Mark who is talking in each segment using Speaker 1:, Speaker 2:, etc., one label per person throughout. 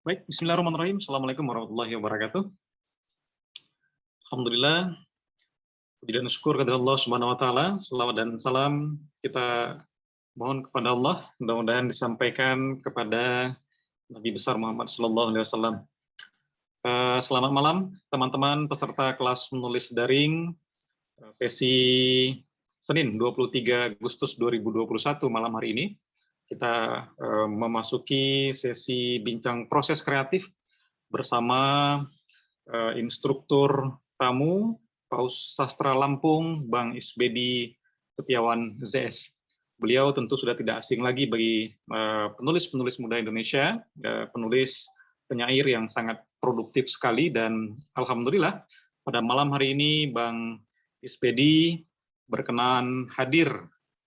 Speaker 1: Baik, bismillahirrahmanirrahim. Assalamualaikum warahmatullahi wabarakatuh. Alhamdulillah, puji dan syukur kepada Allah Subhanahu wa taala. Selawat dan salam kita mohon kepada Allah, mudah-mudahan disampaikan kepada Nabi besar Muhammad sallallahu alaihi wasallam. Selamat malam teman-teman peserta kelas menulis daring sesi Senin 23 Agustus 2021 malam hari ini. Kita memasuki sesi bincang proses kreatif bersama instruktur tamu Paus Sastra Lampung, Bang Isbedi Setiawan ZS. Beliau tentu sudah tidak asing lagi bagi penulis-penulis muda Indonesia, penulis penyair yang sangat produktif sekali, dan alhamdulillah pada malam hari ini Bang Isbedi berkenan hadir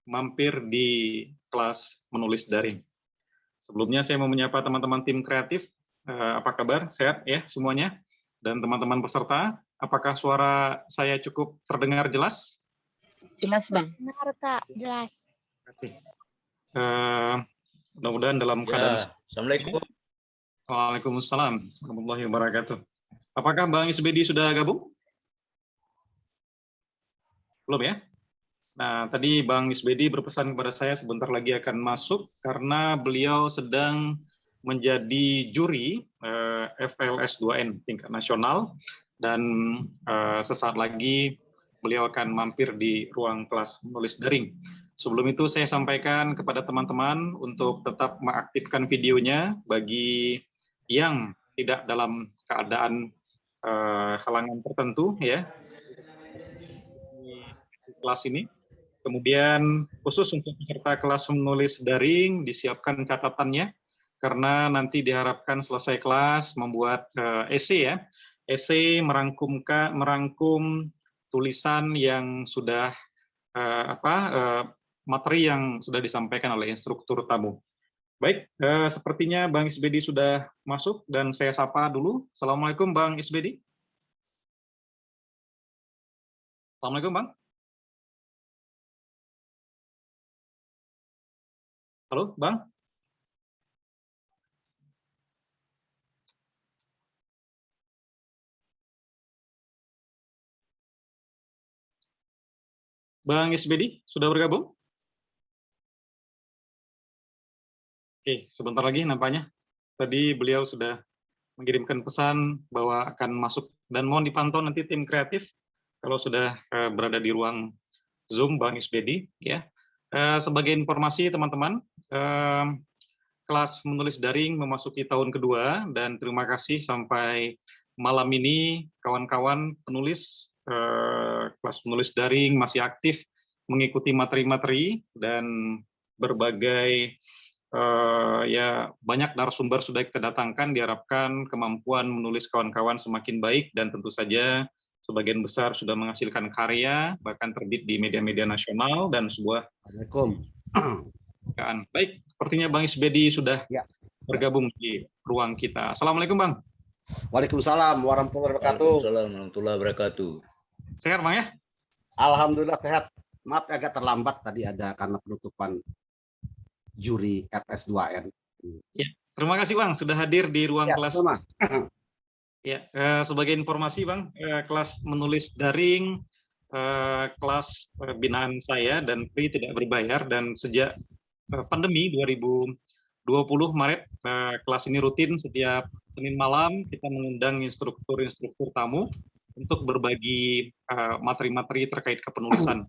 Speaker 1: mampir di kelas menulis daring. Sebelumnya saya mau menyapa teman-teman tim kreatif. Apa kabar? Sehat ya semuanya? Dan teman-teman peserta, apakah suara saya cukup terdengar jelas?
Speaker 2: Jelas, Bang.
Speaker 3: Benar, Kak. Jelas.
Speaker 1: Mudah-mudahan dalam keadaan...
Speaker 4: Assalamualaikum.
Speaker 1: Waalaikumsalam warahmatullahi wabarakatuh. Apakah Bang Isbedi sudah gabung? Belum ya? Nah, tadi Bang Isbedi berpesan kepada saya sebentar lagi akan masuk karena beliau sedang menjadi juri FLS 2N tingkat nasional, dan sesaat lagi beliau akan mampir di ruang kelas menulis daring. Sebelum itu saya sampaikan kepada teman-teman untuk tetap mengaktifkan videonya bagi yang tidak dalam keadaan halangan tertentu ya di kelas ini. Kemudian khusus untuk peserta kelas menulis daring disiapkan catatannya, karena nanti diharapkan selesai kelas membuat esai ya, esai merangkum tulisan yang sudah materi yang sudah disampaikan oleh instruktur tamu. Baik, sepertinya Bang Isbedi sudah masuk dan saya sapa dulu. Assalamualaikum Bang Isbedi. Assalamualaikum Bang. Halo, Bang? Bang Isbedi, sudah bergabung? Oke, sebentar lagi nampaknya. Tadi beliau sudah mengirimkan pesan bahwa akan masuk, dan mohon dipantau nanti tim kreatif kalau sudah berada di ruang Zoom Bang Isbedi. Ya. Sebagai informasi teman-teman, kelas menulis daring memasuki tahun kedua, dan terima kasih sampai malam ini kawan-kawan penulis kelas menulis daring masih aktif mengikuti materi-materi, dan berbagai ya banyak narasumber sudah kita datangkan. Diharapkan kemampuan menulis kawan-kawan semakin baik, dan tentu saja sebagian besar sudah menghasilkan karya, bahkan terbit di media-media nasional dan sebuah. Baik, sepertinya Bang Isbedi sudah bergabung di ruang kita. Assalamualaikum Bang.
Speaker 5: Waalaikumsalam warahmatullahi wabarakatuh.
Speaker 4: Waalaikumsalam warahmatullahi wabarakatuh.
Speaker 1: Sehat Bang ya?
Speaker 5: Alhamdulillah sehat. Maaf agak terlambat tadi ada karena penutupan juri FS2N.
Speaker 1: Ya, terima kasih Bang sudah hadir di ruang kelas.
Speaker 5: Sama.
Speaker 1: Ya, sebagai informasi Bang, kelas menulis daring kelas binaan saya dan free, tidak berbayar, dan sejak pandemi 2020 Maret kelas ini rutin setiap Senin malam kita mengundang instruktur tamu untuk berbagi materi-materi terkait kepenulisan.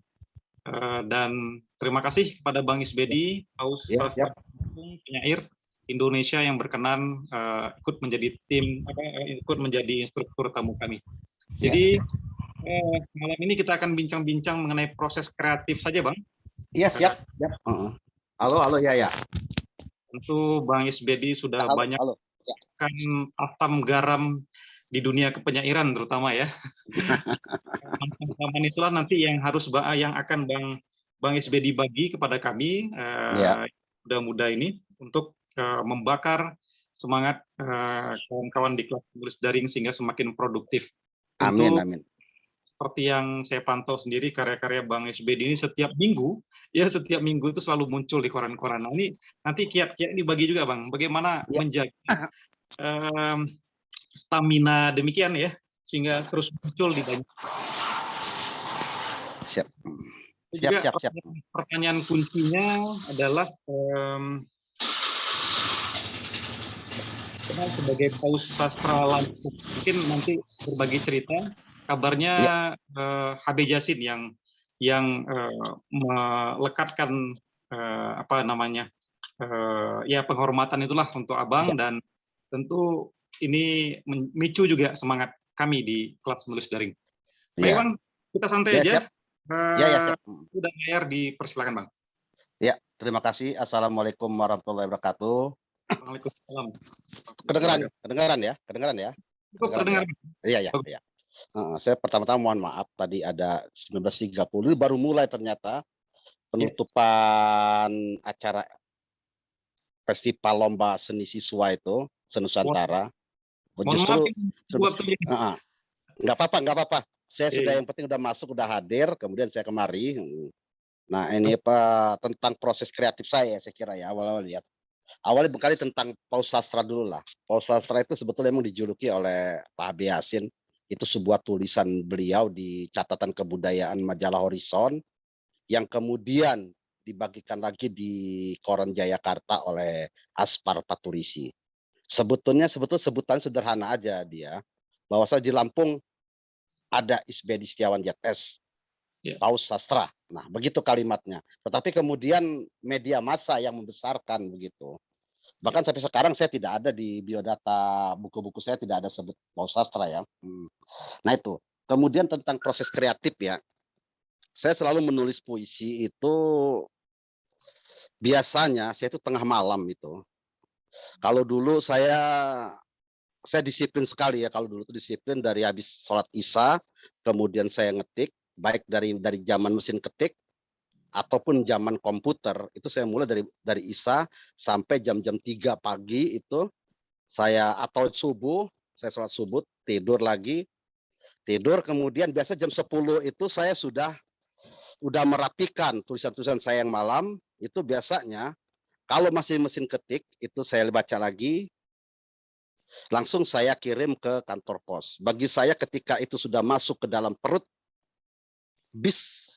Speaker 1: Dan terima kasih kepada Bang Isbedi, Paus Sastra Lampung, penyair Indonesia yang berkenan ikut menjadi instruktur tamu kami. Jadi malam ini kita akan bincang-bincang mengenai proses kreatif saja, Bang.
Speaker 5: Iya, siap. Halo ya.
Speaker 1: Tentu Bang Isbedi sudah banyak kan asam garam di dunia kepenyairan terutama ya. Pengalaman itulah nanti yang akan Bang Isbedi bagi kepada kami muda-muda ini untuk membakar semangat kawan-kawan di kelas menulis daring sehingga semakin produktif. Tentu,
Speaker 5: amin.
Speaker 1: Seperti yang saya pantau sendiri, karya-karya Bang Isbedi ini setiap minggu itu selalu muncul di koran-koran. Nah, ini nanti kiat-kiat ini bagi juga Bang, bagaimana menjaga stamina demikian ya, sehingga terus muncul di banyak.
Speaker 5: Siap.
Speaker 1: Juga
Speaker 5: Siap.
Speaker 1: pertanyaan kuncinya adalah sebagai paus sastra Lampung, mungkin nanti berbagi cerita. Kabarnya HB Jasin yang melekatkan ya penghormatan itulah untuk Abang, dan tentu ini memicu juga semangat kami di kelas menulis daring. Baik Bang, kita santai aja.
Speaker 5: Siap.
Speaker 1: Udah layar dipersilakan Bang.
Speaker 5: Ya, terima kasih. Assalamualaikum warahmatullahi wabarakatuh.
Speaker 1: Waalaikumsalam.
Speaker 5: Kedengaran ya?
Speaker 1: Cukup terdengar.
Speaker 5: Iya. Saya pertama-tama mohon maaf tadi ada 19.30 baru mulai ternyata penutupan acara festival lomba seni siswa itu Senusantara. Justru nggak apa-apa. Saya sudah yang penting udah masuk, udah hadir, kemudian saya kemari. Nah ini tentang proses kreatif saya kira ya awal-awal lihat. Awalnya berkali tentang paus sastra dulu lah. Paus sastra itu sebetulnya memang dijuluki oleh Pak HB Yasin. Itu sebuah tulisan beliau di catatan kebudayaan majalah Horizon yang kemudian dibagikan lagi di Koran Jayakarta oleh Aspar Paturisi. Sebetulnya sebutan sederhana aja dia. Bahwa saya di Lampung ada Isbedi Setiawan JS. Paus sastra. Nah, begitu kalimatnya. Tetapi kemudian media massa yang membesarkan begitu. Bahkan sampai sekarang saya tidak ada di biodata buku-buku saya tidak ada sebut paus sastra ya. Nah itu. Kemudian tentang proses kreatif ya. Saya selalu menulis puisi itu biasanya saya itu tengah malam itu. Kalau dulu saya disiplin sekali ya. Kalau dulu itu disiplin dari habis sholat Isya, kemudian saya ngetik. Baik dari zaman mesin ketik ataupun zaman komputer, itu saya mulai dari Isya sampai jam-jam 3 pagi itu saya atau subuh, saya sholat subuh, tidur kemudian biasa jam 10 itu saya sudah merapikan tulisan-tulisan saya yang malam. Itu biasanya kalau masih mesin ketik itu saya baca lagi, langsung saya kirim ke kantor pos. Bagi saya ketika itu sudah masuk ke dalam perut bis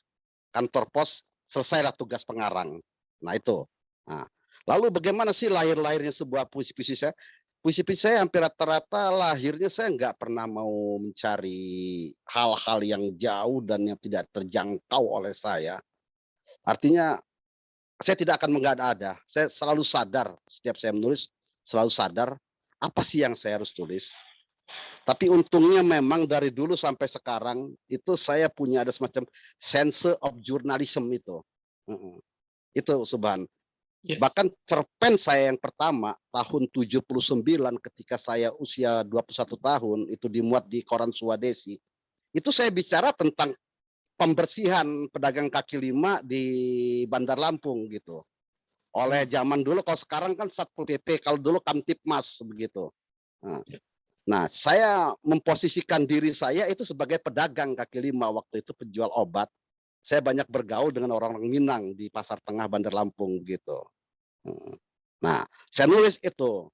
Speaker 5: kantor pos, selesailah tugas pengarang. Nah itu. Nah, lalu bagaimana sih lahirnya sebuah puisi-puisi saya? Puisi-puisi saya hampir rata-rata lahirnya saya nggak pernah mau mencari hal-hal yang jauh dan yang tidak terjangkau oleh saya. Artinya saya tidak akan mengada-ada. Saya selalu sadar setiap saya menulis, selalu sadar apa sih yang saya harus tulis. Tapi untungnya memang dari dulu sampai sekarang itu saya punya ada semacam sense of journalism itu. Itu Subhan. Bahkan cerpen saya yang pertama tahun 79 ketika saya usia 21 tahun itu dimuat di Koran Swadesi. Itu saya bicara tentang pembersihan pedagang kaki lima di Bandar Lampung gitu. Oleh zaman dulu, kalau sekarang kan Satpol PP, kalau dulu Kamtipmas begitu. Nah, saya memposisikan diri saya itu sebagai pedagang kaki lima waktu itu, penjual obat. Saya banyak bergaul dengan orang-orang Minang di Pasar Tengah Bandar Lampung gitu. Nah, saya nulis itu.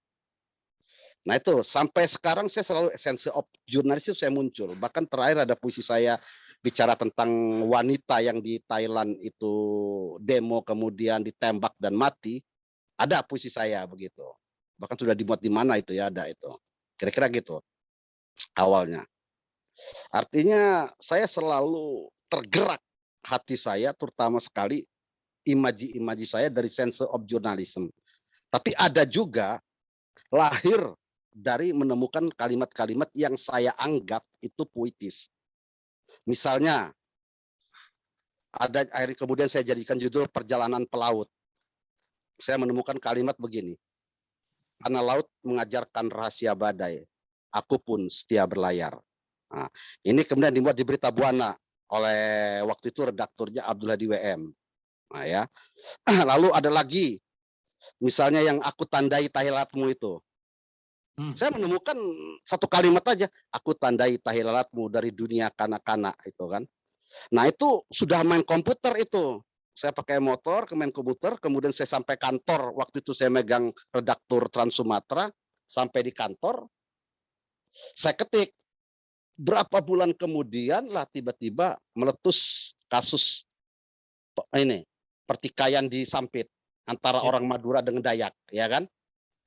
Speaker 5: Nah itu sampai sekarang saya selalu sense of jurnalis itu saya muncul. Bahkan terakhir ada puisi saya bicara tentang wanita yang di Thailand itu demo kemudian ditembak dan mati. Ada puisi saya begitu. Bahkan sudah dimuat di mana itu ya, ada itu. Kira-kira gitu awalnya. Artinya saya selalu tergerak hati saya terutama sekali imaji-imaji saya dari sense of journalism. Tapi ada juga lahir dari menemukan kalimat-kalimat yang saya anggap itu puitis. Misalnya ada akhirnya kemudian saya jadikan judul Perjalanan Pelaut. Saya menemukan kalimat begini. Karena laut mengajarkan rahasia badai, aku pun setia berlayar. Nah, ini kemudian dimuat di Berita Buana oleh waktu itu redakturnya Abdullah di WM. Nah, ya. Lalu ada lagi, misalnya yang aku tandai tahilatmu itu. Saya menemukan satu kalimat aja, aku tandai tahilatmu dari dunia kanak-kanak itu kan. Nah itu sudah main komputer itu. Saya pakai motor ke main komputer, kemudian saya sampai kantor. Waktu itu saya megang redaktur Trans Sumatera. sampai di kantor, saya ketik. Berapa bulan kemudian lah tiba-tiba meletus kasus ini pertikaian di Sampit antara orang Madura dengan Dayak, ya kan?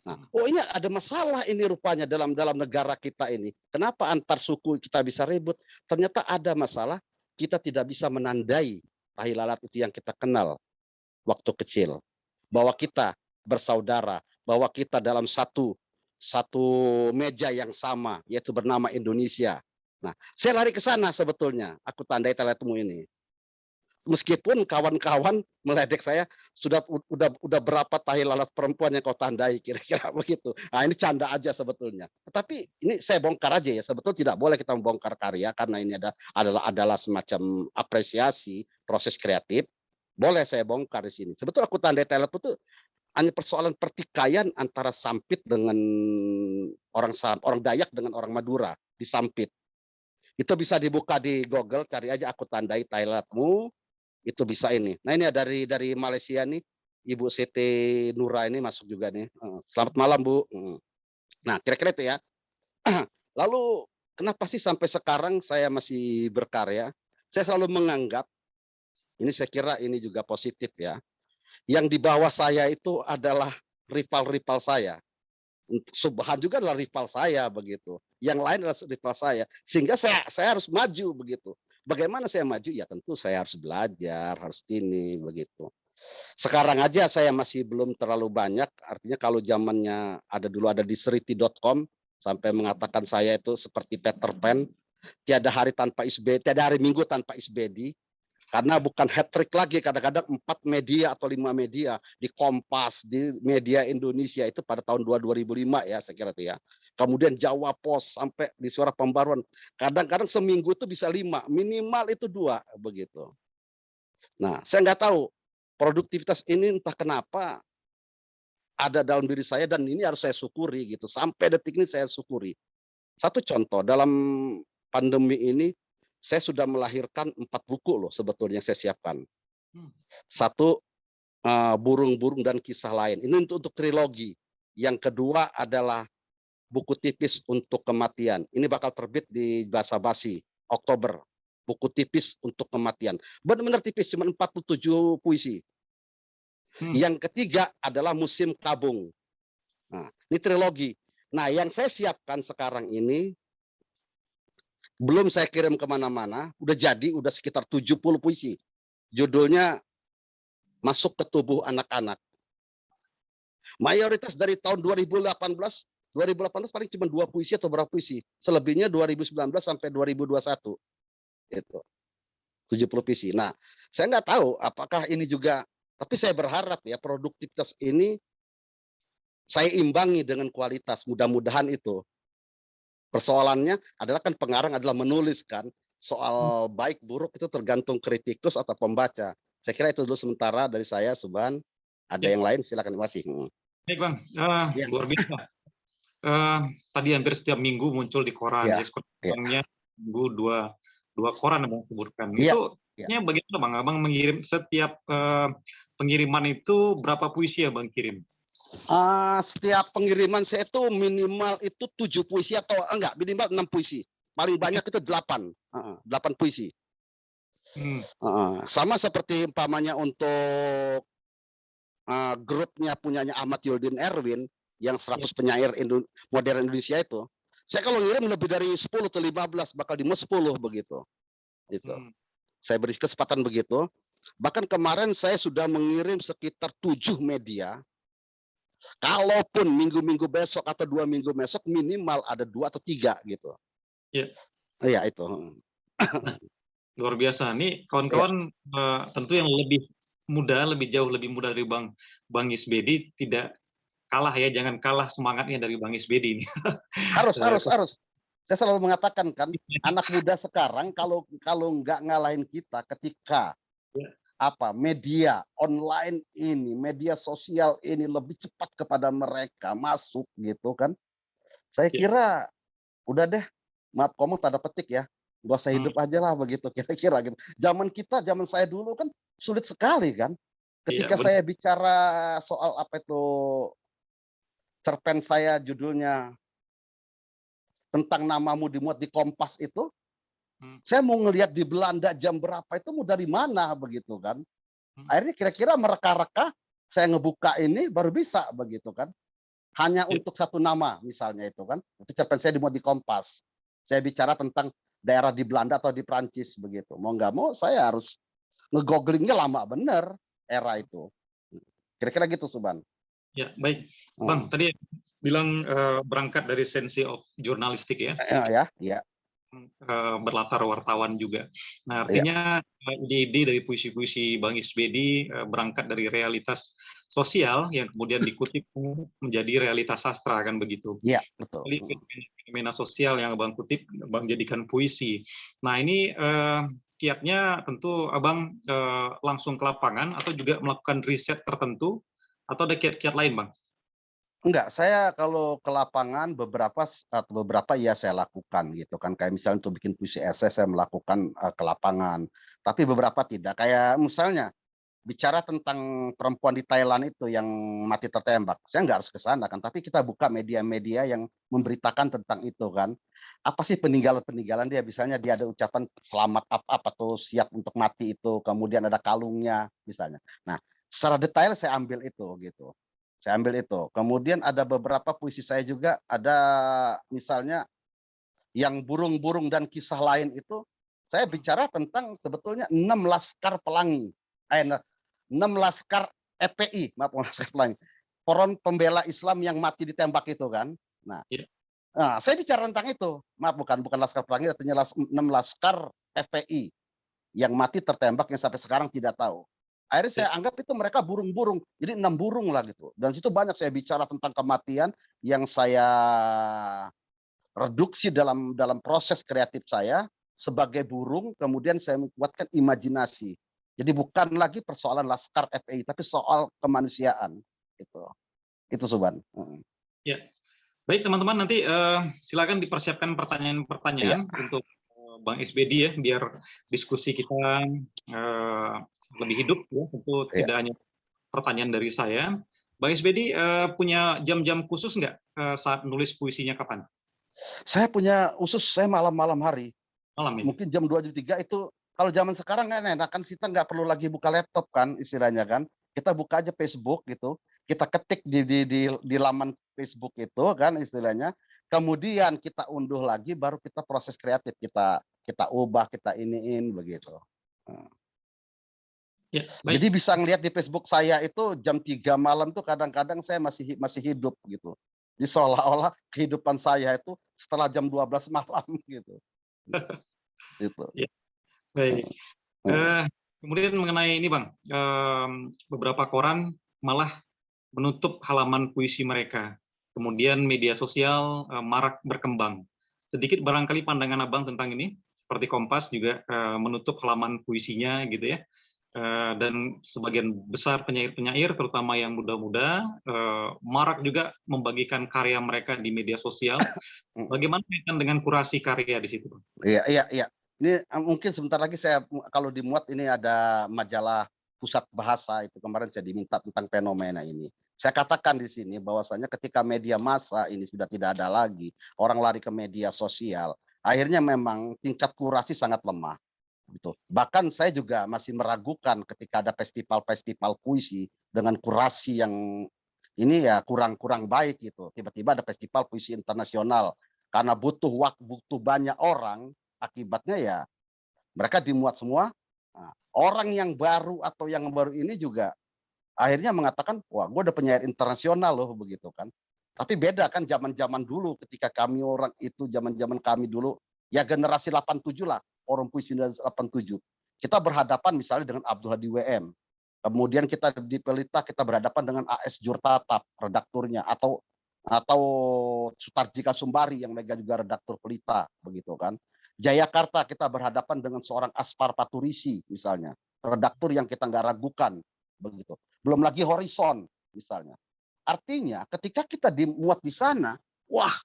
Speaker 5: Nah, oh ini ada masalah ini rupanya dalam negara kita ini. Kenapa antar suku kita bisa ribut? Ternyata ada masalah. Kita tidak bisa menandai tahi lalat itu yang kita kenal waktu kecil, bahwa kita bersaudara, bahwa kita dalam satu meja yang sama, yaitu bernama Indonesia. Nah, saya lari ke sana sebetulnya. Aku tandai talatmu ini. Meskipun kawan-kawan meledek saya, udah berapa tahi lalat perempuan yang kau tandai, kira-kira begitu. Nah, ini canda aja sebetulnya. Tetapi ini saya bongkar aja ya. Sebetulnya tidak boleh kita membongkar karya karena ini adalah semacam apresiasi proses kreatif. Boleh saya bongkar di sini. Sebetulnya aku tandai tahi lalat itu hanya persoalan pertikaian antara Sampit dengan orang Dayak dengan orang Madura di Sampit. Itu bisa dibuka di Google, cari aja aku tandai tahi lalatmu, itu bisa ini. Nah ini dari Malaysia nih, Ibu Siti Nura ini masuk juga nih. Selamat malam Bu. Nah kira-kira itu ya. Lalu kenapa sih sampai sekarang saya masih berkarya? Saya selalu menganggap, ini saya kira ini juga positif ya, yang di bawah saya itu adalah rival-rival saya. Subhan juga adalah rival saya begitu. Yang lain adalah rival saya. Sehingga saya harus maju begitu. Bagaimana saya maju? Ya tentu saya harus belajar, harus ini begitu. Sekarang aja saya masih belum terlalu banyak. Artinya kalau zamannya dulu ada di seriti.com sampai mengatakan saya itu seperti Peter Pan, tiada hari tanpa isbedi, tiada hari Minggu tanpa isbedi. Karena bukan hat trick lagi, kadang-kadang 4 media atau 5 media di Kompas, di media Indonesia itu pada tahun 2005 ya saya kira itu ya. Kemudian Jawa Pos sampai di Suara Pembaruan. Kadang-kadang seminggu itu bisa 5, minimal itu 2 begitu. Nah, saya nggak tahu produktivitas ini entah kenapa ada dalam diri saya dan ini harus saya syukuri gitu. Sampai detik ini saya syukuri. Satu contoh dalam pandemi ini saya sudah melahirkan 4 buku loh sebetulnya yang saya siapkan. Satu burung-burung dan kisah lain. Ini untuk trilogi. Yang kedua adalah buku tipis untuk kematian. Ini bakal terbit di Bahasa Basi Oktober. Buku tipis untuk kematian. Benar-benar tipis, cuma 47 puisi. Yang ketiga adalah Musim Kabung. Nah, ini trilogi. Nah, yang saya siapkan sekarang ini belum saya kirim kemana-mana, udah jadi, udah sekitar 70 puisi. Judulnya Masuk ke Tubuh Anak-anak. Mayoritas dari tahun 2018 paling cuma 2 puisi atau berapa puisi. Selebihnya 2019 sampai 2021. Itu 70 puisi. Nah, saya nggak tahu apakah ini juga, tapi saya berharap ya produktivitas ini saya imbangi dengan kualitas. Mudah-mudahan itu. Persoalannya adalah kan pengarang adalah menulis kan, soal baik buruk itu tergantung kritikus atau pembaca. Saya kira itu dulu sementara dari saya, Subhan. Ada yang lain silakan masih.
Speaker 1: Baik Bang,
Speaker 5: Ya.
Speaker 1: luar biasa. Tadi hampir setiap minggu muncul di koran,
Speaker 5: Ya.
Speaker 1: Jadi minggu dua koran Abang sebutkan.
Speaker 5: Ya.
Speaker 1: Itu bagaimana Bang? Abang mengirim setiap pengiriman itu berapa puisi ya Bang kirim?
Speaker 5: Setiap pengiriman saya itu minimal itu 7 puisi atau enggak, minimal 6 puisi. Paling banyak itu 8 puisi. Sama seperti umpamanya untuk grupnya punyanya Ahmad Yuldin Erwin yang 100 penyair modern Indonesia itu. Saya kalau ngirim lebih dari 10 atau 15 bakal di 10 begitu. Itu. Saya beri kesempatan begitu. Bahkan kemarin saya sudah mengirim sekitar 7 media. Kalaupun minggu-minggu besok atau 2 minggu besok minimal ada 2 atau 3 gitu.
Speaker 1: Iya.
Speaker 5: Iya itu.
Speaker 1: Luar biasa. Nih kawan-kawan tentu yang lebih jauh lebih muda dari Bang Isbedi tidak kalah ya, jangan kalah semangatnya dari Bang Isbedi ini.
Speaker 5: Harus. Saya selalu mengatakan kan, anak muda sekarang kalau nggak ngalahin kita ketika media online ini, media sosial ini lebih cepat kepada mereka masuk gitu kan. Saya kira udah deh, maaf ngomong tanda petik ya, nggak usah hidup aja lah begitu kira-kira gitu. Zaman saya dulu kan sulit sekali kan. Ketika saya bicara soal cerpen saya judulnya Tentang Namamu dimuat di Kompas itu, saya mau ngelihat di Belanda jam berapa itu mau dari mana begitu kan. Akhirnya kira-kira mereka-reka, saya ngebuka ini baru bisa begitu kan. Hanya
Speaker 1: Ya.
Speaker 5: untuk satu nama misalnya itu kan. Itu cerpen saya dimuat di Kompas. Saya bicara tentang daerah di Belanda atau di Prancis begitu. Mau nggak mau saya harus ngegooglingnya lama bener era itu. Kira-kira gitu Suban.
Speaker 1: Ya, baik. Bang, tadi bilang berangkat dari sensi of jurnalistik ya,
Speaker 5: Ya.
Speaker 1: berlatar wartawan juga. Nah,
Speaker 5: Iya.
Speaker 1: artinya ide-ide dari puisi-puisi Bang Isbedi berangkat dari realitas sosial yang kemudian dikutip menjadi realitas sastra, kan begitu.
Speaker 5: Iya, betul.
Speaker 1: Jadi fenomena sosial yang Abang kutip, Abang jadikan puisi. Nah, ini kiatnya tentu Abang langsung ke lapangan atau juga melakukan riset tertentu, atau ada kiat-kiat lain, Bang?
Speaker 5: Enggak, saya kalau ke lapangan beberapa ya saya lakukan gitu kan. Kayak misalnya untuk bikin puisi esai saya melakukan ke lapangan. Tapi beberapa tidak. Kayak misalnya bicara tentang perempuan di Thailand itu yang mati tertembak. Saya nggak harus ke sana kan, tapi kita buka media-media yang memberitakan tentang itu kan. Apa sih peninggalan-peninggalan dia? Misalnya dia ada ucapan selamat apa tuh siap untuk mati itu, kemudian ada kalungnya misalnya. Nah, secara detail saya ambil itu gitu. Saya ambil itu. Kemudian ada beberapa puisi saya juga ada misalnya yang burung-burung dan kisah lain itu saya bicara tentang sebetulnya 6 laskar pelangi. 6 laskar FPI, maaf laskar pelangi. Front Pembela Islam yang mati ditembak itu kan. Nah,
Speaker 1: Ya.
Speaker 5: nah saya bicara tentang itu. Maaf bukan laskar pelangi, artinya 6 laskar FPI yang mati tertembak yang sampai sekarang tidak tahu. Akhirnya saya anggap itu mereka burung-burung, jadi 6 burung lah gitu. Dan situ banyak saya bicara tentang kematian yang saya reduksi dalam proses kreatif saya sebagai burung, kemudian saya menguatkan imajinasi. Jadi bukan lagi persoalan laskar FPI, tapi soal kemanusiaan. Itu Suban.
Speaker 1: Ya. Baik teman-teman, nanti silakan dipersiapkan pertanyaan-pertanyaan untuk Bang Isbedi ya, biar diskusi kita lebih hidup ya. Tentu tidak hanya pertanyaan dari saya. Bang Isbedi punya jam-jam khusus nggak saat nulis puisinya kapan?
Speaker 5: Saya punya usus, saya malam-malam hari.
Speaker 1: Malam ya?
Speaker 5: Mungkin jam 2 jam 3 itu kalau zaman sekarang kan enak kan kita nggak perlu lagi buka laptop kan istilahnya kan. Kita buka aja Facebook gitu. Kita ketik di laman Facebook itu kan istilahnya. Kemudian kita unduh lagi baru kita proses kreatif kita ubah, kita iniin begitu.
Speaker 1: Ya,
Speaker 5: Jadi
Speaker 1: baik.
Speaker 5: bisa ngelihat di Facebook saya itu jam 3 malam tuh kadang-kadang saya masih hidup gitu. Jadi seolah-olah kehidupan saya itu setelah jam 12 malam gitu. Gitu.
Speaker 1: Ya, baik. Kemudian mengenai ini Bang, beberapa koran malah menutup halaman puisi mereka. Kemudian media sosial marak berkembang. Sedikit barangkali pandangan Abang tentang ini, seperti Kompas juga menutup halaman puisinya gitu ya. Dan sebagian besar penyair-penyair, terutama yang muda-muda, marak juga membagikan karya mereka di media sosial. Bagaimana kaitan dengan kurasi karya di situ?
Speaker 5: Iya. Ini mungkin sebentar lagi saya kalau dimuat ini ada majalah Pusat Bahasa itu kemarin saya diminta tentang fenomena ini. Saya katakan di sini bahwasanya ketika media massa ini sudah tidak ada lagi, orang lari ke media sosial, akhirnya memang tingkat kurasi sangat lemah. Gitu. Bahkan saya juga masih meragukan ketika ada festival-festival puisi dengan kurasi yang ini ya kurang baik gitu. Tiba-tiba ada festival puisi internasional karena butuh banyak orang, akibatnya ya mereka dimuat semua. Nah, orang yang baru atau yang baru ini juga akhirnya mengatakan, wah gue udah penyair internasional loh begitu kan. Tapi beda kan zaman-zaman dulu ketika kami orang itu zaman-zaman kami dulu ya generasi 87 lah, orang puisi 87. Kita berhadapan misalnya dengan Abdul Hadi WM. Kemudian kita di Pelita kita berhadapan dengan AS Jurtatap redakturnya atau Sutarjika Sumbari yang mega juga redaktur Pelita begitu kan. Jayakarta kita berhadapan dengan seorang Aspar Paturisi misalnya, redaktur yang kita nggak ragukan begitu. Belum lagi Horizon misalnya. Artinya ketika kita dimuat di sana, wah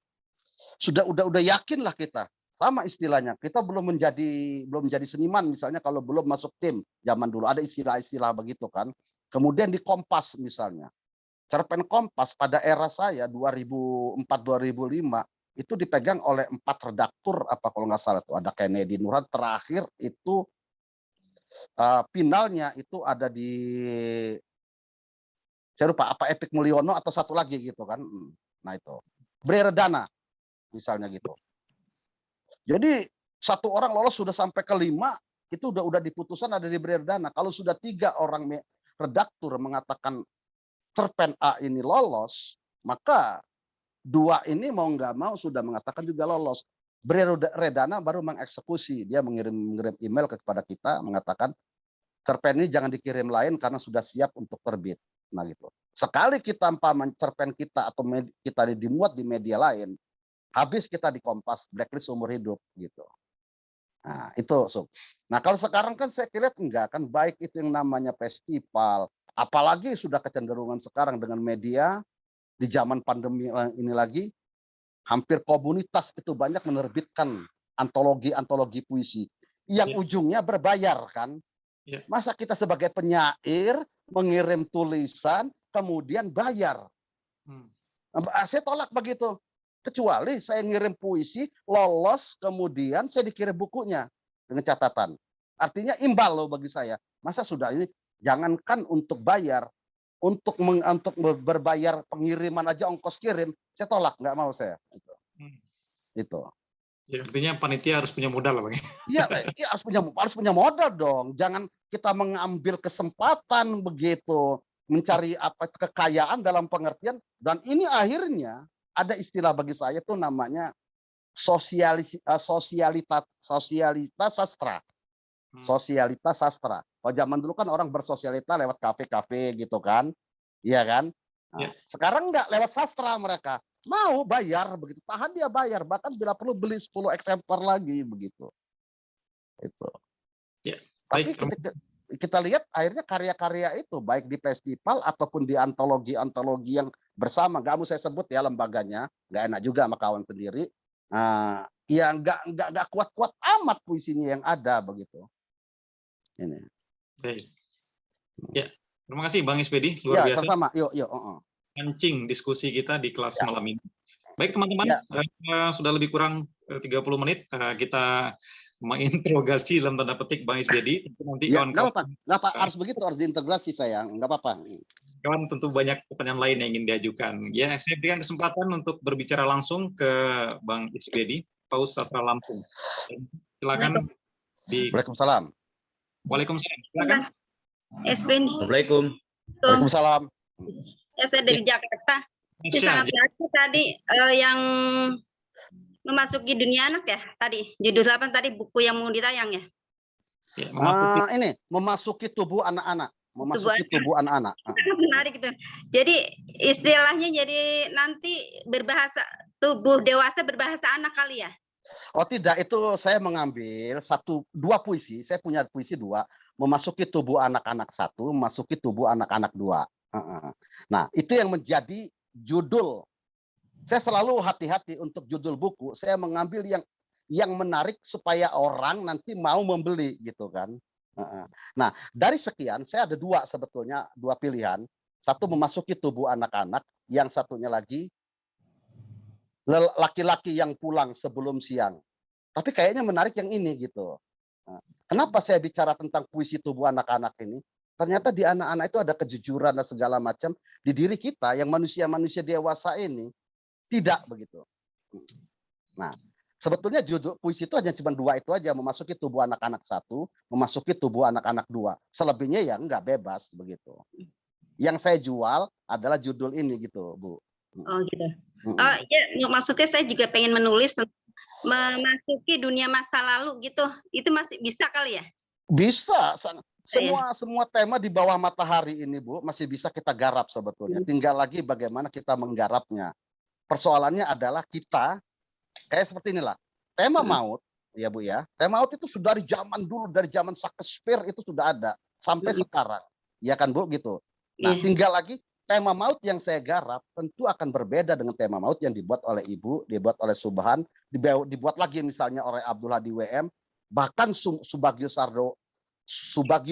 Speaker 5: udah yakin lah kita. Sama istilahnya, kita belum menjadi seniman misalnya kalau belum masuk tim zaman dulu ada istilah-istilah begitu kan. Kemudian di Kompas misalnya. Cerpen Kompas pada era saya 2004-2005 itu dipegang oleh 4 redaktur apa kalau nggak salah, itu ada Kennedy Nurhan, terakhir itu finalnya itu ada di, saya lupa apa, Epik Mulyono atau satu lagi gitu kan. Nah itu Bredana misalnya gitu. Jadi satu orang lolos sudah sampai ke 5, itu udah diputusan ada di Bredana. Kalau sudah 3 orang redaktur mengatakan cerpen A ini lolos, maka 2 ini mau nggak mau sudah mengatakan juga lolos. Bredana baru mengeksekusi, dia mengirim email kepada kita mengatakan cerpen ini jangan dikirim lain karena sudah siap untuk terbit. Nah gitu. Sekali kita cerpen kita atau kita dimuat di media lain, habis kita di Kompas, blacklist seumur hidup gitu. Nah itu Nah kalau sekarang kan saya kira enggak, kan baik itu yang namanya festival, apalagi sudah kecenderungan sekarang dengan media di zaman pandemi ini lagi, hampir komunitas itu banyak menerbitkan antologi puisi yang ujungnya berbayar kan. Masa kita sebagai penyair mengirim tulisan kemudian bayar? Saya tolak begitu. Kecuali saya ngirim puisi, lolos, kemudian saya dikirim bukunya dengan catatan. Artinya imbal loh bagi saya. Masa sudah ini, jangankan untuk bayar, untuk berbayar pengiriman aja ongkos kirim, saya tolak, nggak mau saya. Itu.
Speaker 1: Ya, artinya panitia harus punya modal, Bang.
Speaker 5: Iya, harus punya modal dong. Jangan kita mengambil kesempatan begitu, mencari apa kekayaan dalam pengertian, dan ini akhirnya ada istilah bagi saya itu namanya sosialitas sastra. Sosialitas sastra. Kalau zaman dulu kan orang bersosialita lewat kafe-kafe gitu kan. Iya kan? Nah, sekarang enggak, lewat sastra mereka. Mau bayar begitu. Tahan dia bayar, bahkan bila perlu beli 10 eksemplar lagi begitu. Itu. Tapi kita lihat akhirnya karya-karya itu baik di festival ataupun di antologi yang bersama, nggak mau saya sebut ya lembaganya, nggak enak juga sama kawan sendiri. Ya nggak kuat-kuat amat puisinya yang ada begitu. Ini.
Speaker 1: Baik. Ya, terima kasih Bang Ispedi, luar biasa.
Speaker 5: Sama. Yuk.
Speaker 1: Mancing diskusi kita di kelas malam ini. Baik teman-teman, sudah lebih kurang 30 menit kita menginterogasi dalam tanda petik Bang Ispedi. Nanti
Speaker 5: kawan-kawan nggak apa, harus begitu, harus diintegrasi saya, nggak apa-apa.
Speaker 1: Kawan tentu banyak pertanyaan lain yang ingin diajukan. Ya, saya berikan kesempatan untuk berbicara langsung ke Bang Ispedi, Paus Sastra Lampung. Silakan.
Speaker 5: Waalaikumsalam.
Speaker 1: Waalaikumsalam. Silakan.
Speaker 4: Assalamualaikum.
Speaker 5: Waalaikumsalam.
Speaker 2: Saya dari Jakarta. Sangat bagus tadi yang memasuki dunia anak ya tadi. Judul apa tadi buku yang mau ditayang ya?
Speaker 5: Ini memasuki tubuh anak-anak. Memasuki tubuh anak-anak.
Speaker 2: Menarik itu. Jadi istilahnya jadi nanti berbahasa tubuh dewasa berbahasa anak kali ya?
Speaker 5: Oh tidak, itu saya mengambil 2 puisi. Saya punya puisi 2. Memasuki tubuh anak-anak 1, memasuki tubuh anak-anak 2. Nah itu yang menjadi judul. Saya selalu hati-hati untuk judul buku. Saya mengambil yang menarik supaya orang nanti mau membeli gitu kan. Nah dari sekian saya ada 2 sebetulnya, 2 pilihan. Satu memasuki tubuh anak-anak, yang satunya lagi laki-laki yang pulang sebelum siang. Tapi kayaknya menarik yang ini gitu. Kenapa saya bicara tentang puisi tubuh anak-anak ini? Ternyata di anak-anak itu ada kejujuran dan segala macam. Di diri kita yang manusia-manusia dewasa ini tidak begitu. Nah, sebetulnya judul puisi itu hanya cuma 2 itu aja, memasuki tubuh anak-anak 1, memasuki tubuh anak-anak 2. Selebihnya ya enggak, bebas begitu. Yang saya jual adalah judul ini gitu, Bu.
Speaker 2: Oh gitu. Ya, maksudnya saya juga pengen menulis memasuki dunia masa lalu gitu. Itu masih bisa kali ya?
Speaker 5: Bisa. Semua tema di bawah matahari ini, Bu, masih bisa kita garap sebetulnya. Tinggal lagi bagaimana kita menggarapnya. Persoalannya adalah kita kayak seperti inilah. Tema maut, ya Bu ya. Tema maut itu sudah dari zaman dulu, dari zaman Shakespeare itu sudah ada sampai sekarang. Ya kan, Bu, gitu. Nah, tinggal lagi tema maut yang saya garap tentu akan berbeda dengan tema maut yang dibuat oleh Ibu, dibuat oleh Subhan, dibuat lagi misalnya oleh Abdul Hadi WM, bahkan Subagio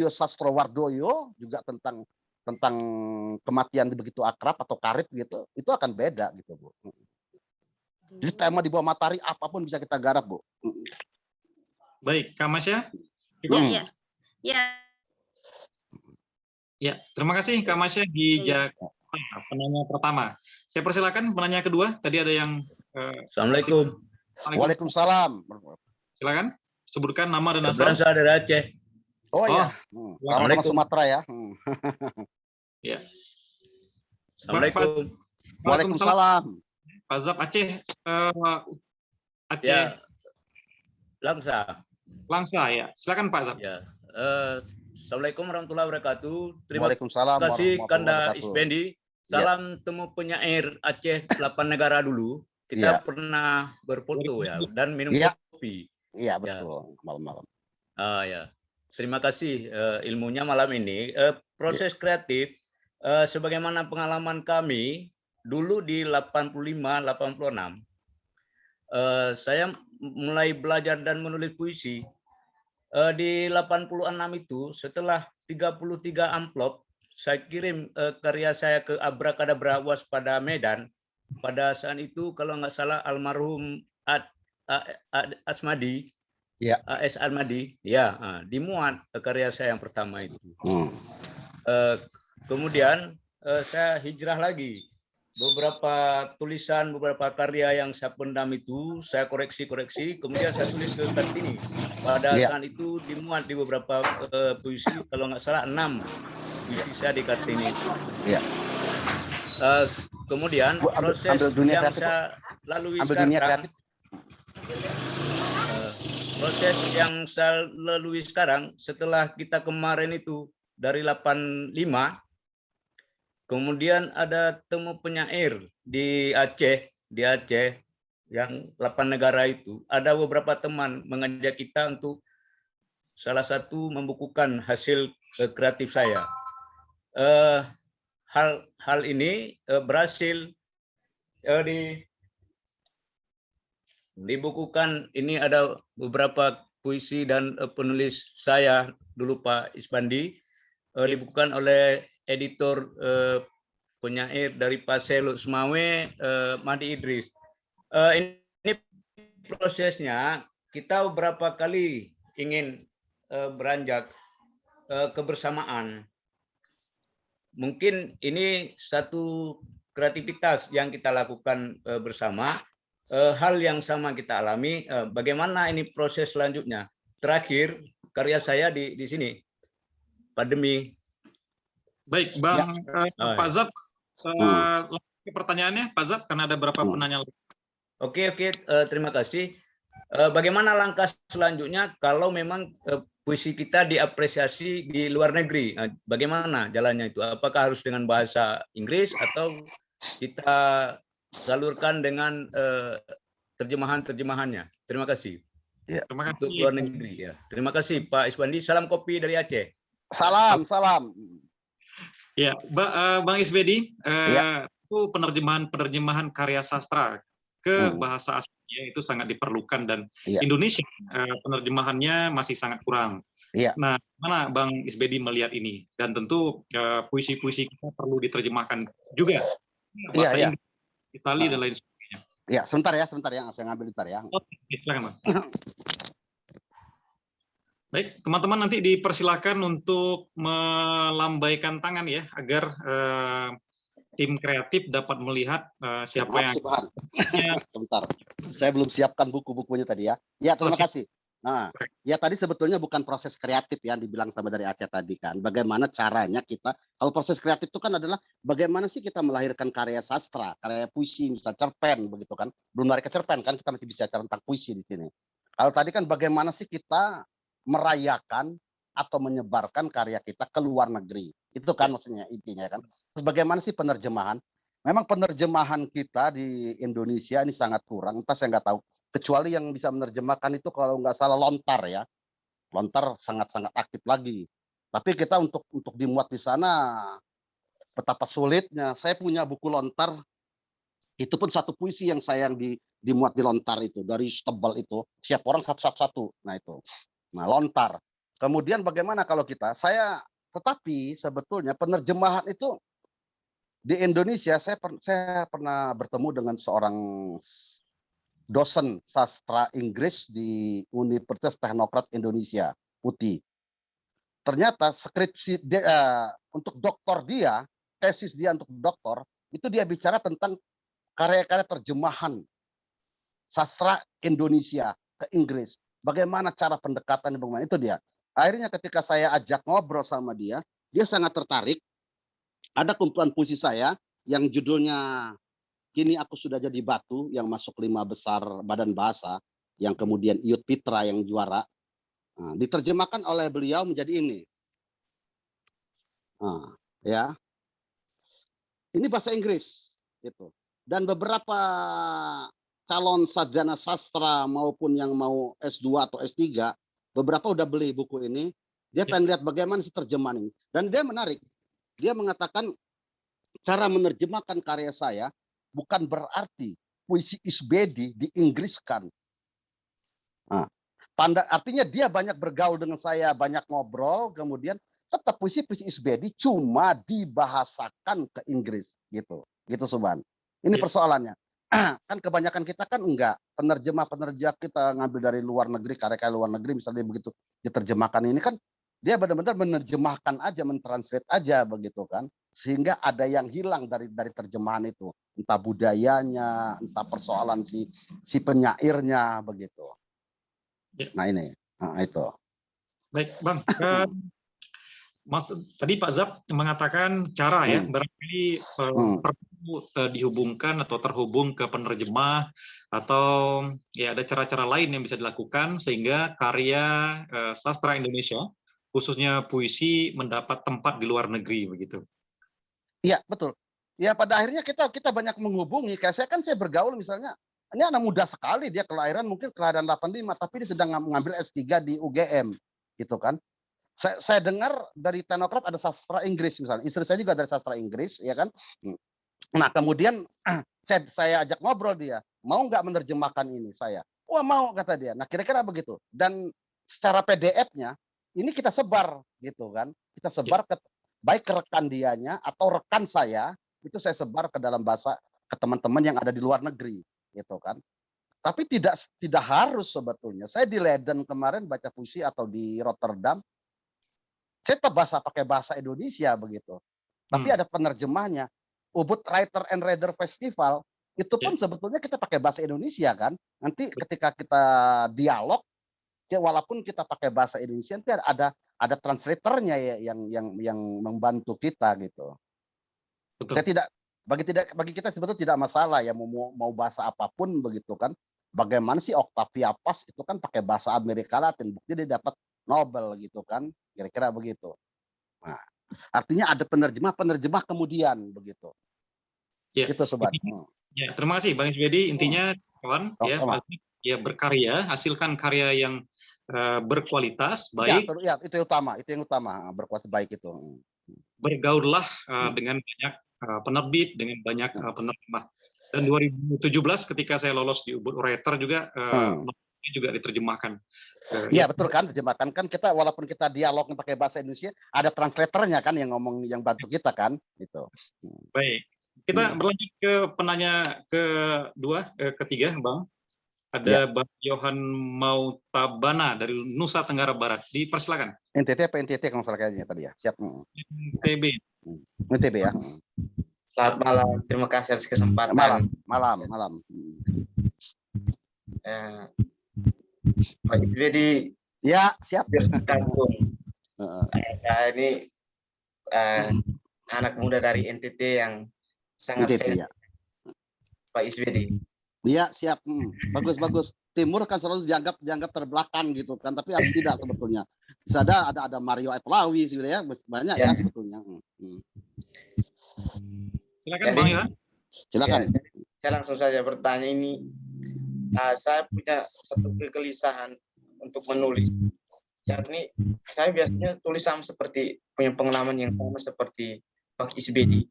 Speaker 5: Sastrowardoyo juga tentang tentang kematian begitu akrab atau karib gitu, itu akan beda gitu, Bu. Jadi tema di bawah matahari apapun bisa kita garap, Bu.
Speaker 1: Baik, Kak Masya.
Speaker 2: Ya, ya.
Speaker 1: Ya, terima kasih Kak Masya di Jakarta, penanya pertama. Saya persilakan penanya kedua. Tadi ada yang
Speaker 4: Assalamualaikum.
Speaker 5: Waalaikumsalam.
Speaker 1: Silakan sebutkan nama dan asal.
Speaker 4: Berasal dari Aceh.
Speaker 5: Oh iya. Sama-sama Sumatera ya.
Speaker 1: Ya.
Speaker 4: Assalamualaikum.
Speaker 5: Waalaikumsalam.
Speaker 1: Pak Zab Aceh. Aceh.
Speaker 4: Ya.
Speaker 1: Langsa ya. Silakan Pak Zab.
Speaker 4: Ya. Assalamualaikum warahmatullahi wabarakatuh. Terima
Speaker 5: Waalaikumsalam
Speaker 4: kasih
Speaker 5: warahmatullahi
Speaker 4: Kanda
Speaker 5: wabarakatuh.
Speaker 4: Isbendi. Salam temu penyair Aceh 8 negara dulu. Kita pernah berfoto ya dan minum kopi.
Speaker 5: Iya betul, malam-malam.
Speaker 4: Ya. Terima kasih ilmunya malam ini. Proses kreatif sebagaimana pengalaman kami dulu di 85-86. Saya mulai belajar dan menulis puisi. Di 86 itu setelah 33 amplop saya kirim karya saya ke Abrakadabra Waspada Medan. Pada saat itu kalau nggak salah almarhum Asmadi, AS Armadi, ya dimuat karya saya yang pertama itu. Kemudian saya hijrah lagi. Beberapa tulisan, beberapa karya yang saya pendam itu saya koreksi, kemudian saya tulis ke Kartini. Pada saat itu dimuat di beberapa puisi, kalau nggak salah 6 puisi saya di Kartini. Kemudian proses yang saya lalui sekarang, proses yang saya lalui sekarang setelah kita kemarin itu dari 85, kemudian ada temu penyair di Aceh yang 8 negara itu. Ada beberapa teman mengajak kita untuk salah satu membukukan hasil kreatif saya. Hal ini berhasil dibukukan. Ini ada beberapa puisi dan penulis saya dulu Pak Isbandi, dibukukan oleh editor penyair dari Pasel Semawe, Mahdi Idris. Ini prosesnya kita beberapa kali ingin beranjak kebersamaan. Mungkin ini satu kreativitas yang kita lakukan bersama. Hal yang sama kita alami. Bagaimana ini proses selanjutnya? Terakhir karya saya di sini, pandemi.
Speaker 1: Baik, Bang Pak Zab, pertanyaannya Pak Zab, karena ada beberapa penanya.
Speaker 4: Oke, terima kasih. Bagaimana langkah selanjutnya kalau memang puisi kita diapresiasi di luar negeri? Bagaimana jalannya itu? Apakah harus dengan bahasa Inggris atau kita salurkan dengan terjemahannya? Terima kasih.
Speaker 1: Terima kasih.
Speaker 4: Untuk luar negeri ya. Terima kasih Pak Isbandi. Salam kopi dari Aceh.
Speaker 5: Salam.
Speaker 1: Ya, Bang Isbedi, itu penerjemahan karya sastra ke bahasa aslinya itu sangat diperlukan dan Indonesia penerjemahannya masih sangat kurang. Nah, mana Bang Isbedi melihat ini? Dan tentu puisi-puisi kita perlu diterjemahkan juga bahasa Inggris, Itali dan lain sebagainya.
Speaker 5: Ya, sebentar ya, saya ngambil bentar ya.
Speaker 1: Oke, silakan Bang. Baik, teman-teman nanti dipersilakan untuk melambaikan tangan ya agar tim kreatif dapat melihat siapa yang.
Speaker 5: Sebentar, saya belum siapkan buku-bukunya tadi ya. Ya, terima kasih. Nah, ya tadi sebetulnya bukan proses kreatif ya, dibilang sama dari Aceh tadi kan. Bagaimana caranya kita, kalau proses kreatif itu kan adalah bagaimana sih kita melahirkan karya sastra, karya puisi, misalnya cerpen begitu kan. Belum lari ke cerpen kan, kita masih bicara tentang puisi di sini. Kalau tadi kan bagaimana sih kita merayakan atau menyebarkan karya kita ke luar negeri. Itu kan maksudnya intinya kan. Terus bagaimana sih penerjemahan? Memang penerjemahan kita di Indonesia ini sangat kurang. Entah saya nggak tahu. Kecuali yang bisa menerjemahkan itu kalau nggak salah Lontar ya. Lontar sangat-sangat aktif lagi. Tapi kita untuk dimuat di sana betapa sulitnya. Saya punya buku Lontar. Itu pun satu puisi yang saya dimuat di Lontar itu. Dari tebal itu. Siap orang satu-satu. Nah itu. Nah Lontar. Kemudian bagaimana kalau saya tetapi sebetulnya penerjemahan itu di Indonesia, saya pernah bertemu dengan seorang dosen sastra Inggris di Universitas Teknokrat Indonesia, UTI. Ternyata skripsi dia, untuk doktor dia, tesis dia untuk doktor, itu dia bicara tentang karya-karya terjemahan sastra Indonesia ke Inggris. Bagaimana cara pendekatan, bagaimana itu dia. Akhirnya ketika saya ajak ngobrol sama dia sangat tertarik. Ada kumpulan puisi saya yang judulnya Kini Aku Sudah Jadi Batu, yang masuk 5 besar Badan Bahasa, yang kemudian Iyut Pitra yang juara. Nah, diterjemahkan oleh beliau menjadi ini. Nah, ya. Ini bahasa Inggris gitu. Dan beberapa calon sarjana sastra maupun yang mau S2 atau S3, beberapa udah beli buku ini. Dia pengen lihat bagaimana sih terjemahan ini. Dan dia menarik. Dia mengatakan cara menerjemahkan karya saya bukan berarti puisi Isbedi diinggriskan. Nah, artinya dia banyak bergaul dengan saya, banyak ngobrol, kemudian tetap puisi-puisi Isbedi cuma dibahasakan ke Inggris gitu. Gitu Suban. Ini persoalannya. Kan kebanyakan kita kan enggak, penerjemah kita ngambil dari luar negeri, karya-karya luar negeri misalnya begitu diterjemahkan ini kan dia benar-benar menerjemahkan aja, mentranslate aja begitu kan. Sehingga ada yang hilang dari terjemahan itu. Entah budayanya, entah persoalan si penyairnya begitu.
Speaker 1: Ya.
Speaker 5: Nah ini, nah itu.
Speaker 1: Baik, Bang. Tadi Pak Zab mengatakan cara ya, barangkali perlu dihubungkan atau terhubung ke penerjemah atau ya ada cara-cara lain yang bisa dilakukan sehingga karya sastra Indonesia, khususnya puisi, mendapat tempat di luar negeri begitu.
Speaker 5: Iya, betul. Ya pada akhirnya kita banyak menghubungi. Kayak saya bergaul misalnya, ini anak muda sekali, dia mungkin kelahiran 85, tapi dia sedang mengambil S3 di UGM gitu kan. Saya dengar dari Teknokrat ada sastra Inggris misalnya. Istri saya juga dari sastra Inggris, ya kan. Nah kemudian saya ajak ngobrol dia, mau nggak menerjemahkan ini saya? Wah mau, kata dia. Nah kira-kira begitu. Dan secara PDF-nya ini kita sebar gitu kan. Kita sebar baik ke rekan dianya atau rekan saya, itu saya sebar ke dalam bahasa ke teman-teman yang ada di luar negeri gitu kan. Tapi tidak harus sebetulnya. Saya di Leiden kemarin baca puisi atau di Rotterdam, saya tetap pakai bahasa Indonesia begitu. Tapi ada penerjemahnya. Ubud Writer and Reader Festival itu pun sebetulnya kita pakai bahasa Indonesia kan. Nanti ketika kita dialog, ya walaupun kita pakai bahasa Indonesia, nanti ada translatornya ya yang membantu kita gitu.
Speaker 1: Betul.
Speaker 5: Bagi kita sebetulnya tidak masalah ya mau bahasa apapun begitu kan. Bagaimana sih Octavia Paz itu kan pakai bahasa Amerika Latin, bukti dia dapat Nobel gitu kan, kira-kira begitu. Nah, artinya ada penerjemah kemudian begitu.
Speaker 1: Ya.
Speaker 5: Itu Sobat.
Speaker 1: Ya, terima kasih Bang Isbedi. Intinya kawan ya berkarya, hasilkan karya yang berkualitas baik.
Speaker 5: Ya, itu yang utama, berkualitas baik itu.
Speaker 1: Bergaullah dengan banyak penerbit, dengan banyak penerjemah. Dan 2017 ketika saya lolos di Ubud Writer juga juga diterjemahkan.
Speaker 5: Iya betul kan, terjemahkan kan kita walaupun kita dialog pakai bahasa Indonesia, ada translatornya kan yang ngomong, yang bantu kita kan itu.
Speaker 1: Baik, kita berlanjut ke penanya ketiga, Bang. Ada Bang Johan Mautabana dari Nusa Tenggara Barat. Dipersilakan.
Speaker 5: NTT apa NTT kalau salah kayaknya tadi ya. Siap.
Speaker 1: NTB.
Speaker 5: NTB ya.
Speaker 3: Selamat malam, terima kasih atas kesempatan.
Speaker 5: Malam.
Speaker 3: Pak Isbedi,
Speaker 5: ya siap.
Speaker 3: Kampung. Saya ini anak muda dari NTT yang sangat
Speaker 5: NTT, ya.
Speaker 3: Pak Isbedi.
Speaker 5: Iya siap. Bagus. Timur kan selalu dianggap terbelakang gitu kan, tapi harus tidak sebetulnya. Bisa ada Mario Epelawi gitu ya, banyak ya sebetulnya.
Speaker 1: Silakan Bang Johan.
Speaker 5: Silakan.
Speaker 3: Saya langsung saja bertanya ini. Saya punya satu kegelisahan untuk menulis. Yakni saya biasanya tulis sama seperti punya pengalaman yang sama seperti Pak Isbedi.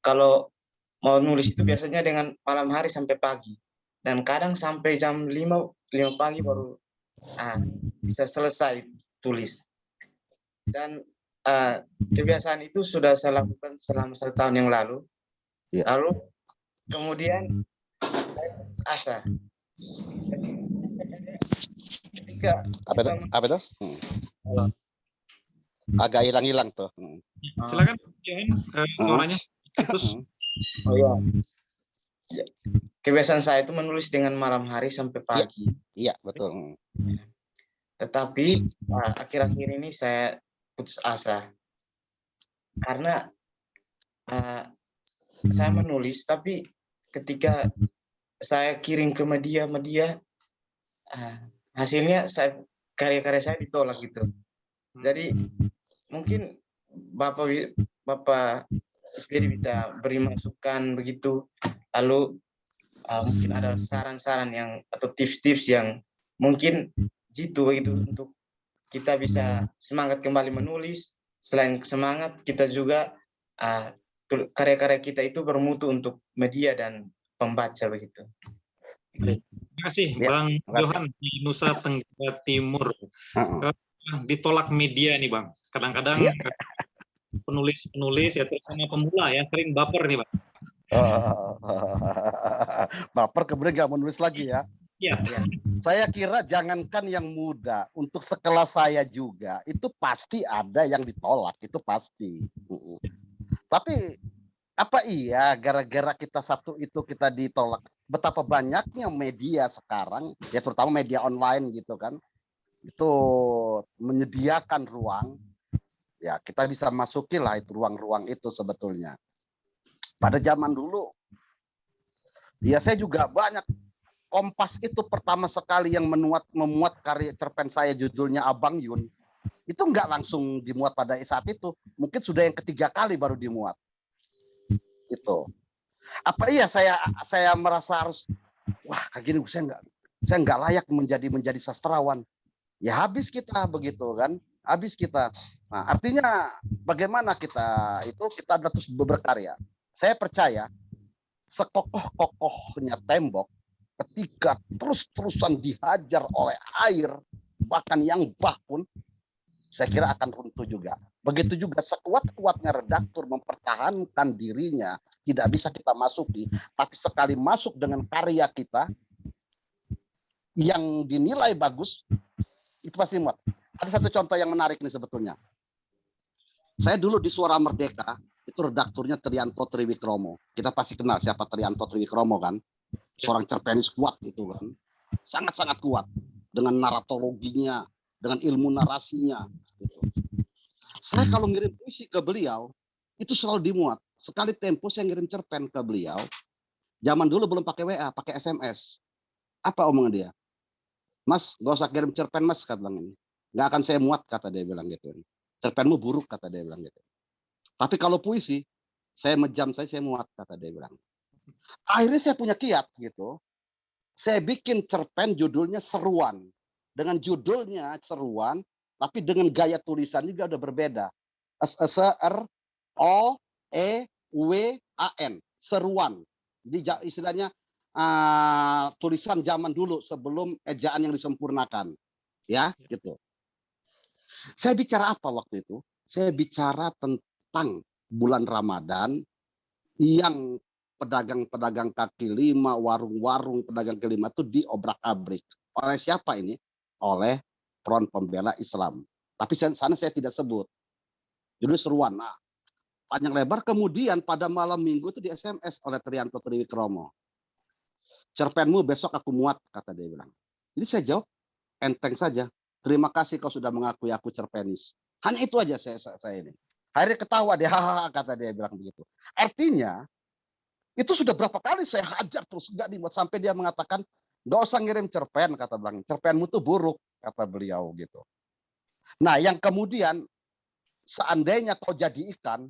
Speaker 3: Kalau mau nulis itu biasanya dengan malam hari sampai pagi. Dan kadang sampai jam 5 pagi baru bisa selesai tulis. Dan kebiasaan itu sudah saya lakukan selama 1 tahun yang lalu.
Speaker 5: Iya.
Speaker 3: Lalu kemudian saya putus asa. Ketika
Speaker 5: Apa itu? Apa itu? Agak hilang-hilang tuh.
Speaker 1: Silakan Johan, suaranya putus.
Speaker 3: Oh ya. Kebiasaan saya itu menulis dengan malam hari sampai pagi.
Speaker 5: Iya, betul.
Speaker 3: Tetapi akhir-akhir ini saya putus asa karena saya menulis, tapi ketika saya kirim ke media, hasilnya karya-karya saya ditolak gitu. Jadi mungkin Bapak SPD bisa beri masukan begitu, lalu mungkin ada saran-saran yang atau tips-tips yang mungkin begitu untuk kita bisa semangat kembali menulis. Selain semangat, kita juga karya-karya kita itu bermutu untuk media dan pembaca begitu.
Speaker 1: Terima kasih
Speaker 5: Ya,
Speaker 1: Bang
Speaker 5: terima kasih.
Speaker 1: Johan di Nusa Tenggara Timur. Ditolak media nih Bang. Kadang-kadang
Speaker 5: Iya.
Speaker 1: penulis ya terutama pemula ya sering baper nih Bang.
Speaker 5: Baper kemudian nggak menulis lagi ya.
Speaker 1: Iya.
Speaker 5: Saya kira jangankan yang muda, untuk sekelas saya juga itu pasti ada yang ditolak, itu pasti. Tapi apa iya gara-gara kita satu itu kita ditolak? Betapa banyaknya media sekarang, ya terutama media online gitu kan, itu menyediakan ruang, ya kita bisa masuki lah itu ruang-ruang itu sebetulnya. Pada zaman dulu, ya saya juga banyak. Kompas itu pertama sekali yang memuat karya cerpen saya judulnya Abang Yun. Itu nggak langsung dimuat pada saat itu. Mungkin sudah yang ketiga kali baru dimuat. Itu. Apa iya saya merasa harus, wah kayak gini saya nggak layak menjadi sastrawan. Ya habis kita begitu kan. Habis kita. Nah, artinya bagaimana kita terus berkarya. Saya percaya sekokoh-kokohnya tembok ketika terus-terusan dihajar oleh air, bahkan yang bah pun, saya kira akan runtuh juga. Begitu juga sekuat-kuatnya redaktur mempertahankan dirinya, tidak bisa kita masuki, tapi sekali masuk dengan karya kita yang dinilai bagus, itu pasti muat. Ada satu contoh yang menarik nih sebetulnya. Saya dulu di Suara Merdeka, itu redakturnya Triyanto Triwikromo. Kita pasti kenal siapa Triyanto Triwikromo kan? Seorang cerpenis kuat itu kan, sangat-sangat kuat dengan narratologinya, dengan ilmu narasinya. Gitu. Saya kalau ngirim puisi ke beliau itu selalu dimuat. Sekali tempo saya ngirim cerpen ke beliau. Zaman dulu belum pakai WA, pakai SMS. Apa omongan dia? Mas, gak usah kirim cerpen mas, kata bilang ini. Gak akan saya muat, kata dia bilang gitu. Cerpenmu buruk, kata dia bilang gitu. Tapi kalau puisi, saya muat, kata dia bilang. Akhirnya saya punya kiat gitu. Saya bikin cerpen judulnya Seruan. Dengan judulnya Seruan, tapi dengan gaya tulisan juga udah berbeda. S-E-R-O-E-W-A-N. Seruan. Jadi istilahnya tulisan zaman dulu sebelum ejaan yang disempurnakan. Ya, gitu. Saya bicara apa waktu itu? Saya bicara tentang bulan Ramadan yang pedagang-pedagang kaki lima, warung-warung pedagang kaki lima itu diobrak-abrik. Oleh siapa ini? Oleh Front Pembela Islam. Tapi sana saya tidak sebut. Judul Seruan. Nah, panjang lebar. Kemudian pada malam minggu itu di SMS oleh Triyanto Triwikromo. Cerpenmu besok aku muat, kata dia bilang. Jadi saya jawab, enteng saja. Terima kasih kau sudah mengakui aku cerpenis. Hanya itu aja saya ini. Akhirnya ketawa dia, hahaha, kata dia bilang begitu. Artinya, itu sudah berapa kali saya hajar terus nggak dibuat sampai dia mengatakan nggak usah ngirim cerpen, kata bilang cerpenmu tuh buruk, kata beliau gitu. Nah yang kemudian seandainya kau jadi ikan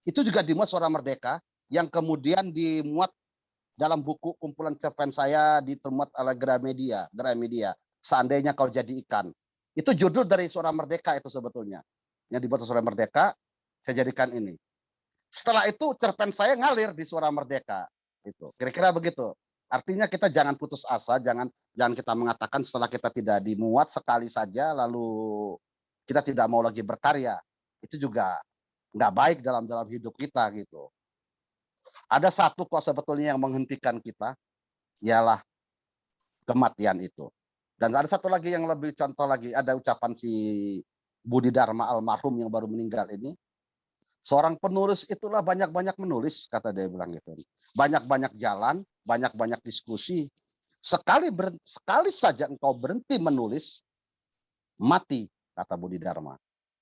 Speaker 5: itu juga dimuat Suara Merdeka yang kemudian dimuat dalam buku kumpulan cerpen saya ditemuat oleh Gramedia. Seandainya kau jadi ikan itu judul dari Suara Merdeka itu sebetulnya yang dibuat Suara Merdeka saya jadikan ini. Setelah itu cerpen saya ngalir di Suara Merdeka. Itu kira-kira begitu. Artinya kita jangan putus asa, jangan kita mengatakan setelah kita tidak dimuat sekali saja lalu kita tidak mau lagi berkarya. itu juga nggak baik dalam hidup kita gitu. Ada satu kok sebetulnya yang menghentikan kita, ialah kematian itu. Dan ada satu lagi yang lebih contoh lagi, ada ucapan si Budi Dharma almarhum yang baru meninggal ini, seorang penulis itulah banyak-banyak menulis, kata dia bilang gitu. Banyak-banyak jalan, banyak-banyak diskusi. Sekali saja engkau berhenti menulis, mati, kata Budi Dharma.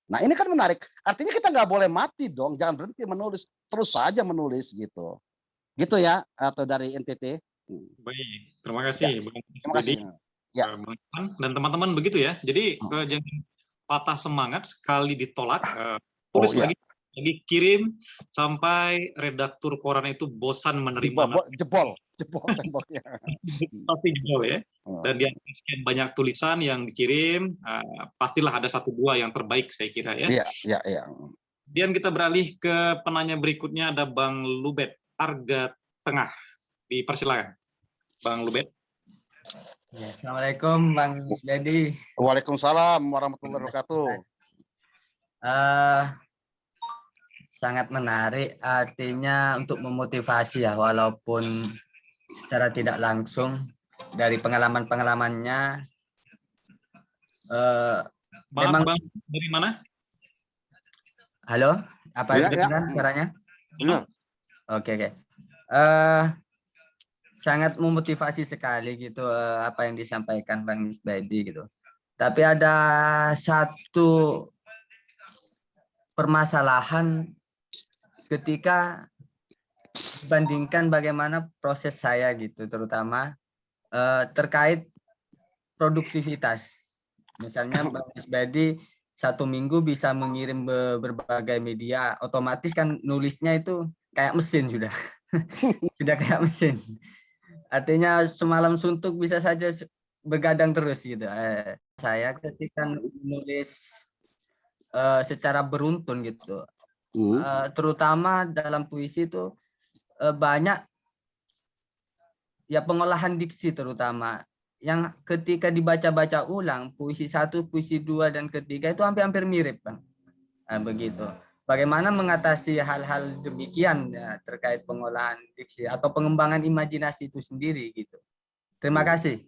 Speaker 5: Nah ini kan menarik, artinya kita nggak boleh mati dong, jangan berhenti menulis, terus saja menulis gitu. Gitu ya, atau dari NTT.
Speaker 1: Baik, terima kasih Bang
Speaker 5: Terima
Speaker 1: Bedi,
Speaker 5: kasih. Ya.
Speaker 1: Bang Iman, dan teman-teman begitu ya. Jadi jangan patah semangat sekali ditolak, tulis
Speaker 5: iya.
Speaker 1: lagi kirim sampai redaktur koran itu bosan menerima
Speaker 5: Jebol temboknya.
Speaker 1: pasti jebol ya. Dan di antara sekian banyak tulisan yang dikirim, pastilah ada 1-2 yang terbaik saya kira ya.
Speaker 5: Iya.
Speaker 1: Kemudian kita beralih ke penanya berikutnya, ada Bang Lubet, Arga Tengah. Dipersilakan, Bang Lubet.
Speaker 6: Ya, Assalamualaikum Bang Isbedi.
Speaker 5: Waalaikumsalam warahmatullahi wabarakatuh.
Speaker 6: Sangat menarik, artinya untuk memotivasi ya, walaupun secara tidak langsung dari pengalaman-pengalamannya.
Speaker 1: Memang Bang, dari mana?
Speaker 6: Halo, apa kedengaran suaranya? Oke. Sangat memotivasi sekali gitu apa yang disampaikan Bang Isbedi gitu. Tapi ada satu permasalahan ketika dibandingkan bagaimana proses saya gitu, terutama terkait produktivitas. Misalnya Bang Isbedi 1 minggu bisa mengirim berbagai media, otomatis kan nulisnya itu kayak mesin sudah. Sudah kayak mesin. Artinya semalam suntuk bisa saja begadang terus gitu. Saya ketika menulis secara beruntun gitu, terutama dalam puisi itu banyak ya pengolahan diksi, terutama yang ketika dibaca-baca ulang puisi 1, puisi 2 dan ketiga itu hampir mirip, Bang. Begitu. Bagaimana mengatasi hal-hal demikian ya, terkait pengolahan diksi atau pengembangan imajinasi itu sendiri gitu. Terima kasih.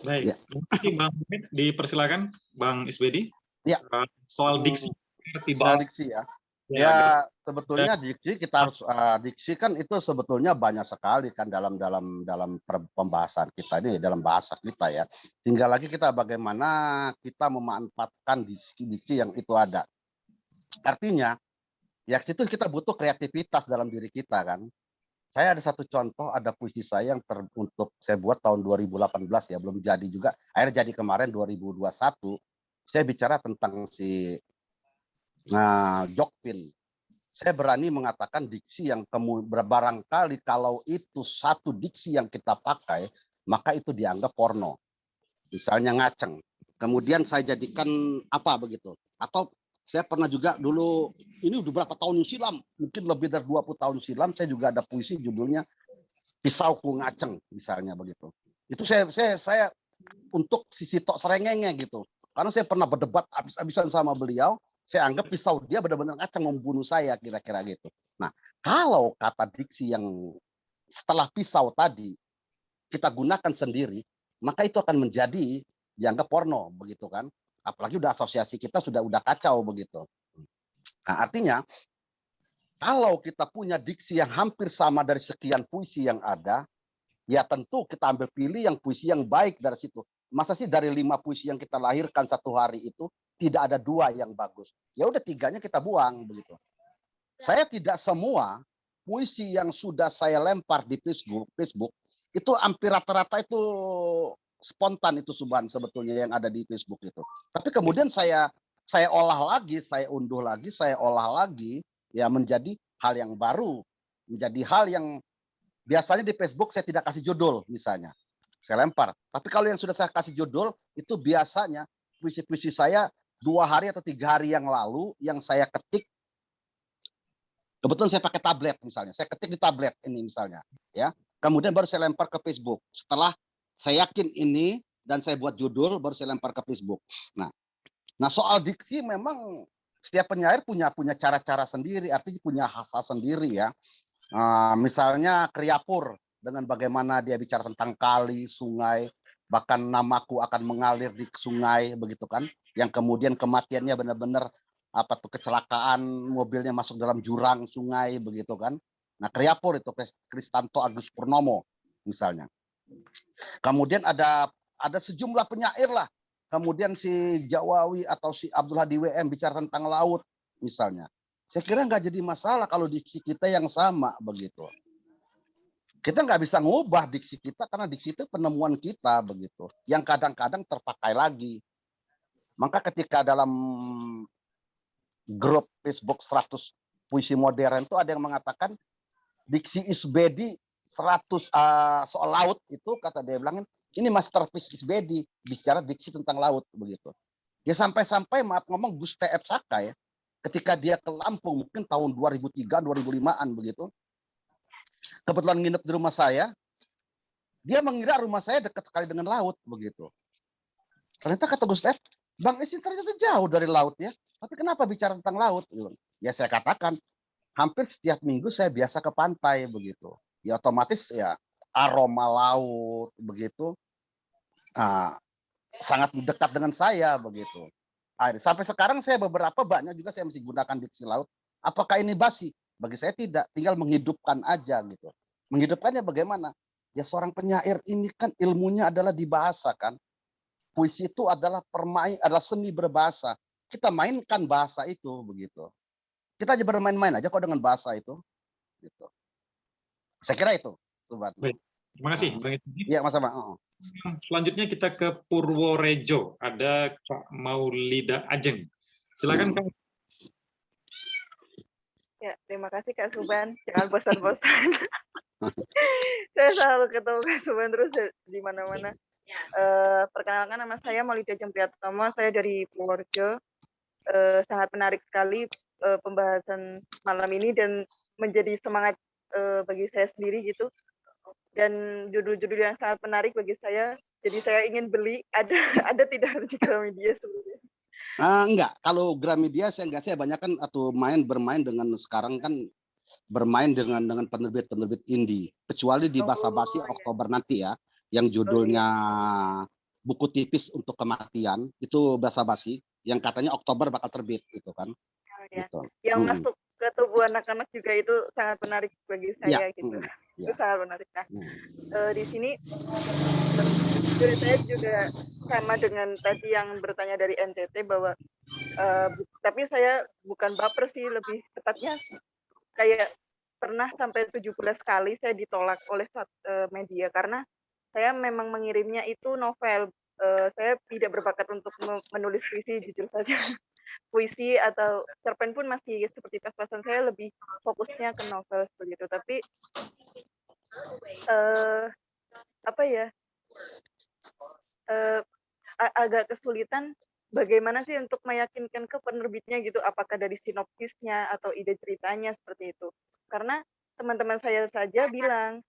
Speaker 1: Baik, terima kasih Bang Lubet. Dipersilakan Bang Isbedi.
Speaker 5: Ya.
Speaker 1: Soal diksi.
Speaker 5: Soal diksi ya. Ya sebetulnya diksi kita harus diksi kan itu sebetulnya banyak sekali kan dalam pembahasan kita ini, dalam bahasa kita ya. Tinggal lagi kita bagaimana kita memanfaatkan diksi yang itu ada. Artinya ya situ kita butuh kreativitas dalam diri kita kan. Saya ada satu contoh, ada puisi saya yang untuk saya buat tahun 2018 ya, belum jadi juga. Akhirnya jadi kemarin 2021. Saya bicara tentang si Jokpin. Saya berani mengatakan diksi yang barangkali kalau itu satu diksi yang kita pakai, maka itu dianggap porno. Misalnya ngaceng. Kemudian saya jadikan apa begitu. Atau saya pernah juga dulu, ini udah berapa tahun silam, mungkin lebih dari 20 tahun silam, saya juga ada puisi judulnya Pisauku Ngaceng, misalnya begitu. Itu saya untuk sisi tok serengenge gitu. Karena saya pernah berdebat habis-habisan sama beliau, saya anggap pisau dia benar-benar ngaceng membunuh saya, kira-kira gitu. Nah, kalau kata diksi yang setelah pisau tadi kita gunakan sendiri, maka itu akan menjadi dianggap porno, begitu kan? Apalagi udah asosiasi kita sudah kacau begitu. Nah, artinya kalau kita punya diksi yang hampir sama dari sekian puisi yang ada, ya tentu kita ambil pilih yang puisi yang baik dari situ. Masa sih dari 5 puisi yang kita lahirkan satu hari itu tidak ada 2 yang bagus? Ya udah 3-nya kita buang begitu. Saya tidak semua puisi yang sudah saya lempar di Facebook itu hampir rata-rata itu spontan itu Subhan sebetulnya yang ada di Facebook itu. Tapi kemudian saya olah lagi, saya unduh lagi, saya olah lagi ya menjadi hal yang baru, menjadi hal yang biasanya di Facebook saya tidak kasih judul misalnya. Saya lempar. Tapi kalau yang sudah saya kasih judul itu biasanya puisi-puisi saya 2 hari atau 3 hari yang lalu yang saya ketik. Kebetulan saya pakai tablet misalnya. Saya ketik di tablet ini misalnya, ya. Kemudian baru saya lempar ke Facebook. Setelah saya yakin ini dan saya buat judul baru saya lempar ke Facebook. Nah soal diksi memang setiap penyair punya cara-cara sendiri, artinya punya khas sendiri ya. Misalnya Kriapur dengan bagaimana dia bicara tentang kali, sungai, bahkan namaku akan mengalir di sungai begitu kan, yang kemudian kematiannya benar-benar apa tuh kecelakaan mobilnya masuk dalam jurang sungai begitu kan. Nah, Kriapur itu Kristanto Agus Purnomo misalnya. Kemudian ada sejumlah penyair lah. Kemudian si Jawawi atau si Abdul Hadi WM bicara tentang laut misalnya. Saya kira nggak jadi masalah kalau diksi kita yang sama begitu. Kita nggak bisa ngubah diksi kita karena diksi itu penemuan kita begitu. Yang kadang-kadang terpakai lagi. Maka ketika dalam grup Facebook 100 puisi modern itu ada yang mengatakan diksi Isbedi 100 soal laut itu kata dia bilangin ini masterpiece Isbedi bicara diksi tentang laut begitu. Ya sampai-sampai maaf ngomong Gus T.F. Saka ya ketika dia ke Lampung mungkin tahun 2003 2005-an begitu. Kebetulan nginep di rumah saya, dia mengira rumah saya dekat sekali dengan laut begitu. Ternyata kata Gus F, Bang Is ternyata jauh dari laut ya. Tapi kenapa bicara tentang laut? Ya saya katakan, hampir setiap minggu saya biasa ke pantai begitu. Ya otomatis ya aroma laut begitu sangat dekat dengan saya begitu. Sampai sekarang saya banyak juga saya masih gunakan diksi laut. Apakah ini basi? Bagi saya tidak, tinggal menghidupkan aja gitu. Menghidupkannya bagaimana? Ya seorang penyair ini kan ilmunya adalah di bahasa kan. Puisi itu adalah seni berbahasa. Kita mainkan bahasa itu begitu. Kita aja bermain-main aja kok dengan bahasa itu. Gitu. Saya kira itu.
Speaker 1: Baik. Terima kasih, Bang Is.
Speaker 5: Iya, sama-sama.
Speaker 1: Selanjutnya kita ke Purworejo. Ada Kak Maulida Ajeng. Silakan Kak.
Speaker 7: Ya, terima kasih Kak Suban. Jangan bosan-bosan. Saya selalu ketemu Kak Suban terus di mana-mana. Perkenalkan nama saya Maulida Jempriatomo. Saya dari Purworejo. Sangat menarik sekali pembahasan malam ini dan menjadi semangat bagi saya sendiri gitu. Dan judul-judul yang sangat menarik bagi saya. Jadi saya ingin beli. Ada tidak di Gramedia sebelumnya?
Speaker 5: Enggak, kalau Gramedia saya enggak, saya banyak kan atau bermain dengan sekarang kan bermain dengan penerbit-penerbit indie, kecuali di Basa-Basi Oktober nanti ya, yang judulnya buku tipis untuk kematian itu Basa-Basi, yang katanya Oktober bakal terbit gitu kan.
Speaker 7: Ya.
Speaker 5: Gitu.
Speaker 7: Yang masuk ke tubuh anak-anak juga itu sangat menarik bagi saya gitu. Itu sangat menarik. Nah, di sini saya juga sama dengan tadi yang bertanya dari NTT bahwa tapi saya bukan baper sih, lebih tepatnya kayak pernah sampai 17 kali saya ditolak oleh media karena saya memang mengirimnya itu novel. Saya tidak berbakat untuk menulis puisi, jujur saja. Puisi atau cerpen pun masih seperti pas-pasan, saya lebih fokusnya ke novel seperti itu. Tapi agak kesulitan bagaimana sih untuk meyakinkan ke penerbitnya gitu, apakah dari sinopsisnya atau ide ceritanya seperti itu. Karena teman-teman saya saja bilang,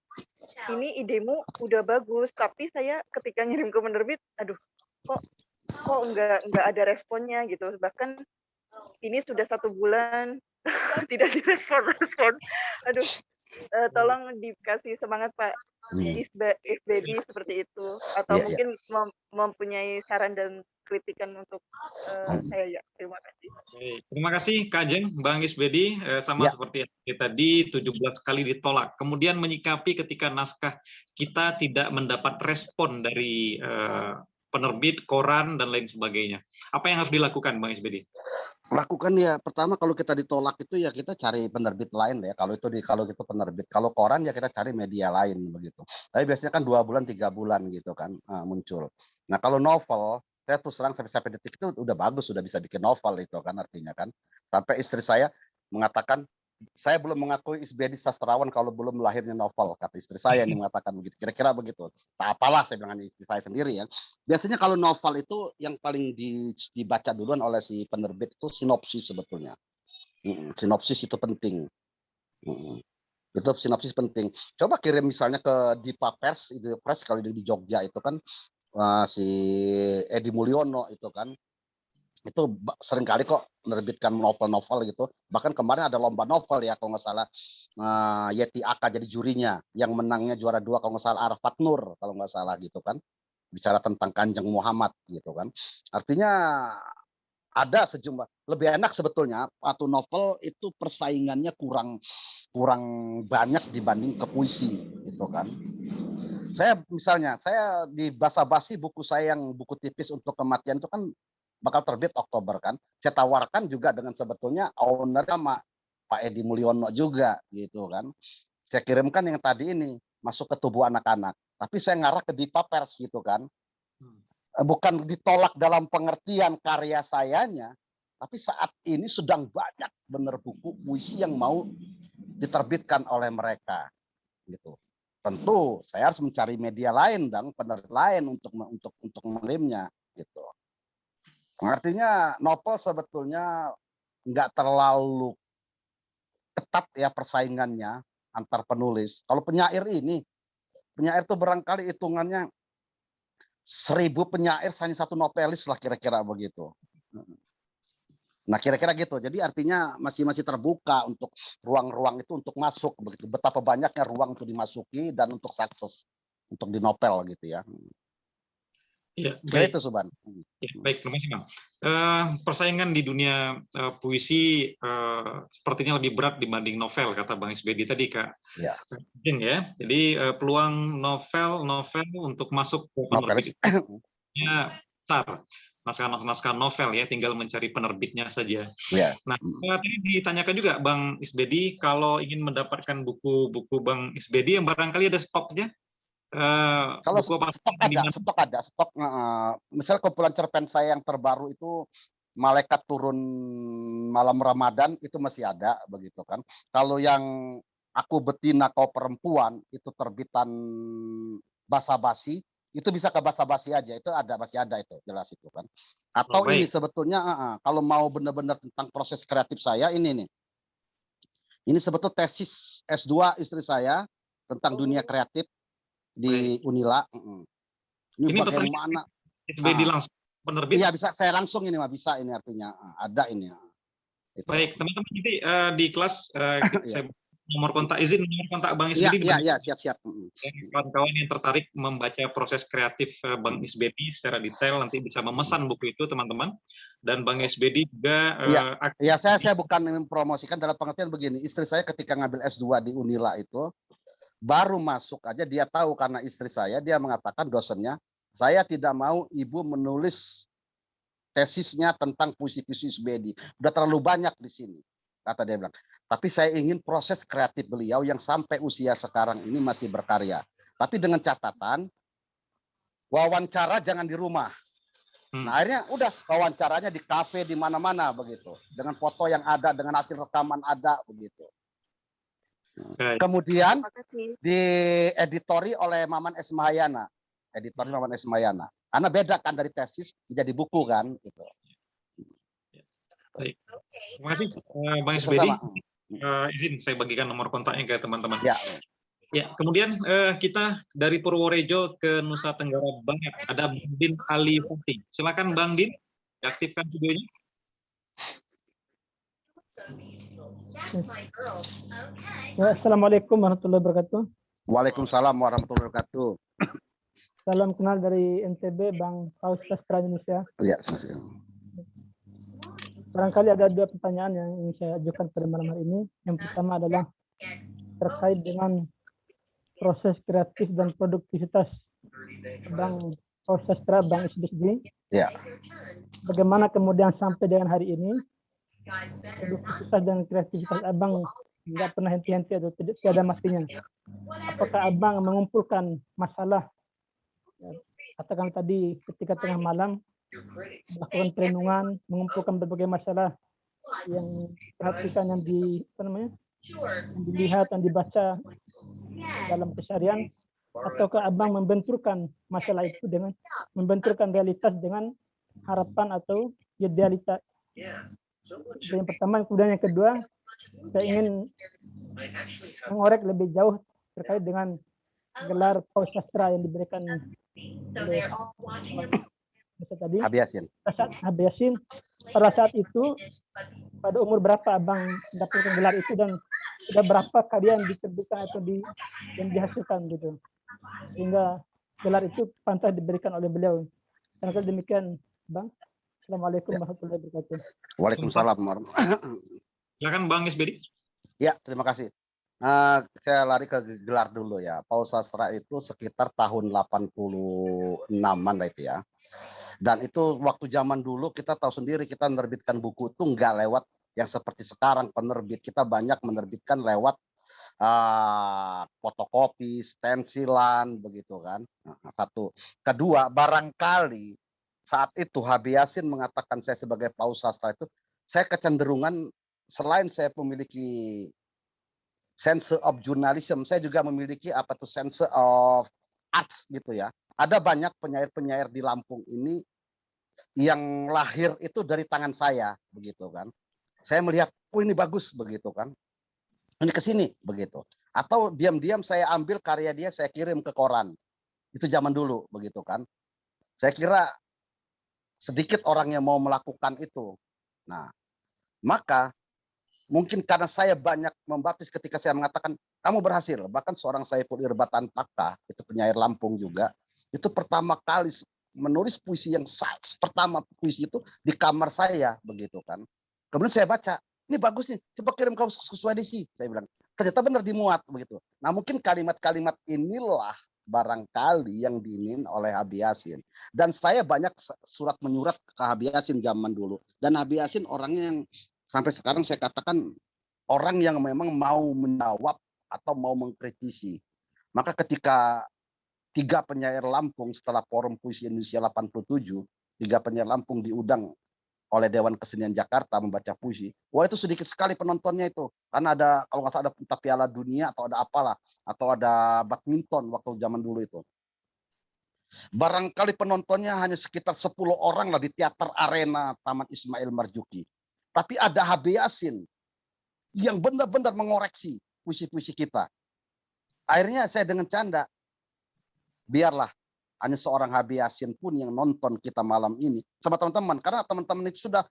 Speaker 7: ini idemu udah bagus, tapi saya ketika ngirim ke penerbit, aduh, kok nggak ada responnya gitu. Bahkan ini sudah 1 bulan tidak direspon. Aduh, tolong dikasih semangat Pak Isbedi seperti itu, atau mungkin mempunyai saran dan kritikan untuk saya ya. Terima kasih.
Speaker 1: Terima kasih Kak Ajeng, Bang Isbedi, sama seperti yang tadi 17 kali ditolak. Kemudian menyikapi ketika naskah kita tidak mendapat respon dari penerbit, koran dan lain sebagainya. Apa yang harus dilakukan Bang Isbedi?
Speaker 5: Lakukan ya pertama kalau kita ditolak itu ya kita cari penerbit lain ya. Kalau itu penerbit, kalau koran ya kita cari media lain begitu. Tapi biasanya kan 2 bulan 3 bulan gitu kan muncul. Nah kalau novel saya terus terang sampai detik itu udah bagus, sudah bisa bikin novel itu kan artinya kan. Sampai istri saya mengatakan saya belum mengakui Isbedi sastrawan kalau belum lahirnya novel, kata istri saya yang mengatakan begitu. Kira-kira begitu. Tak apalah saya bilang istri saya sendiri ya. Biasanya kalau novel itu yang paling dibaca duluan oleh si penerbit itu sinopsis sebetulnya. Sinopsis itu penting. Itu sinopsis penting. Coba kirim misalnya ke Dipa Pers, itu Press kalau di Jogja itu kan si Edi Mulyono itu kan. itu seringkali kok menerbitkan novel-novel gitu. Bahkan kemarin ada lomba novel ya kalau nggak salah, Yeti Aka jadi jurinya, yang menangnya juara 2 kalau nggak salah Arafat Nur kalau nggak salah gitu kan. Bicara tentang Kanjeng Muhammad gitu kan. Artinya ada sejumlah, lebih enak sebetulnya waktu novel itu persaingannya kurang banyak dibanding ke puisi gitu kan. Saya misalnya, saya di basa-basi buku saya yang buku tipis untuk kematian itu kan bakal terbit Oktober kan. Saya tawarkan juga dengan sebetulnya owner sama Pak Edi Mulyono juga gitu kan. Saya kirimkan yang tadi ini masuk ke tubuh anak-anak. Tapi saya ngarah ke Dipa Pers gitu kan. Bukan ditolak dalam pengertian karya sayanya, tapi saat ini sedang banyak bener buku puisi yang mau diterbitkan oleh mereka gitu. Tentu saya harus mencari media lain dan penerbit lain untuk mengirimnya gitu. Artinya novel sebetulnya nggak terlalu ketat ya persaingannya antar penulis. Kalau penyair itu barangkali hitungannya 1000 penyair hanya satu novelis lah kira-kira begitu. Nah kira-kira gitu. Jadi artinya masih terbuka untuk ruang-ruang itu untuk masuk begitu. Betapa banyaknya ruang untuk dimasuki dan untuk sukses untuk di novel gitu ya.
Speaker 1: Ya,
Speaker 5: Kira
Speaker 1: baik.
Speaker 5: itu Suban.
Speaker 1: Ya, baik, terima kasih Bang. Persaingan di dunia puisi sepertinya lebih berat dibanding novel, kata Bang Isbedi tadi, Kak.
Speaker 5: Ya.
Speaker 1: Ya. Jadi peluang novel untuk masuk ke penerbit itu besar. Naskah novel ya, tinggal mencari penerbitnya saja.
Speaker 5: Ya.
Speaker 1: Nah, tadi ditanyakan juga Bang Isbedi, kalau ingin mendapatkan buku-buku Bang Isbedi yang barangkali ada stoknya,
Speaker 5: kalau
Speaker 1: buku apa
Speaker 5: stok ada misal kumpulan cerpen saya yang terbaru itu Malaikat Turun Malam Ramadan itu masih ada begitu kan. Kalau yang Aku Betina Kau Perempuan itu terbitan basa-basi, itu bisa ke basa-basi aja, itu masih ada itu jelas itu kan. Atau ini sebetulnya kalau mau benar-benar tentang proses kreatif saya ini nih. Ini sebetulnya tesis S2 istri saya tentang dunia kreatif di Unila. Ini bagaimana
Speaker 1: SBD langsung penerbit?
Speaker 5: Iya bisa, saya langsung ini mah bisa ini artinya ada ini.
Speaker 1: Itu. Baik teman-teman nanti di kelas saya nomor kontak Bang Isbedi.
Speaker 5: Iya siap.
Speaker 1: Kawan-kawan yang tertarik membaca proses kreatif Bang Isbedi secara detail nanti bisa memesan buku itu teman-teman. Dan Bang Isbedi juga.
Speaker 5: Iya saya bukan mempromosikan dalam pengertian begini. Istri saya ketika ngambil S2 di Unila itu baru masuk aja dia tahu karena istri saya dia mengatakan dosennya, saya tidak mau ibu menulis tesisnya tentang puisi-puisi Isbedi. Udah terlalu banyak di sini, kata dia bilang. Tapi saya ingin proses kreatif beliau yang sampai usia sekarang ini masih berkarya. Tapi dengan catatan, wawancara jangan di rumah. Nah akhirnya udah wawancaranya di kafe di mana-mana begitu. Dengan foto yang ada, dengan hasil rekaman ada begitu. Kemudian di editori oleh Maman Esmayana. Karena beda kan dari tesis menjadi buku kan gitu.
Speaker 1: Baik. Terima kasih Bang Isbedi. Izin saya bagikan nomor kontaknya ke teman-teman. Ya, kemudian kita dari Purworejo ke Nusa Tenggara Barat ada Bang Din Ali Putih. Silakan Bang Din, aktifkan videonya.
Speaker 8: Ya, Assalamualaikum warahmatullahi wabarakatuh.
Speaker 5: Waalaikumsalam warahmatullahi wabarakatuh.
Speaker 8: Salam kenal dari NTB, Bang Paus Sastra Indonesia.
Speaker 5: Iya,
Speaker 8: barangkali ada 2 pertanyaan yang ingin saya ajukan pada malam hari ini. Yang pertama adalah terkait dengan proses kreatif dan produktivitas Bang Paus Sastra, Bang Isbedi.
Speaker 5: Ya.
Speaker 8: Bagaimana kemudian sampai dengan hari ini produktivitas dan kreativitas Abang nggak pernah henti-henti atau tidak ada matinya. Apakah Abang mengumpulkan masalah, katakan tadi ketika tengah malam melakukan perenungan, mengumpulkan berbagai masalah yang perhatikan yang dilihat dan dibaca dalam keseharian, ataukah Abang membenturkan masalah itu dengan membenturkan realitas dengan harapan atau idealitas? Yang pertama, kemudian yang kedua, saya ingin mengorek lebih jauh terkait dengan gelar Paus Sastra yang diberikan oleh tadi.
Speaker 5: Habib Yasin.
Speaker 8: pada saat itu pada umur berapa abang mendapatkan gelar itu dan sudah berapa karya yang diterbitkan atau yang dihasilkan gitu, sehingga gelar itu pantas diberikan oleh beliau. Karena demikian, Bang. Assalamualaikum warahmatullahi wabarakatuh.
Speaker 5: Waalaikumsalam.
Speaker 1: Silakan Bang Isbedi.
Speaker 5: Ya, terima kasih. Saya lari ke gelar dulu ya. Paus Sastra itu sekitar tahun 86-an lah itu ya. Dan itu waktu zaman dulu kita tahu sendiri, kita menerbitkan buku itu nggak lewat yang seperti sekarang. Penerbit kita banyak menerbitkan lewat fotokopi, stensilan, begitu kan. Nah, satu. Kedua, barangkali saat itu Habib Yasin mengatakan saya sebagai paus sastra itu, saya kecenderungan selain saya memiliki sense of journalism, saya juga memiliki apa tuh sense of arts gitu ya. Ada banyak penyair-penyair di Lampung ini yang lahir itu dari tangan saya, begitu kan. Saya melihat, oh ini bagus, begitu kan. Ini ke sini, begitu. Atau diam-diam saya ambil karya dia, saya kirim ke koran. Itu zaman dulu, begitu kan. Saya kira sedikit orang yang mau melakukan itu. Nah, maka mungkin karena saya banyak membaptis ketika saya mengatakan, kamu berhasil. Bahkan seorang Saiful Irbatan Pakta, itu penyair Lampung juga, itu pertama kali menulis puisi yang pertama puisi itu di kamar saya, begitu kan. Kemudian saya baca, ini bagus nih, coba kirim ke Swedisi, saya bilang. Ternyata benar dimuat, begitu. Nah mungkin kalimat-kalimat inilah barangkali yang diingin oleh Habib Yasin. Dan saya banyak surat menyurat ke Habib Yasin zaman dulu. Dan Habib Yasin orangnya yang sampai sekarang saya katakan orang yang memang mau menjawab atau mau mengkritisi. Maka ketika 3 penyair Lampung setelah Forum Puisi Indonesia 87, 3 penyair Lampung diundang oleh Dewan Kesenian Jakarta membaca puisi. Wah itu sedikit sekali penontonnya itu. Karena ada, kalau nggak salah ada Piala Dunia atau ada apalah. Atau ada badminton waktu zaman dulu itu. Barangkali penontonnya hanya sekitar 10 orang lah di teater arena Taman Ismail Marzuki. Tapi ada Habib Yasin yang benar-benar mengoreksi puisi-puisi kita. Akhirnya saya dengan canda, biarlah hanya seorang Habib Yasin pun yang nonton kita malam ini sama teman-teman, karena teman-teman itu sudah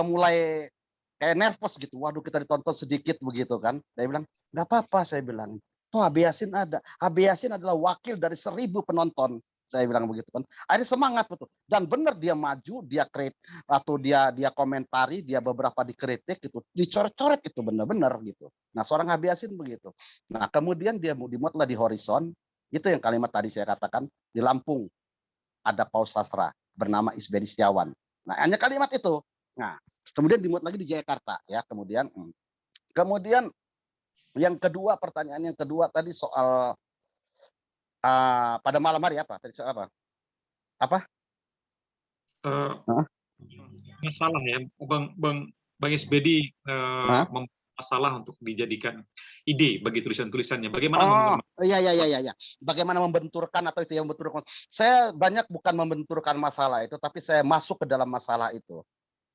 Speaker 5: mulai kayak nervous gitu. Waduh, kita ditonton sedikit begitu kan. Saya bilang nggak apa-apa, saya bilang toh Habib Yasin ada. Habib Yasin adalah wakil dari 1000 penonton, saya bilang begitu kan. Akhirnya semangat betul. Dan benar dia maju, dia create atau dia komentari, dia beberapa dikritik gitu, dicoret-coret itu benar-benar gitu. Nah seorang Habib Yasin begitu. Nah kemudian dia dimuatlah di Horizon. Itu yang kalimat tadi saya katakan, di Lampung ada paus sastra bernama Isbedi Setiawan. Nah, hanya kalimat itu. Nah, kemudian dimuat lagi di Jakarta ya, kemudian yang kedua, pertanyaan yang kedua tadi soal pada malam hari apa? Tadi soal apa? Apa?
Speaker 1: Masalah ya, Bang Isbedi masalah untuk dijadikan ide bagi tulisan-tulisannya. Bagaimana
Speaker 5: Iya. Bagaimana membenturkan atau itu yang membenturkan. Saya banyak bukan membenturkan masalah itu, tapi saya masuk ke dalam masalah itu.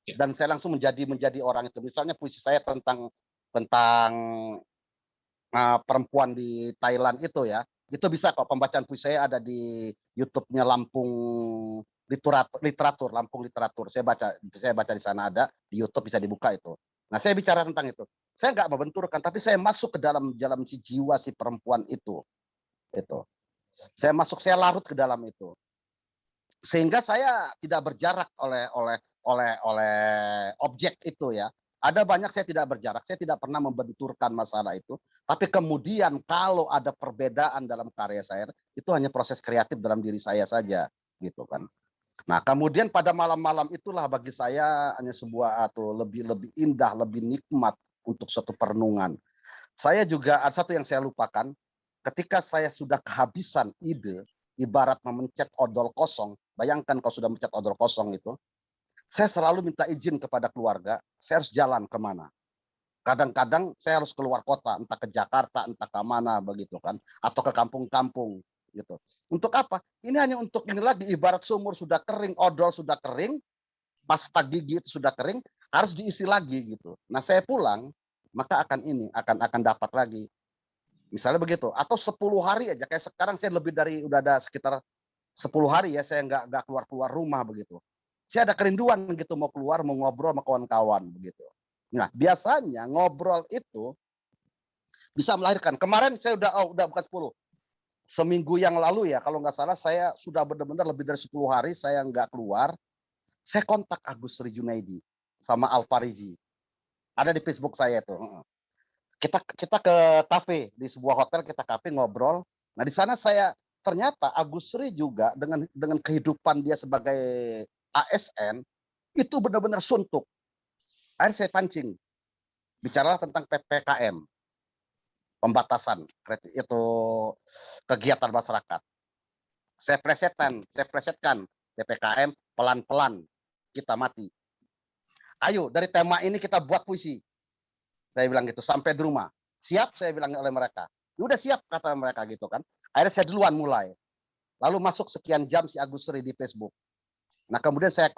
Speaker 5: Dan saya langsung menjadi orang itu. Misalnya puisi saya tentang perempuan di Thailand itu ya. Itu bisa kok, pembacaan puisi saya ada di YouTube-nya Lampung Literatur, Lampung Literatur. Saya baca di sana ada, di YouTube bisa dibuka itu. Nah, saya bicara tentang itu. Saya nggak membenturkan, tapi saya masuk ke dalam si jiwa si perempuan itu. Saya masuk, saya larut ke dalam itu. Sehingga saya tidak berjarak oleh objek itu ya. Ada banyak saya tidak berjarak, saya tidak pernah membenturkan masalah itu. Tapi kemudian kalau ada perbedaan dalam karya saya, itu hanya proses kreatif dalam diri saya saja, gitu kan. Nah, kemudian pada malam-malam itulah bagi saya hanya sebuah atau lebih indah, lebih nikmat untuk suatu perenungan. Saya juga ada satu yang saya lupakan, ketika saya sudah kehabisan ide, ibarat memencet odol kosong, bayangkan kalau sudah mencet odol kosong itu, saya selalu minta izin kepada keluarga, saya harus jalan kemana. Kadang-kadang saya harus keluar kota, entah ke Jakarta, entah ke mana begitu kan, atau ke kampung-kampung gitu. Untuk apa? Ini hanya untuk ini lagi, ibarat sumur sudah kering, odol sudah kering, pasta gigi itu sudah kering, harus diisi lagi gitu. Nah saya pulang, maka akan dapat lagi. Misalnya begitu. Atau 10 hari aja, kayak sekarang saya udah ada sekitar 10 hari ya, saya nggak keluar rumah begitu. saya ada kerinduan gitu mau keluar, mau ngobrol sama kawan-kawan begitu. Nah, biasanya ngobrol itu bisa melahirkan. Kemarin saya udah bukan 10. Seminggu yang lalu ya, kalau nggak salah saya sudah benar-benar lebih dari 10 hari saya nggak keluar. Saya kontak Agus Sri Junaidi sama Al Farizi. Ada di Facebook saya itu. Kita ke kafe di sebuah hotel, kita kafe ngobrol. Nah, di sana saya ternyata Agus Sri juga dengan kehidupan dia sebagai ASN itu benar-benar suntuk. Akhirnya saya pancing. Bicaralah tentang PPKM. Pembatasan itu kegiatan masyarakat. Saya presetkan PPKM pelan-pelan kita mati. Ayo dari tema ini kita buat puisi. Saya bilang gitu sampai di rumah. Siap saya bilang oleh mereka. Ya udah siap kata mereka gitu kan. Akhirnya saya duluan mulai. Lalu masuk sekian jam si Agus Sri di Facebook. Nah, kemudian saya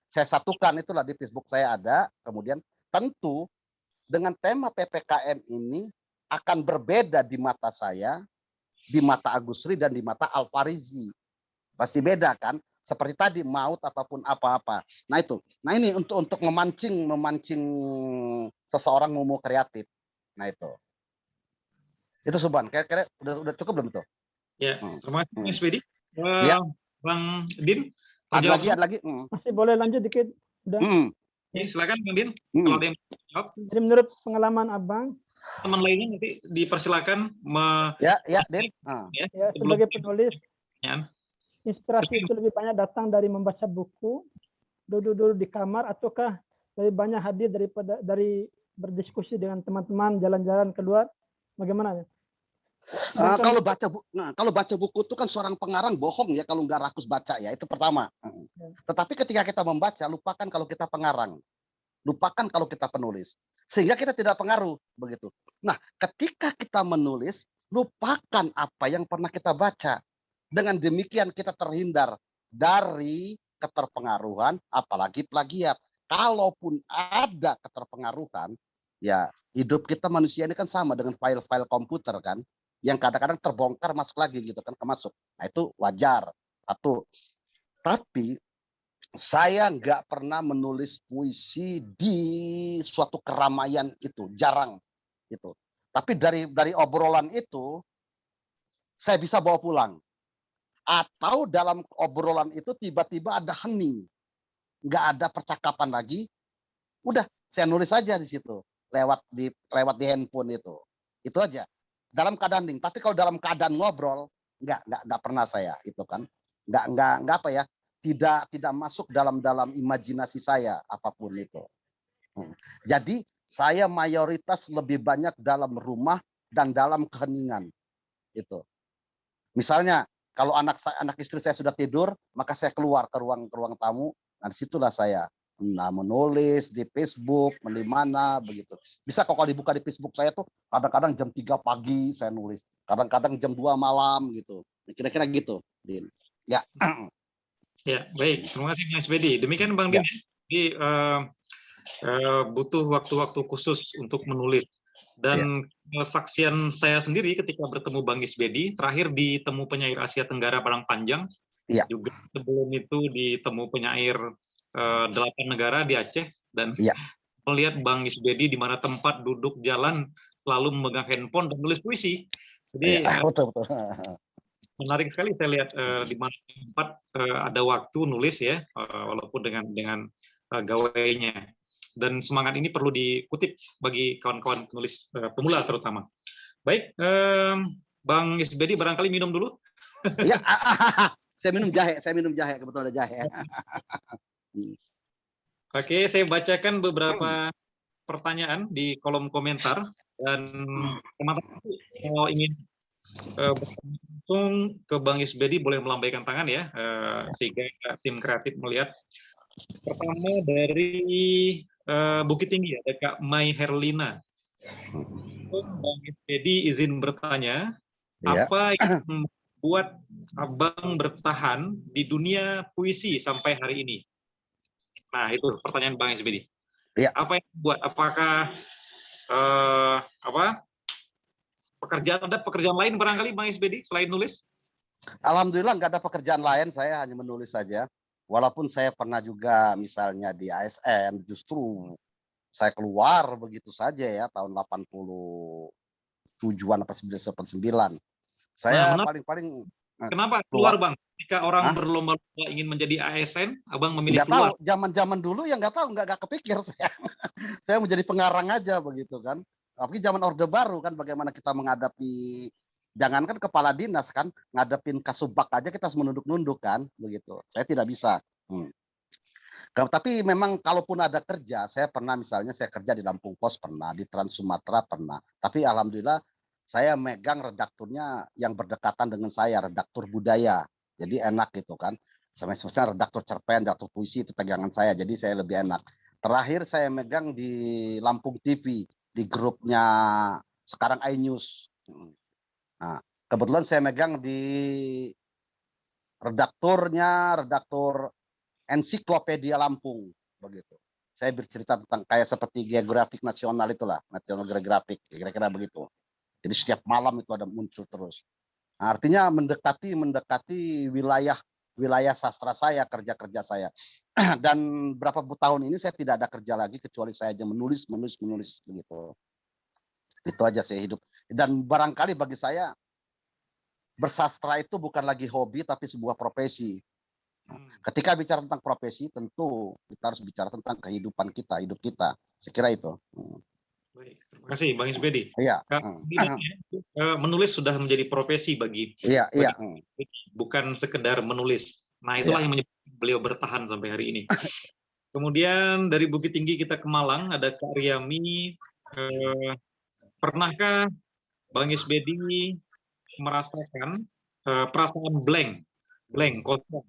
Speaker 5: satukan itulah di Facebook saya ada. Kemudian tentu dengan tema PPKM ini akan berbeda di mata saya, di mata Agus Sri dan di mata Al Farizi. Pasti beda kan? Seperti tadi maut ataupun apa-apa. Nah itu. Nah ini untuk memancing seseorang mau kreatif. Nah itu. Itu Subhan. Kira-kira udah cukup belum itu?
Speaker 1: Ya, terima kasih Mas Bedi.
Speaker 5: Ya.
Speaker 1: Bang Din,
Speaker 5: Ada lagi.
Speaker 8: Masih boleh lanjut dikit? Udah.
Speaker 1: Ya, silakan Bang Din. Kalau ada yang jawab,
Speaker 8: Jadi menurut pengalaman Abang,
Speaker 1: teman lainnya nanti dipersilakan
Speaker 5: Ya, Din.
Speaker 8: ya
Speaker 1: sebelum
Speaker 8: sebagai penulis,
Speaker 1: pertanyaan.
Speaker 8: inspirasi itu lebih banyak datang dari membaca buku, duduk-duduk di kamar, ataukah lebih banyak hadir dari berdiskusi dengan teman-teman, jalan-jalan keluar, bagaimana?
Speaker 5: Kalau baca buku itu kan seorang pengarang bohong ya kalau nggak rakus baca ya, itu pertama. Tetapi ketika kita membaca, lupakan kalau kita pengarang, lupakan kalau kita penulis, sehingga kita tidak pengaruh begitu. Nah, ketika kita menulis, lupakan apa yang pernah kita baca. Dengan demikian kita terhindar dari keterpengaruhan, apalagi plagiat. Kalaupun ada keterpengaruhan, ya hidup kita manusia ini kan sama dengan file-file komputer kan, yang kadang-kadang terbongkar masuk lagi gitu kan, kemasuk. Nah itu wajar. Satu. Tapi saya nggak pernah menulis puisi di suatu keramaian itu, jarang gitu. Tapi dari obrolan itu saya bisa bawa pulang. Atau dalam obrolan itu tiba-tiba ada hening, nggak ada percakapan lagi, udah saya nulis saja di situ lewat di handphone itu aja dalam keadaan hening. Tapi kalau dalam keadaan ngobrol nggak pernah saya itu kan, nggak apa ya, tidak masuk dalam imajinasi saya apapun itu. Jadi saya mayoritas lebih banyak dalam rumah dan dalam keheningan itu. Misalnya kalau anak istri saya sudah tidur, maka saya keluar ke ruang tamu. Nah, disitulah saya menulis di Facebook, di mana begitu. Bisa kok kalau dibuka di Facebook saya tuh kadang-kadang jam 3 pagi saya nulis, kadang-kadang jam 2 malam gitu. Kira-kira gitu, Din. Ya.
Speaker 1: Ya, baik. Terima kasih Mas Bedi. Demikian Bang Din. Jadi butuh waktu-waktu khusus untuk menulis. Dan kesaksian saya sendiri ketika bertemu Bang Isbedi, terakhir di Temu Penyair Asia Tenggara Padang Panjang, juga sebelum itu di Temu Penyair 8 negara di Aceh, dan melihat Bang Isbedi di mana tempat duduk jalan selalu memegang handphone dan menulis puisi. Jadi
Speaker 5: betul.
Speaker 1: Menarik sekali saya lihat di mana tempat ada waktu nulis ya, walaupun dengan gawainya. Dan semangat ini perlu dikutip bagi kawan-kawan penulis pemula terutama. Baik, Bang Isbedi barangkali minum dulu.
Speaker 5: Ya, saya minum jahe, kebetulan ada jahe.
Speaker 1: Oke, saya bacakan beberapa pertanyaan di kolom komentar, dan teman-teman kalau ingin langsung ke Bang Isbedi boleh melambaikan tangan ya, sehingga tim kreatif melihat. Pertama dari Bukit Tinggi, ada Kak Mai Herlina. Bang Isbedi izin bertanya, apa yang membuat Abang bertahan di dunia puisi sampai hari ini? Nah, itu pertanyaan Bang Isbedi. Apa yang membuat? Apakah ada pekerjaan lain barangkali Bang Isbedi selain nulis?
Speaker 5: Alhamdulillah nggak ada pekerjaan lain, saya hanya menulis saja. walaupun saya pernah juga misalnya di ASN, justru saya keluar begitu saja ya tahun 87-an apa 89. Saya
Speaker 1: Nah,
Speaker 5: paling-paling
Speaker 1: kenapa
Speaker 5: keluar.
Speaker 1: keluar Bang? Ketika orang
Speaker 5: Hah?
Speaker 1: berlomba-lomba ingin menjadi ASN, Abang memilih
Speaker 5: Nggak tahu,
Speaker 1: keluar.
Speaker 5: zaman-zaman dulu ya nggak tahu, nggak kepikir saya. Saya menjadi pengarang aja begitu kan. Tapi zaman Orde Baru kan bagaimana kita menghadapi, jangankan kepala dinas kan, ngadepin Kasubag aja kita harus menunduk-nunduk kan, begitu. Saya tidak bisa. Tapi memang kalaupun ada kerja, saya pernah misalnya saya kerja di Lampung Pos pernah, di Trans Sumatera pernah. Tapi alhamdulillah saya megang redakturnya yang berdekatan dengan saya, redaktur budaya. Jadi enak gitu kan. Misalnya redaktur cerpen, redaktur puisi itu pegangan saya, jadi saya lebih enak. Terakhir saya megang di Lampung TV, di grupnya sekarang iNews. Nah, kebetulan saya megang di redaktur Ensiklopedia Lampung begitu. Saya bercerita tentang kayak seperti geografik nasional itulah, National Geographic, kira-kira begitu. Jadi setiap malam itu ada muncul terus. Nah, artinya mendekati wilayah sastra saya, kerja-kerja saya. Dan berapa tahun ini saya tidak ada kerja lagi kecuali saya aja menulis begitu. Itu aja saya hidup. Dan barangkali bagi saya bersastra itu bukan lagi hobi tapi sebuah profesi. Ketika bicara tentang profesi, tentu kita harus bicara tentang kehidupan kita, hidup kita. Saya kira itu.
Speaker 1: Baik, terima kasih Bang Isbedi.
Speaker 5: Iya.
Speaker 1: Menulis sudah menjadi profesi bagi bukan sekedar menulis. Nah, itulah yang menyebabkan beliau bertahan sampai hari ini. Kemudian dari Bukit Tinggi kita ke Malang, ada Kak Riami. Pernahkah Bang Isbedi merasakan perasaan blank, kosong,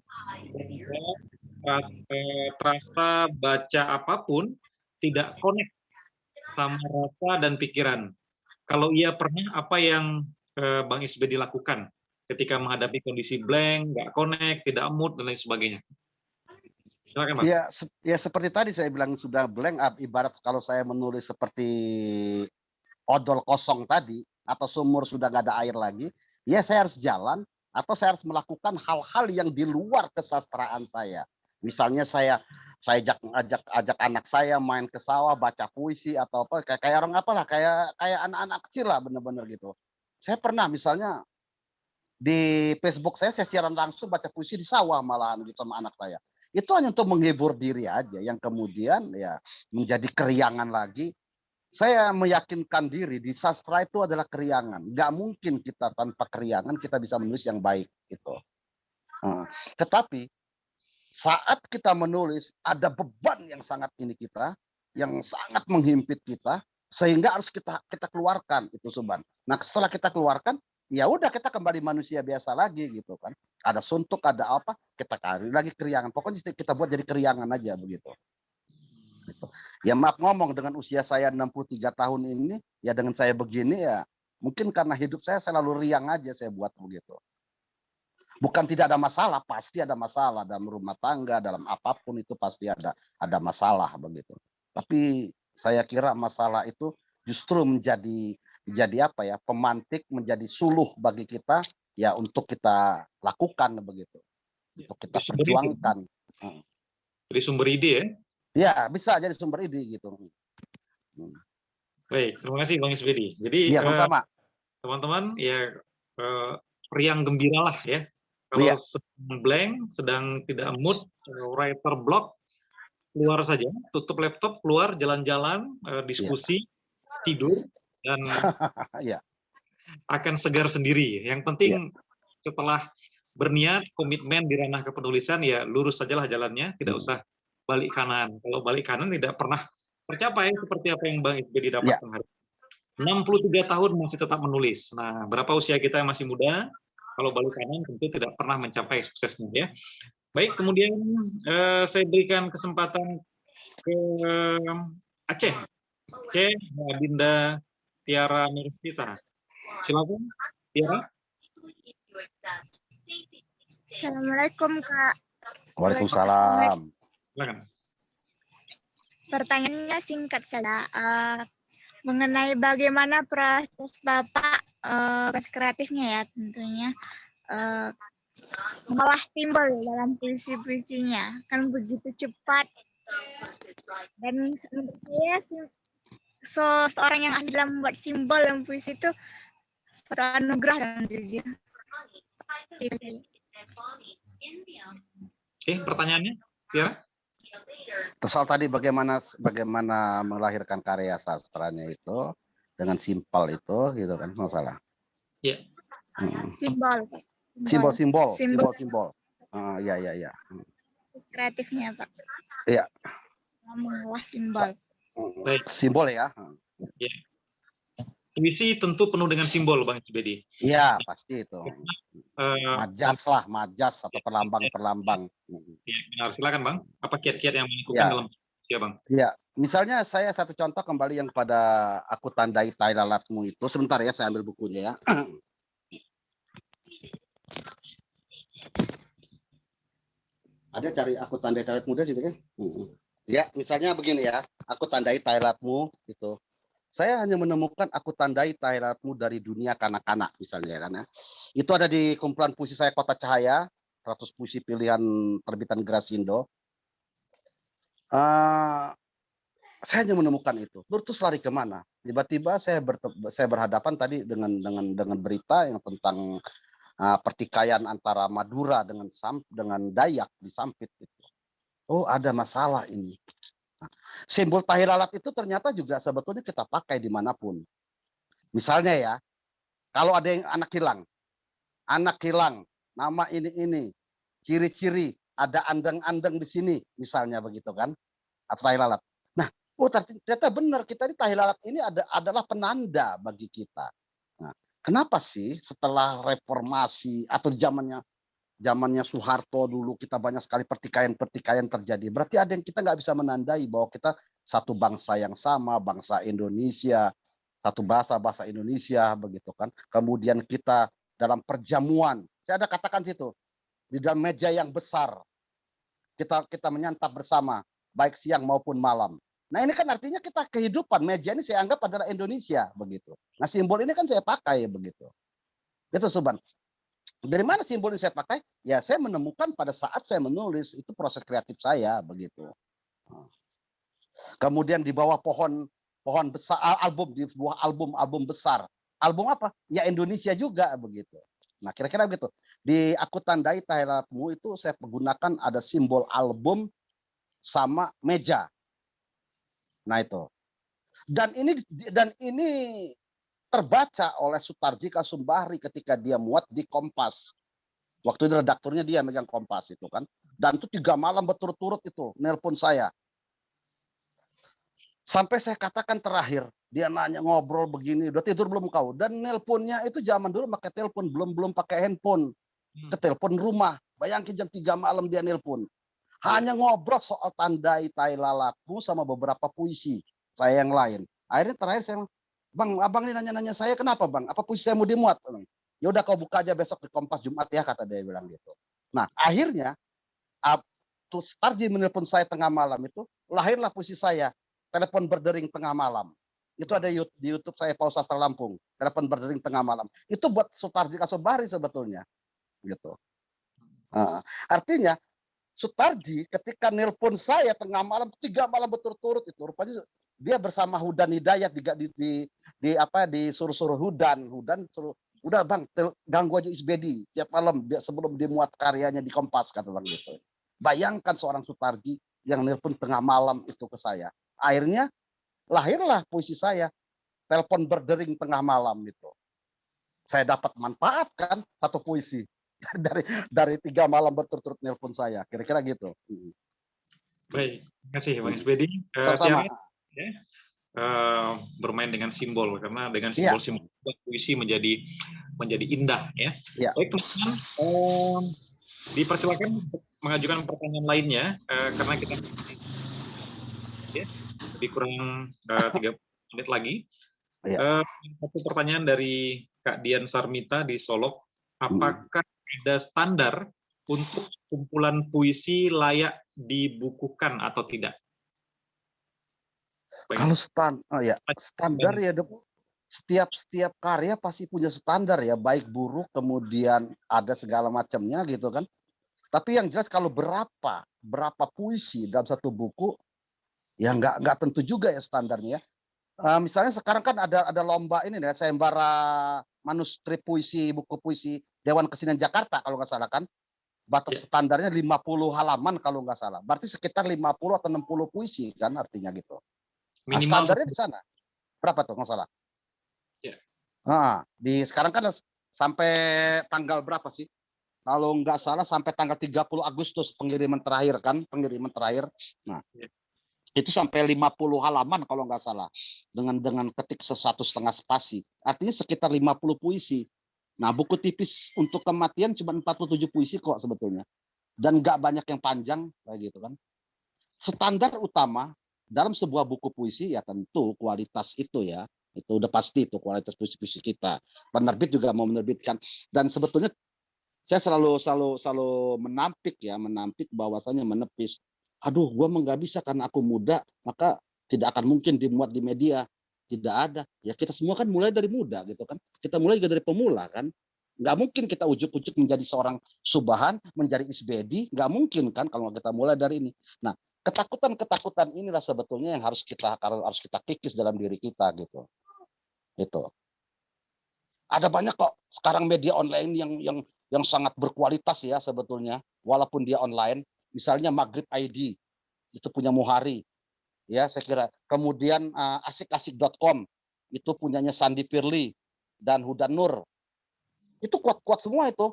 Speaker 1: terasa baca apapun tidak connect sama rasa dan pikiran? Kalau iya pernah, apa yang Bang Isbedi lakukan ketika menghadapi kondisi blank, nggak connect, tidak mood dan lain sebagainya? Silakan Bang.
Speaker 5: Ya seperti tadi saya bilang sudah blank, ibarat kalau saya menulis seperti odol kosong tadi atau sumur sudah nggak ada air lagi, ya saya harus jalan atau saya harus melakukan hal-hal yang di luar kesastraan saya. Misalnya saya ajak anak saya main ke sawah, baca puisi atau apa, kayak orang apalah, kayak anak-anak kecil lah, bener-bener gitu. Saya pernah misalnya di Facebook saya siaran langsung baca puisi di sawah malahan gitu sama anak saya. Itu hanya untuk menghibur diri aja, yang kemudian ya menjadi keriangan lagi. Saya meyakinkan diri di sastra itu adalah keriangan. Nggak mungkin kita tanpa keriangan kita bisa menulis yang baik gitu. Tetapi saat kita menulis ada beban yang sangat yang sangat menghimpit kita, sehingga harus kita keluarkan itu Suban. Nah setelah kita keluarkan, ya udah kita kembali manusia biasa lagi gitu kan. Ada suntuk, ada apa, kita cari lagi keriangan. Pokoknya kita buat jadi keriangan aja begitu. Gitu. Ya maaf ngomong, dengan usia saya 63 tahun ini, ya dengan saya begini ya, mungkin karena hidup saya selalu riang aja saya buat begitu. Bukan tidak ada masalah, pasti ada masalah dalam rumah tangga, dalam apapun itu pasti ada masalah begitu. Tapi saya kira masalah itu justru menjadi apa ya, pemantik, menjadi suluh bagi kita ya untuk kita lakukan begitu. Untuk kita perjuangkan.
Speaker 1: Jadi sumber ide ya?
Speaker 5: Ya, bisa jadi sumber ide gitu.
Speaker 1: Baik, terima kasih Bang Isbedi. Jadi teman-teman ya riang gembira lah ya. Kalau sedang blank, sedang tidak mood, writer block, keluar saja, tutup laptop, keluar jalan-jalan, diskusi, tidur, dan akan segar sendiri. Yang penting setelah berniat, komitmen di ranah kepenulisan, ya lurus sajalah jalannya, tidak usah balik kanan. Kalau balik kanan tidak pernah tercapai seperti apa yang Bang Isbedi dapatkan hari ini. 63 tahun masih tetap menulis. Nah, berapa usia kita yang masih muda, kalau balik kanan tentu tidak pernah mencapai suksesnya ya. Baik, kemudian saya berikan kesempatan ke Aceh. Aceh, Dinda Tiara Mirsita. Silakan, Tiara.
Speaker 9: Assalamualaikum Kak.
Speaker 5: Waalaikumsalam.
Speaker 1: Silakan.
Speaker 9: Pertanyaannya singkat saja. Mengenai bagaimana proses Bapak proses kreatifnya ya tentunya. mengolah simbol dalam puisi-puisinya. Kan begitu cepat. Dan menurut saya seorang yang ahli dalam membuat simbol dalam puisi itu suatu anugerah dalam diri dia.
Speaker 1: Oke, pertanyaannya, Tiara?
Speaker 5: Soal tadi bagaimana melahirkan karya sastranya itu dengan simpel itu gitu kan masalah.
Speaker 1: Iya.
Speaker 9: Simbol.
Speaker 5: Simbol. Ya.
Speaker 9: Kreatifnya, Pak.
Speaker 5: Iya.
Speaker 9: Mengolah simbol.
Speaker 1: Baik.
Speaker 5: Simbol ya.
Speaker 1: Ya. Puisi tentu penuh dengan simbol, Bang Subedi.
Speaker 5: Iya, pasti itu. Majas atau perlambang.
Speaker 1: Ya, benar. Silakan, Bang. Apa kiat-kiat yang melakukan
Speaker 5: Ya.
Speaker 1: dalam ya, Bang?
Speaker 5: Ya, misalnya saya satu contoh kembali yang pada aku tandai tai lalatmu itu. Sebentar ya, saya ambil bukunya ya. Ada cari aku tandai tai lalatmu muda situ kan? Ya, misalnya begini ya. Aku tandai tai lalatmu gitu. Saya hanya menemukan aku tandai tai lalatmu dari dunia kanak-kanak misalnya kan ya. Itu ada di kumpulan puisi saya Kota Cahaya, 100 puisi pilihan terbitan Grasindo. Saya hanya menemukan itu. Terus lari kemana? Tiba-tiba saya berhadapan tadi dengan berita yang tentang pertikaian antara Madura dengan Dayak di Sampit itu. Oh, ada masalah ini. Simbol tahi lalat itu ternyata juga sebetulnya kita pakai dimanapun. Misalnya ya, kalau ada yang anak hilang, nama ini, ciri-ciri, ada andeng-andeng di sini, misalnya begitu kan, atau tahi lalat. Nah, ternyata benar kita ini tahi lalat ini adalah penanda bagi kita. Nah, kenapa sih setelah reformasi atau zamannya Soeharto dulu kita banyak sekali pertikaian terjadi. Berarti ada yang kita nggak bisa menandai bahwa kita satu bangsa yang sama, bangsa Indonesia, satu bahasa Indonesia begitu kan. Kemudian kita dalam perjamuan, saya ada katakan situ, di dalam meja yang besar kita menyantap bersama baik siang maupun malam. Nah, ini kan artinya kita kehidupan meja ini saya anggap adalah Indonesia begitu. Nah, simbol ini kan saya pakai begitu. Itu Suban. Dari mana simbol ini saya pakai? Ya, saya menemukan pada saat saya menulis, itu proses kreatif saya begitu. Kemudian di bawah pohon besar, di sebuah album besar. Album apa? Ya Indonesia juga begitu. Nah, kira-kira begitu. Di aku tandai tahi lalatmu itu saya menggunakan ada simbol album sama meja. Nah, itu. Dan ini terbaca oleh Sutarji Kasumbahri ketika dia muat di Kompas. Waktu itu redakturnya dia megang Kompas itu kan. Dan itu 3 malam berturut-turut itu nelpon saya. Sampai saya katakan terakhir, dia nanya ngobrol begini, udah tidur belum kau? Dan nelponnya itu zaman dulu pakai telepon, belum pakai handphone. Ke telepon rumah. Bayangin jam 3 malam dia nelpon. Hanya ngobrol soal tandai tahi lalatmu sama beberapa puisi saya yang lain. Akhirnya terakhir saya Bang, abang ini nanya-nanya saya, kenapa bang? Apa puisi saya mau dimuat? Ya udah kau buka aja besok di Kompas Jumat ya, kata dia bilang gitu. Nah, akhirnya Sutarji menelpon saya tengah malam itu, lahirlah puisi saya, Telepon Berdering Tengah Malam. Itu ada di YouTube saya, Paus Sastra Lampung, Telepon Berdering Tengah Malam. Itu buat Sutarji Kasumbahri sebetulnya. Gitu. Artinya, Sutarji ketika nelpon saya tengah malam, 3 malam berturut-turut itu, rupanya dia bersama Hudan Hidayat di suruh Hudan suruh udah bang ganggu aja Isbedi tiap malam sebelum dimuat karyanya di Kompas kata bang gitu. Bayangkan seorang Sutarji yang nelpon tengah malam itu ke saya. Akhirnya lahirlah puisi saya Telepon Berdering Tengah Malam itu. Saya dapat manfaatkan satu puisi dari 3 malam berturut-turut nelpon saya. Kira-kira gitu.
Speaker 1: Baik, terima kasih Bang Isbedi.
Speaker 5: Sama-sama.
Speaker 1: Bermain dengan simbol karena dengan simbol-simbol puisi menjadi indah ya. Baik teman-teman, dipersilakan untuk mengajukan pertanyaan lainnya karena kita lebih kurang 30 menit lagi. Satu pertanyaan dari Kak Dian Sarmita di Solok, apakah ada standar untuk kumpulan puisi layak dibukukan atau tidak?
Speaker 5: Kalau standar ya setiap karya pasti punya standar ya, baik buruk, kemudian ada segala macamnya gitu kan. Tapi yang jelas kalau berapa puisi dalam satu buku, ya nggak tentu juga ya standarnya ya. Misalnya sekarang kan ada lomba ini ya, sayembara manuskrip puisi, buku puisi Dewan Kesenian Jakarta kalau nggak salah kan. Batas standarnya 50 halaman kalau nggak salah. Berarti sekitar 50 atau 60 puisi kan artinya gitu. Nah,
Speaker 1: Minimal
Speaker 5: standarnya di sana. Berapa tuh nggak salah?
Speaker 1: Ya.
Speaker 5: Nah, sekarang kan sampai tanggal berapa sih? Kalau nggak salah sampai tanggal 30 Agustus pengiriman terakhir kan, pengiriman terakhir. Nah,
Speaker 1: Ya.
Speaker 5: itu sampai 50 halaman kalau nggak salah. Dengan ketik 1,5 spasi. Artinya sekitar 50 puisi. Nah, buku tipis untuk kematian cuma 47 puisi kok sebetulnya. Dan nggak banyak yang panjang kayak gitu kan. Standar utama dalam sebuah buku puisi ya tentu kualitas itu ya. Itu udah pasti itu kualitas puisi-puisi kita. Penerbit juga mau menerbitkan. Dan sebetulnya saya selalu menampik bahwasanya menepis. Aduh, gua nggak bisa karena aku muda, maka tidak akan mungkin dimuat di media. Tidak ada. Ya kita semua kan mulai dari muda gitu kan. Kita mulai juga dari pemula kan. Nggak mungkin kita ujuk-ujuk menjadi seorang subahan, menjadi isbedi. Nggak mungkin kan kalau kita mulai dari ini. Nah, ketakutan inilah sebetulnya yang harus kita kikis dalam diri kita gitu. Itu. Ada banyak kok sekarang media online yang sangat berkualitas ya sebetulnya, walaupun dia online. Misalnya Maghrib ID, itu punya Muhari. Ya, saya kira. Kemudian asikasik.com, itu punyanya Sandi Firly dan Hudan Nur. Itu kuat-kuat semua itu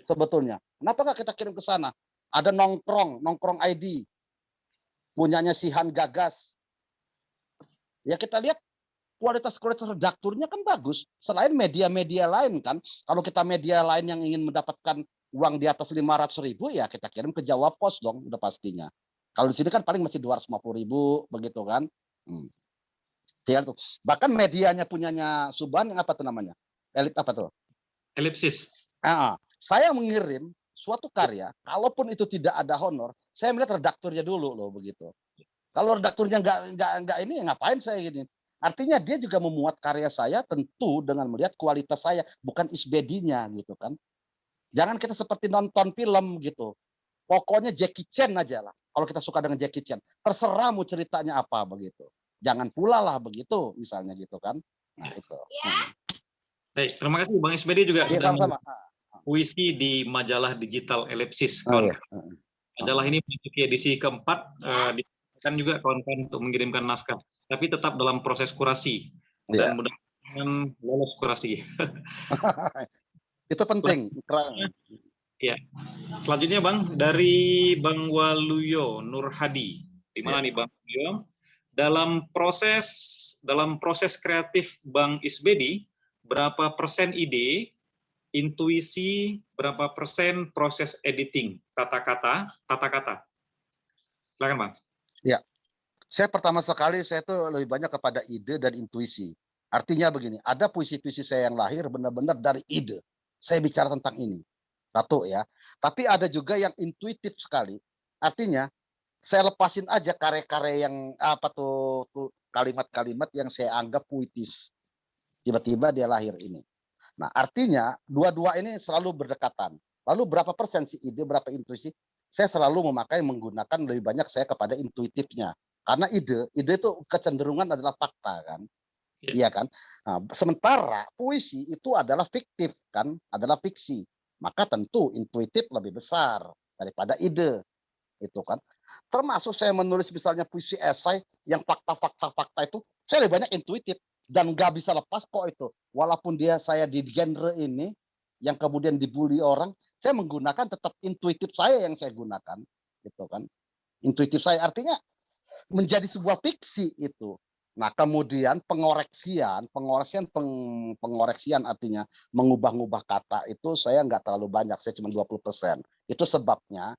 Speaker 5: sebetulnya. Kenapa nggak kita kirim ke sana? Ada nongkrong ID, punyanya Sihan Gagas. Ya kita lihat kualitas redakturnya kan bagus. Selain media-media lain kan, kalau kita media lain yang ingin mendapatkan uang di atas 500.000 ya kita kirim ke Jawa Pos dong, udah pastinya. Kalau di sini kan paling masih 250.000 begitu kan. Tuh. Bahkan medianya punyanya Subhan yang apa tuh namanya? Elit apa tuh?
Speaker 1: Elipsis.
Speaker 5: Saya mengirim suatu karya, kalaupun itu tidak ada honor, saya melihat redakturnya dulu loh begitu. Kalau redakturnya nggak ini, ngapain saya gini? Artinya dia juga memuat karya saya tentu dengan melihat kualitas saya, bukan isbedinya gitu kan. Jangan kita seperti nonton film gitu. Pokoknya Jackie Chan aja lah. Kalau kita suka dengan Jackie Chan, terserah mau ceritanya apa begitu. Jangan pula lah begitu misalnya gitu kan. Nah itu.
Speaker 1: Baik, terima kasih Bang Isbedi juga
Speaker 5: Ya,
Speaker 1: sudah
Speaker 5: sama-sama.
Speaker 1: puisi di majalah digital Elipsis.
Speaker 5: Iya.
Speaker 1: Majalah ini memiliki edisi keempat, kan juga kawan-kawan untuk mengirimkan naskah, tapi tetap dalam proses kurasi dan mudah-mudahan lolos kurasi.
Speaker 5: Itu penting.
Speaker 1: Ya. Selanjutnya Bang, dari Bang Waluyo Nur Hadi. Di mana nih Bang Waluyo? Dalam proses kreatif Bang Isbedi, berapa persen ide, intuisi, berapa persen proses editing, tata kata? Silakan Bang.
Speaker 5: Ya. Saya pertama sekali saya tuh lebih banyak kepada ide dan intuisi. Artinya begini, ada puisi-puisi saya yang lahir benar-benar dari ide. Saya bicara tentang ini. Satu ya. Tapi ada juga yang intuitif sekali. Artinya saya lepasin aja karya-karya yang apa tuh kalimat-kalimat yang saya anggap puitis. Tiba-tiba dia lahir ini. Nah, artinya dua-dua ini selalu berdekatan. Lalu berapa persen sih ide, berapa intuisi? Saya selalu menggunakan lebih banyak saya kepada intuitifnya. Karena ide itu kecenderungan adalah fakta kan. Iya kan? Nah, sementara puisi itu adalah fiktif kan, adalah fiksi. Maka tentu intuitif lebih besar daripada ide. Itu kan. Termasuk saya menulis misalnya puisi esai yang fakta-fakta itu, saya lebih banyak intuitif dan nggak bisa lepas kok itu. Walaupun saya di genre ini yang kemudian dibully orang, saya menggunakan tetap intuitif saya yang saya gunakan. Gitu kan. Intuitif saya artinya menjadi sebuah fiksi itu. Nah, kemudian pengoreksian artinya mengubah-ubah kata itu saya nggak terlalu banyak, saya cuma 20%. Itu sebabnya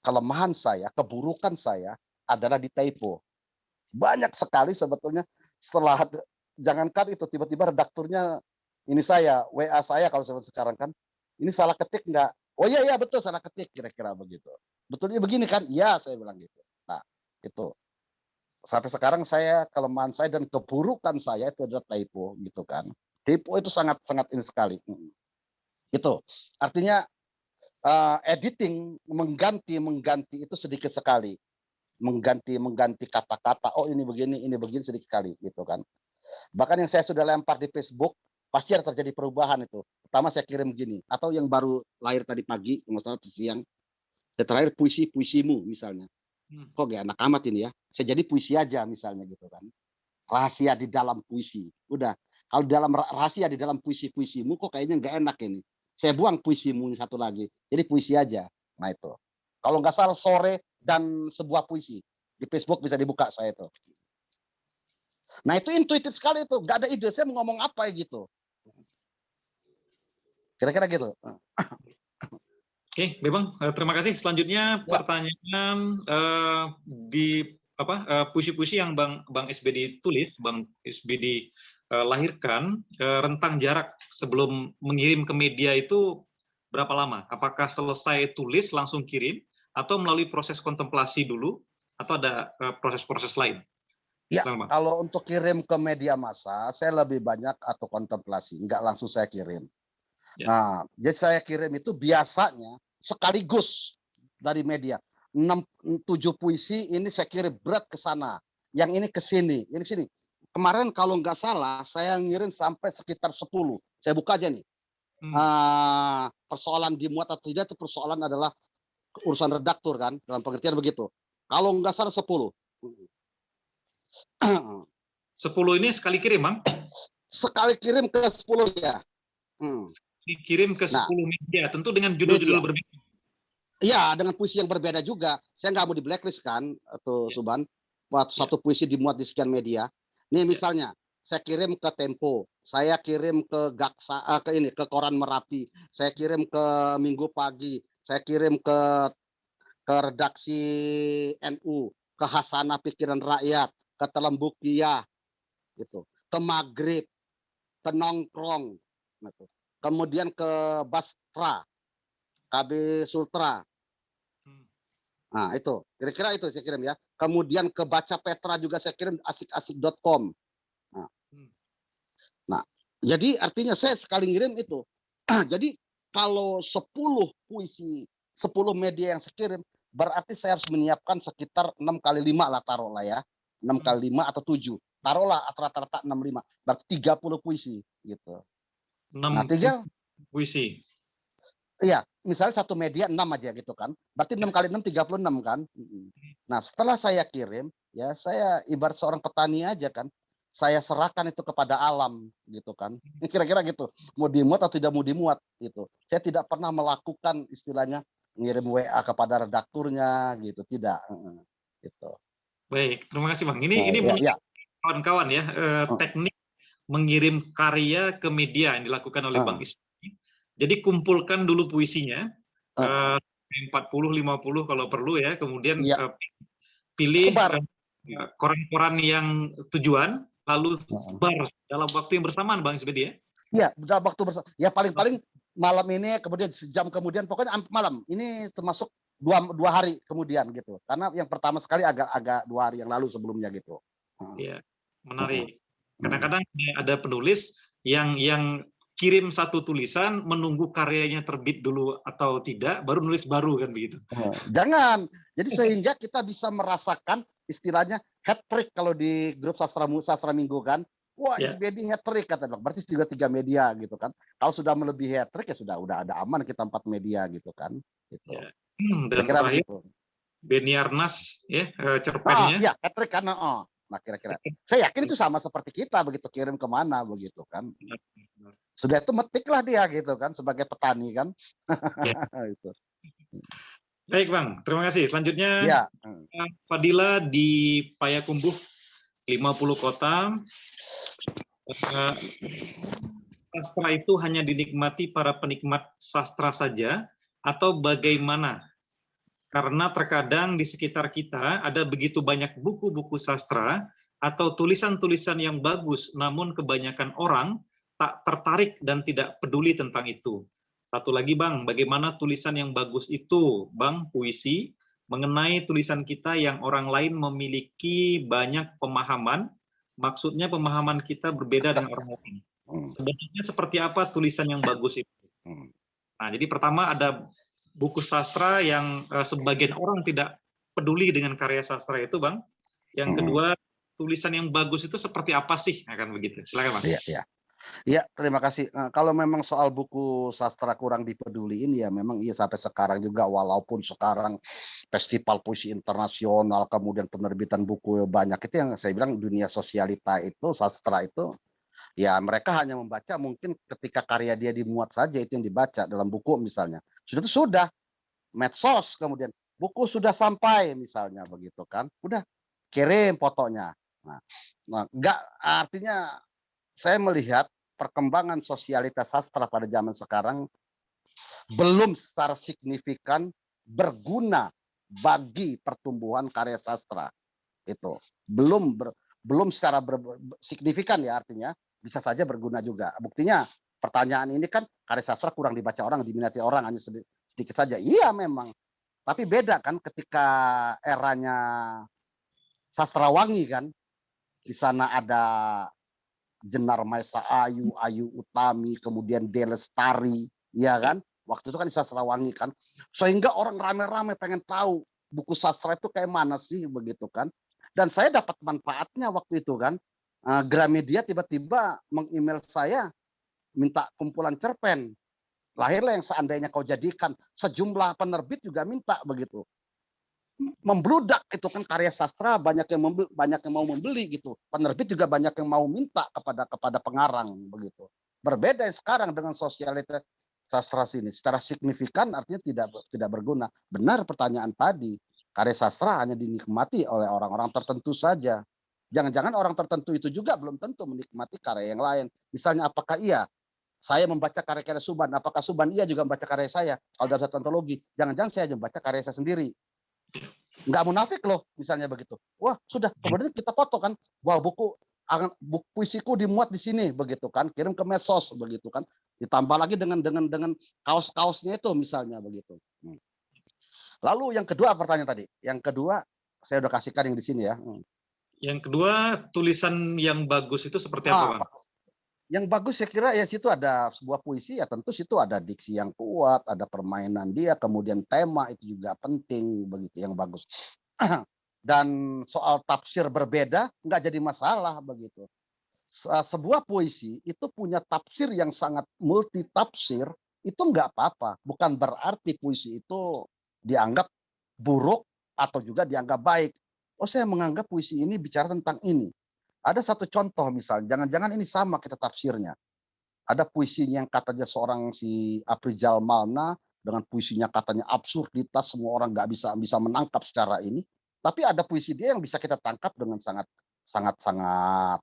Speaker 5: kelemahan saya, keburukan saya adalah di typo. Banyak sekali sebetulnya setelah jangankan itu tiba-tiba redakturnya ini saya, WA saya kalau sekarang kan, ini salah ketik nggak? Oh iya betul salah ketik kira-kira begitu. Betulnya begini kan? Iya saya bilang gitu. Nah, itu. sampai sekarang saya kelemahan saya dan keburukan saya itu adalah typo gitu kan. Typo itu sangat ini sekali. Gitu. Artinya editing mengganti itu sedikit sekali. Mengganti kata-kata. Oh ini begini sedikit sekali gitu kan. Bahkan yang saya sudah lempar di Facebook pasti ada terjadi perubahan itu. Pertama saya kirim begini, atau yang baru lahir tadi pagi, masalah siang. Saya terakhir puisimu misalnya. Kok gak enak amat ini ya. Saya jadi puisi aja misalnya gitu kan. Rahasia di dalam puisi. Udah. Kalau dalam rahasia di dalam puisimu kok kayaknya nggak enak ini. Saya buang puisimu ini satu lagi. Jadi puisi aja. Nah itu. Kalau nggak salah sore dan sebuah puisi. Di Facebook bisa dibuka saya itu. Nah itu intuitif sekali itu. Nggak ada ide saya mau ngomong apa gitu. Kira-kira gitu.
Speaker 1: Oke, Bang, terima kasih. Selanjutnya pertanyaan di puisi-puisi yang Bang SBD tulis, Bang SBD lahirkan, rentang jarak sebelum mengirim ke media itu berapa lama? Apakah selesai tulis langsung kirim, atau melalui proses kontemplasi dulu, atau ada proses-proses lain?
Speaker 5: Ya, kalau untuk kirim ke media massa, saya lebih banyak atau kontemplasi, nggak langsung saya kirim. Ya. Nah, jadi saya kirim itu biasanya sekaligus dari media. 6-7 puisi ini saya kirim berat ke sana. Yang ini ke sini, ini sini. Kemarin kalau nggak salah saya ngirim sampai sekitar 10. Saya buka aja nih. Persoalan dimuat atau tidak itu persoalan adalah urusan redaktur kan, dalam pengertian begitu. Kalau nggak salah 10.
Speaker 1: 10 ini sekali kirim, Bang?
Speaker 5: Sekali kirim ke 10 ya.
Speaker 1: Dikirim ke 10 media, tentu dengan judul-judul berbeda.
Speaker 5: Iya, dengan puisi yang berbeda juga. Saya nggak mau di blacklist kan, atau Suban. Satu puisi dimuat di sekian media. Nih misalnya, saya kirim ke Tempo, saya kirim ke Gaksa, ke Koran Merapi, saya kirim ke Minggu Pagi, saya kirim ke redaksi NU, ke Hasanah Pikiran Rakyat, ke Telembukiyah, gitu, ke Maghrib, ke Nongkrong, gitu. Kemudian ke Bastra, KB Sultra. Nah, itu. Kira-kira itu saya kirim ya. Kemudian ke Baca Petra juga saya kirim asik-asik.com. Nah, jadi artinya saya sekali ngirim itu. Jadi kalau 10 puisi, 10 media yang saya kirim, berarti saya harus menyiapkan sekitar 6 kali 5 lah taruhlah ya. 6 kali 5 atau 7. Taruhlah rata-rata 65. Berarti 30 puisi gitu.
Speaker 1: 6
Speaker 5: nah, tinggal
Speaker 1: puisi.
Speaker 5: Iya, misalnya satu media 6 aja gitu kan. Berarti 6 kali 6 36 kan. Nah, setelah saya kirim, ya saya ibarat seorang petani aja kan. Saya serahkan itu kepada alam gitu kan. Kira-kira gitu. Mau dimuat atau tidak mau dimuat gitu. Saya tidak pernah melakukan istilahnya ngirim WA kepada redakturnya gitu, tidak. Gitu.
Speaker 1: Baik, terima kasih Bang. Ini
Speaker 5: ya.
Speaker 1: Kawan-kawan ya, teknik mengirim karya ke media yang dilakukan oleh Bang Ismi. Jadi kumpulkan dulu puisinya, 40-50 kalau perlu ya, kemudian pilih koran-koran yang tujuan, lalu sebar dalam waktu yang bersamaan Bang Ismi ya?
Speaker 5: Iya, dalam waktu bersamaan. Ya paling-paling malam ini, kemudian sejam kemudian, pokoknya malam. Ini termasuk dua hari kemudian gitu. Karena yang pertama sekali agak 2 hari yang lalu sebelumnya gitu.
Speaker 1: Iya, menarik. Kadang-kadang ada penulis yang kirim satu tulisan, menunggu karyanya terbit dulu atau tidak, baru nulis baru kan begitu.
Speaker 5: Jangan. Jadi sehingga kita bisa merasakan istilahnya hat trick kalau di grup sastra minggu kan. Wah, SBD hat trick kata Bang. Berarti juga 3 media gitu kan. Kalau sudah melebihi hat trick ya udah ada aman kita 4 media gitu kan. Gitu.
Speaker 1: Ya. Dan terakhir Beniarnas ya cerpennya.
Speaker 5: Ya, hat trick kan. Nah, kira-kira. Saya yakin itu sama seperti kita begitu kirim kemana begitu kan. Sudah itu metiklah dia gitu kan sebagai petani kan. Itu.
Speaker 1: Baik Bang, terima kasih. Selanjutnya Fadila di Payakumbuh 50 kota. Sastra itu hanya dinikmati para penikmat sastra saja atau bagaimana? Karena terkadang di sekitar kita ada begitu banyak buku-buku sastra atau tulisan-tulisan yang bagus, namun kebanyakan orang tak tertarik dan tidak peduli tentang itu. Satu lagi Bang, bagaimana tulisan yang bagus itu, Bang, puisi, mengenai tulisan kita yang orang lain memiliki banyak pemahaman, maksudnya pemahaman kita berbeda dengan orang lain. Sebenarnya seperti apa tulisan yang bagus itu? Nah, jadi pertama ada buku sastra yang sebagian orang tidak peduli dengan karya sastra itu, Bang. Yang kedua, tulisan yang bagus itu seperti apa sih? Akan begitu. Silakan, Bang.
Speaker 5: Iya, iya. Iya, terima kasih. Kalau memang soal buku sastra kurang dipeduliin, ya memang iya sampai sekarang juga, walaupun sekarang festival puisi internasional, kemudian penerbitan buku banyak, itu yang saya bilang dunia sosialita itu, sastra itu, ya mereka hanya membaca mungkin ketika karya dia dimuat saja, itu yang dibaca dalam buku misalnya. Sudah medsos, kemudian buku sudah sampai misalnya begitu kan, udah kirim fotonya. Nah, enggak, artinya saya melihat perkembangan sosialitas sastra pada zaman sekarang belum secara signifikan berguna bagi pertumbuhan karya sastra. Itu belum secara signifikan, ya, artinya bisa saja berguna juga. Buktinya pertanyaan ini kan, karya sastra kurang dibaca orang, diminati orang hanya sedikit saja. Iya memang, tapi beda kan ketika eranya sastrawangi kan, di sana ada Jenar Maesa Ayu, Ayu Utami, kemudian Delestari, ya kan? Waktu itu kan di sastrawangi kan, sehingga orang rame-rame pengen tahu buku sastra itu kayak mana sih begitu kan. Dan saya dapat manfaatnya waktu itu kan. Gramedia tiba-tiba meng-email saya minta kumpulan cerpen. Lahirlah yang seandainya kau jadikan. Sejumlah penerbit juga minta begitu. Membludak itu kan karya sastra, banyak yang mau membeli gitu. Penerbit juga banyak yang mau minta kepada pengarang begitu. Berbeda sekarang dengan sosialitas sastra sini. Secara signifikan artinya tidak berguna. Benar pertanyaan tadi. Karya sastra hanya dinikmati oleh orang-orang tertentu saja. Jangan-jangan orang tertentu itu juga belum tentu menikmati karya yang lain. Misalnya apakah iya saya membaca karya-karya Suban, apakah Suban iya juga membaca karya saya? Kalau dalam satu antologi, jangan-jangan saya aja membaca karya saya sendiri. Nggak munafik loh, misalnya begitu. Wah, sudah, kemudian kita foto kan, wah buku puisiku dimuat di sini begitu kan, kirim ke medsos begitu kan. Ditambah lagi dengan kaos-kaosnya itu misalnya begitu. Lalu yang kedua pertanyaan tadi. Yang kedua saya udah kasihkan yang di sini ya.
Speaker 1: Yang kedua, tulisan yang bagus itu seperti apa, Bang?
Speaker 5: Yang bagus saya kira ya situ ada sebuah puisi, ya tentu situ ada diksi yang kuat, ada permainan dia, kemudian tema itu juga penting begitu yang bagus. Dan soal tafsir berbeda nggak jadi masalah begitu. Sebuah puisi itu punya tafsir yang sangat multi tafsir, itu nggak apa-apa. Bukan berarti puisi itu dianggap buruk atau juga dianggap baik. Oh, saya menganggap puisi ini bicara tentang ini. Ada satu contoh misalnya, jangan-jangan ini sama kita tafsirnya. Ada puisinya yang katanya seorang si Aprijal Malna, dengan puisinya katanya absurditas, semua orang nggak bisa menangkap secara ini. Tapi ada puisi dia yang bisa kita tangkap dengan sangat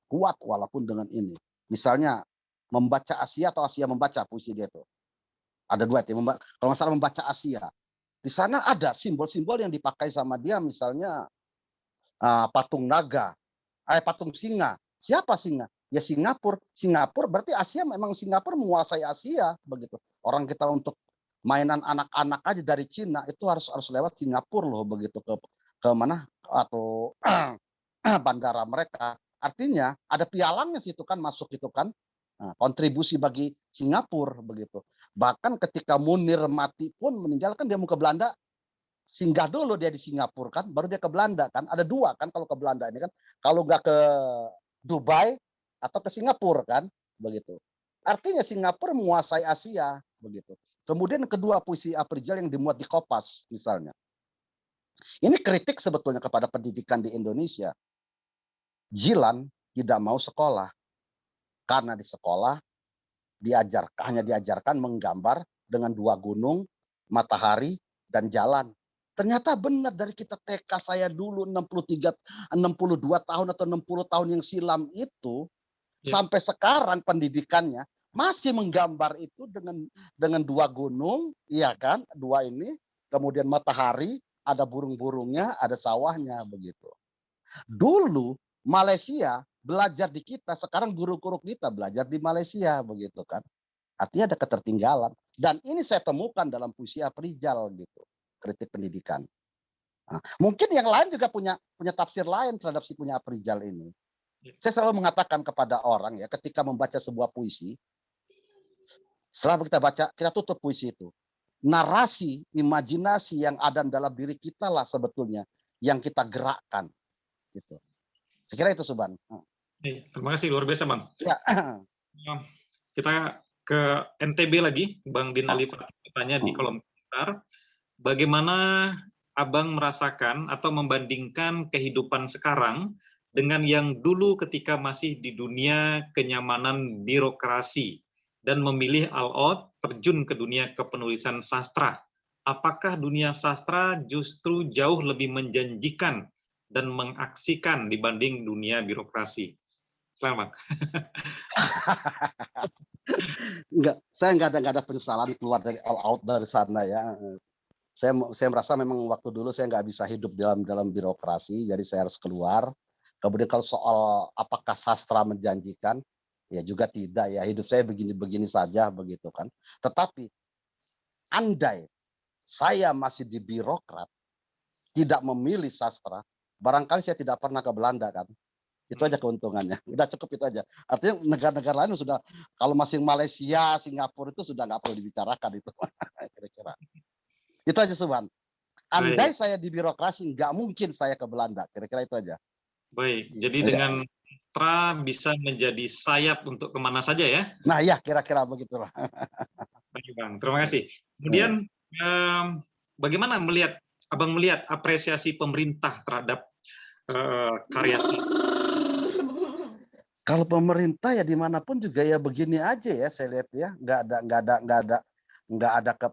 Speaker 5: kuat walaupun dengan ini. Misalnya membaca Asia atau Asia membaca, puisi dia itu. Ada dua, kalau nggak salah membaca Asia. Di sana ada simbol-simbol yang dipakai sama dia, misalnya patung naga, patung singa. Siapa singa? Ya Singapura. Singapura berarti Asia, memang Singapura menguasai Asia begitu. Orang kita untuk mainan anak-anak aja dari Cina itu harus lewat Singapura loh begitu, ke mana atau bandara mereka. Artinya ada pialangnya situ kan, masuk itu kan. Nah, kontribusi bagi Singapura begitu. Bahkan ketika Munir mati pun meninggalkan, dia mau ke Belanda, singgah dulu dia di Singapura kan, baru dia ke Belanda kan. Ada dua kan kalau ke Belanda ini kan, kalau nggak ke Dubai atau ke Singapura kan begitu. Artinya Singapura menguasai Asia begitu. Kemudian kedua, puisi Aprijal yang dimuat di Kompas misalnya. Ini kritik sebetulnya kepada pendidikan di Indonesia. Jilan tidak mau sekolah karena di sekolah hanya diajarkan menggambar dengan dua gunung, matahari dan jalan. Ternyata benar, dari kita TK saya dulu 62 tahun atau 60 tahun yang silam itu, sampai sekarang pendidikannya masih menggambar itu dengan dua gunung, iya kan, dua ini, kemudian matahari, ada burung-burungnya, ada sawahnya begitu. Dulu Malaysia belajar di kita, sekarang guru-guru kita belajar di Malaysia begitu kan. Artinya ada ketertinggalan. Dan ini saya temukan dalam puisi Aprijal gitu, kritik pendidikan. Nah, mungkin yang lain juga punya tafsir lain terhadap si punya Afrizal ini. Saya selalu mengatakan kepada orang ya, ketika membaca sebuah puisi, setelah kita baca, kita tutup puisi itu. Narasi, imajinasi yang ada dalam diri kita lah sebetulnya yang kita gerakkan. Gitu. Saya kira itu, Suban.
Speaker 1: Terima kasih, luar biasa, Bang.
Speaker 5: Ya.
Speaker 1: Kita ke NTB lagi, Bang Din Ali bertanya di kolom komentar, bagaimana Abang merasakan atau membandingkan kehidupan sekarang dengan yang dulu ketika masih di dunia kenyamanan birokrasi dan memilih all-out terjun ke dunia kepenulisan sastra. Apakah dunia sastra justru jauh lebih menjanjikan dan mengaksikan dibanding dunia birokrasi? Selamat.
Speaker 5: Saya nggak ada penyesalan keluar dari all out dari sana ya. Saya merasa memang waktu dulu saya nggak bisa hidup dalam birokrasi, jadi saya harus keluar. Kemudian kalau soal apakah sastra menjanjikan, ya juga tidak ya. Hidup saya begini-begini saja begitu kan. Tetapi andai saya masih di birokrat, tidak memilih sastra, barangkali saya tidak pernah ke Belanda kan. Itu aja keuntungannya. Udah cukup itu aja. Artinya negara-negara lain sudah, kalau masih Malaysia, Singapura itu sudah nggak perlu dibicarakan itu. Kira-kira. Itu aja, Subhan. Andai saya di birokrasi, nggak mungkin saya ke Belanda. Kira-kira itu aja.
Speaker 1: Baik, jadi dengan sastra bisa menjadi sayap untuk kemana saja ya?
Speaker 5: Nah ya, kira-kira begitulah.
Speaker 1: Baik, Bang. Terima kasih. Kemudian bagaimana Abang melihat apresiasi pemerintah terhadap karya sastra?
Speaker 5: Kalau pemerintah ya dimanapun juga ya begini aja ya, saya lihat ya, nggak ada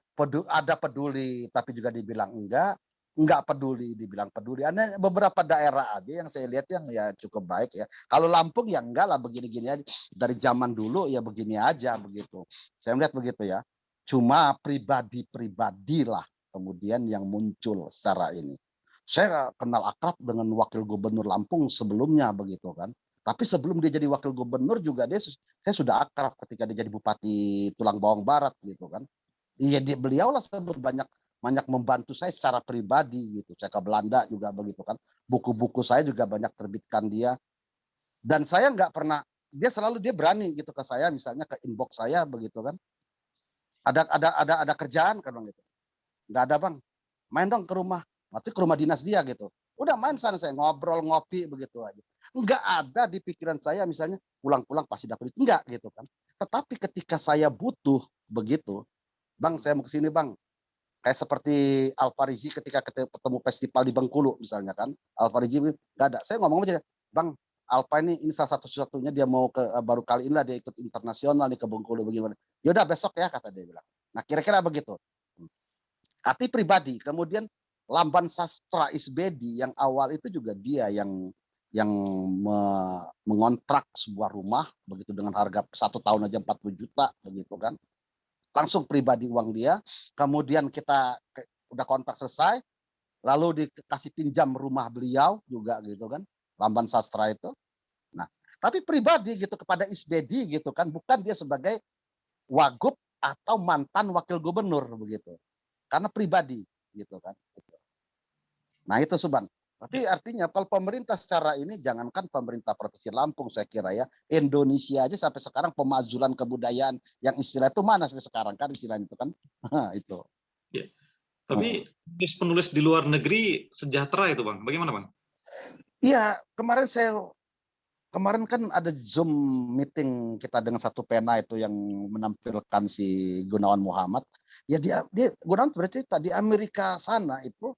Speaker 5: peduli tapi juga dibilang enggak peduli dibilang peduli. Ada beberapa daerah aja yang saya lihat yang ya cukup baik ya. Kalau Lampung ya enggak lah, begini-gini aja. Dari zaman dulu ya begini aja begitu. Saya melihat begitu ya. Cuma pribadi-pribadi lah kemudian yang muncul secara ini. Saya kenal akrab dengan wakil gubernur Lampung sebelumnya begitu kan. Tapi sebelum dia jadi wakil gubernur juga saya sudah akrab ketika dia jadi bupati Tulang Bawang Barat gitu kan. Iya, beliau lah banyak membantu saya secara pribadi gitu. Saya ke Belanda juga begitu kan. Buku-buku saya juga banyak terbitkan dia. Dan saya nggak pernah, dia berani gitu ke saya, misalnya ke inbox saya begitu kan. Ada kerjaan kan Bang gitu. Nggak ada Bang. Main dong ke rumah. Waktu ke rumah dinas dia gitu. Udah main sana, saya ngobrol ngopi begitu aja. Enggak ada di pikiran saya misalnya pulang-pulang pasti dapat duit, enggak gitu kan. Tetapi ketika saya butuh begitu, Bang saya mau ke sini Bang. Kayak seperti Al-Farizi ketika ketemu festival di Bengkulu misalnya kan. Al-Farizi enggak ada. Saya ngomong aja, Bang, Alfa ini salah satu-satunya dia mau ke baru kali inilah dia ikut internasional nih ke Bengkulu bagaimana. Ya udah besok ya kata dia bilang. Nah, kira-kira begitu. Arti pribadi. Kemudian Lamban Sastra Isbedi yang awal itu juga dia yang mengontrak sebuah rumah begitu dengan harga 1 tahun aja 40 juta begitu kan. Langsung pribadi uang dia. Kemudian kita udah kontrak selesai, lalu dikasih pinjam rumah beliau juga gitu kan. Lamban Sastra itu. Nah, tapi pribadi gitu kepada Isbedi gitu kan, bukan dia sebagai wagub atau mantan wakil gubernur begitu. Karena pribadi gitu kan. Nah itu Suban. Tapi artinya kalau pemerintah secara ini, jangankan pemerintah Provinsi Lampung saya kira ya, Indonesia aja sampai sekarang pemazulan kebudayaan yang istilah itu mana sampai sekarang kan istilahnya itu kan. Itu.
Speaker 1: Ya. Tapi penulis di luar negeri sejahtera itu Bang, bagaimana Bang?
Speaker 5: Iya, kemarin kan ada Zoom meeting kita dengan Satu Pena itu yang menampilkan si Gunawan Muhammad. Ya dia Gunawan bercerita di Amerika sana itu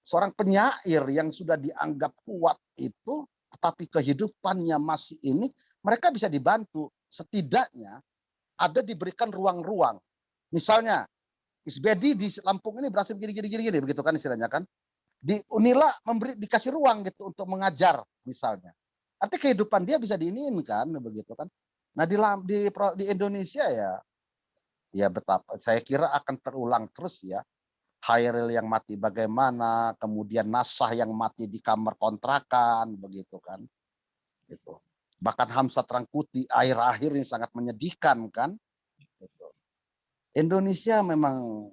Speaker 5: seorang penyair yang sudah dianggap kuat itu, tetapi kehidupannya masih ini, mereka bisa dibantu. Setidaknya ada diberikan ruang-ruang. Misalnya, Isbedi di Lampung ini berhasil gini, begitu kan istilahnya kan. Di Unila dikasih ruang gitu untuk mengajar misalnya. Artinya kehidupan dia bisa diiniin kan, begitu kan. Nah di Indonesia ya betapa saya kira akan terulang terus ya. Hairil yang mati bagaimana, kemudian Nasah yang mati di kamar kontrakan, begitu kan. Gitu. Bahkan Hamzat Rangkuti akhir-akhir ini sangat menyedihkan kan. Gitu. Indonesia memang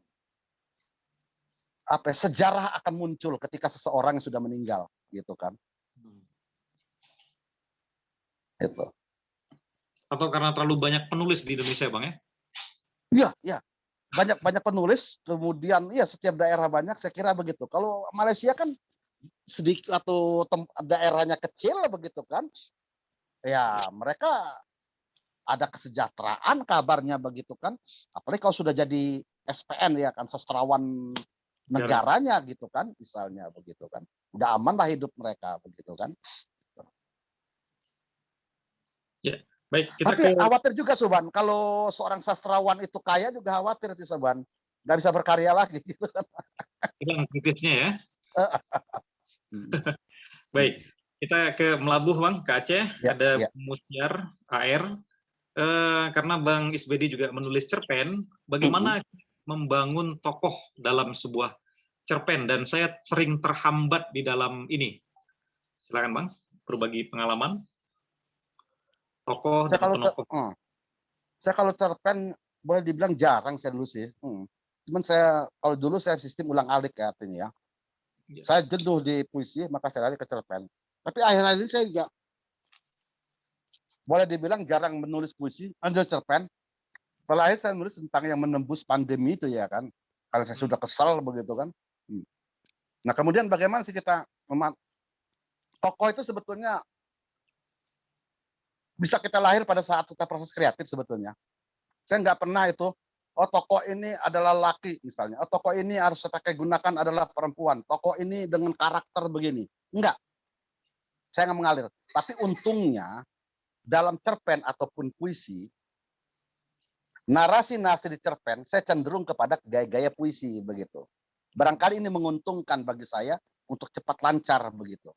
Speaker 5: sejarah akan muncul ketika seseorang yang sudah meninggal, gitu kan? Itu.
Speaker 1: Atau karena terlalu banyak penulis di Indonesia, Bang ya?
Speaker 5: Iya, iya. Banyak penulis, kemudian ya setiap daerah banyak, saya kira begitu. Kalau Malaysia kan sedikit atau daerahnya kecil begitu kan, ya mereka ada kesejahteraan kabarnya begitu kan, apalagi kalau sudah jadi SPN ya kan, sastrawan negaranya gitu kan, misalnya begitu kan, udah aman lah hidup mereka begitu kan.
Speaker 1: Ya, baik.
Speaker 5: Tapi khawatir juga Soban, kalau seorang sastrawan itu kaya juga khawatir sih Soban, nggak bisa berkarya lagi gitu kan.
Speaker 1: Itu yang kritisnya ya. Baik, kita ke Melabuh Bang, ke Aceh.
Speaker 5: Ya,
Speaker 1: ada
Speaker 5: ya.
Speaker 1: Musiar AR. Karena Bang Isbedi juga menulis cerpen, bagaimana membangun tokoh dalam sebuah cerpen, dan saya sering terhambat di dalam ini. Silakan Bang, berbagi pengalaman. Tokoh dan penokoh.
Speaker 5: Saya kalau cerpen boleh dibilang jarang saya dulu sih. Cuman saya kalau dulu saya sistem ulang alik ya artinya ya. Saya jenuh di puisi, maka saya lari ke cerpen. Tapi akhir-akhir ini saya juga boleh dibilang jarang menulis puisi, ambil cerpen. Terakhir saya menulis tentang yang menembus pandemi itu ya kan. Kalau saya sudah kesal begitu kan. Nah kemudian bagaimana sih kita tokoh itu sebetulnya bisa kita lahir pada saat kita proses kreatif sebetulnya. Saya nggak pernah itu, oh tokoh ini adalah laki misalnya, oh tokoh ini harus saya pakai gunakan adalah perempuan, tokoh ini dengan karakter begini. Enggak, saya nggak mengalir. Tapi untungnya dalam cerpen ataupun puisi, narasi-narasi di cerpen saya cenderung kepada gaya-gaya puisi begitu. Barangkali ini menguntungkan bagi saya untuk cepat lancar begitu.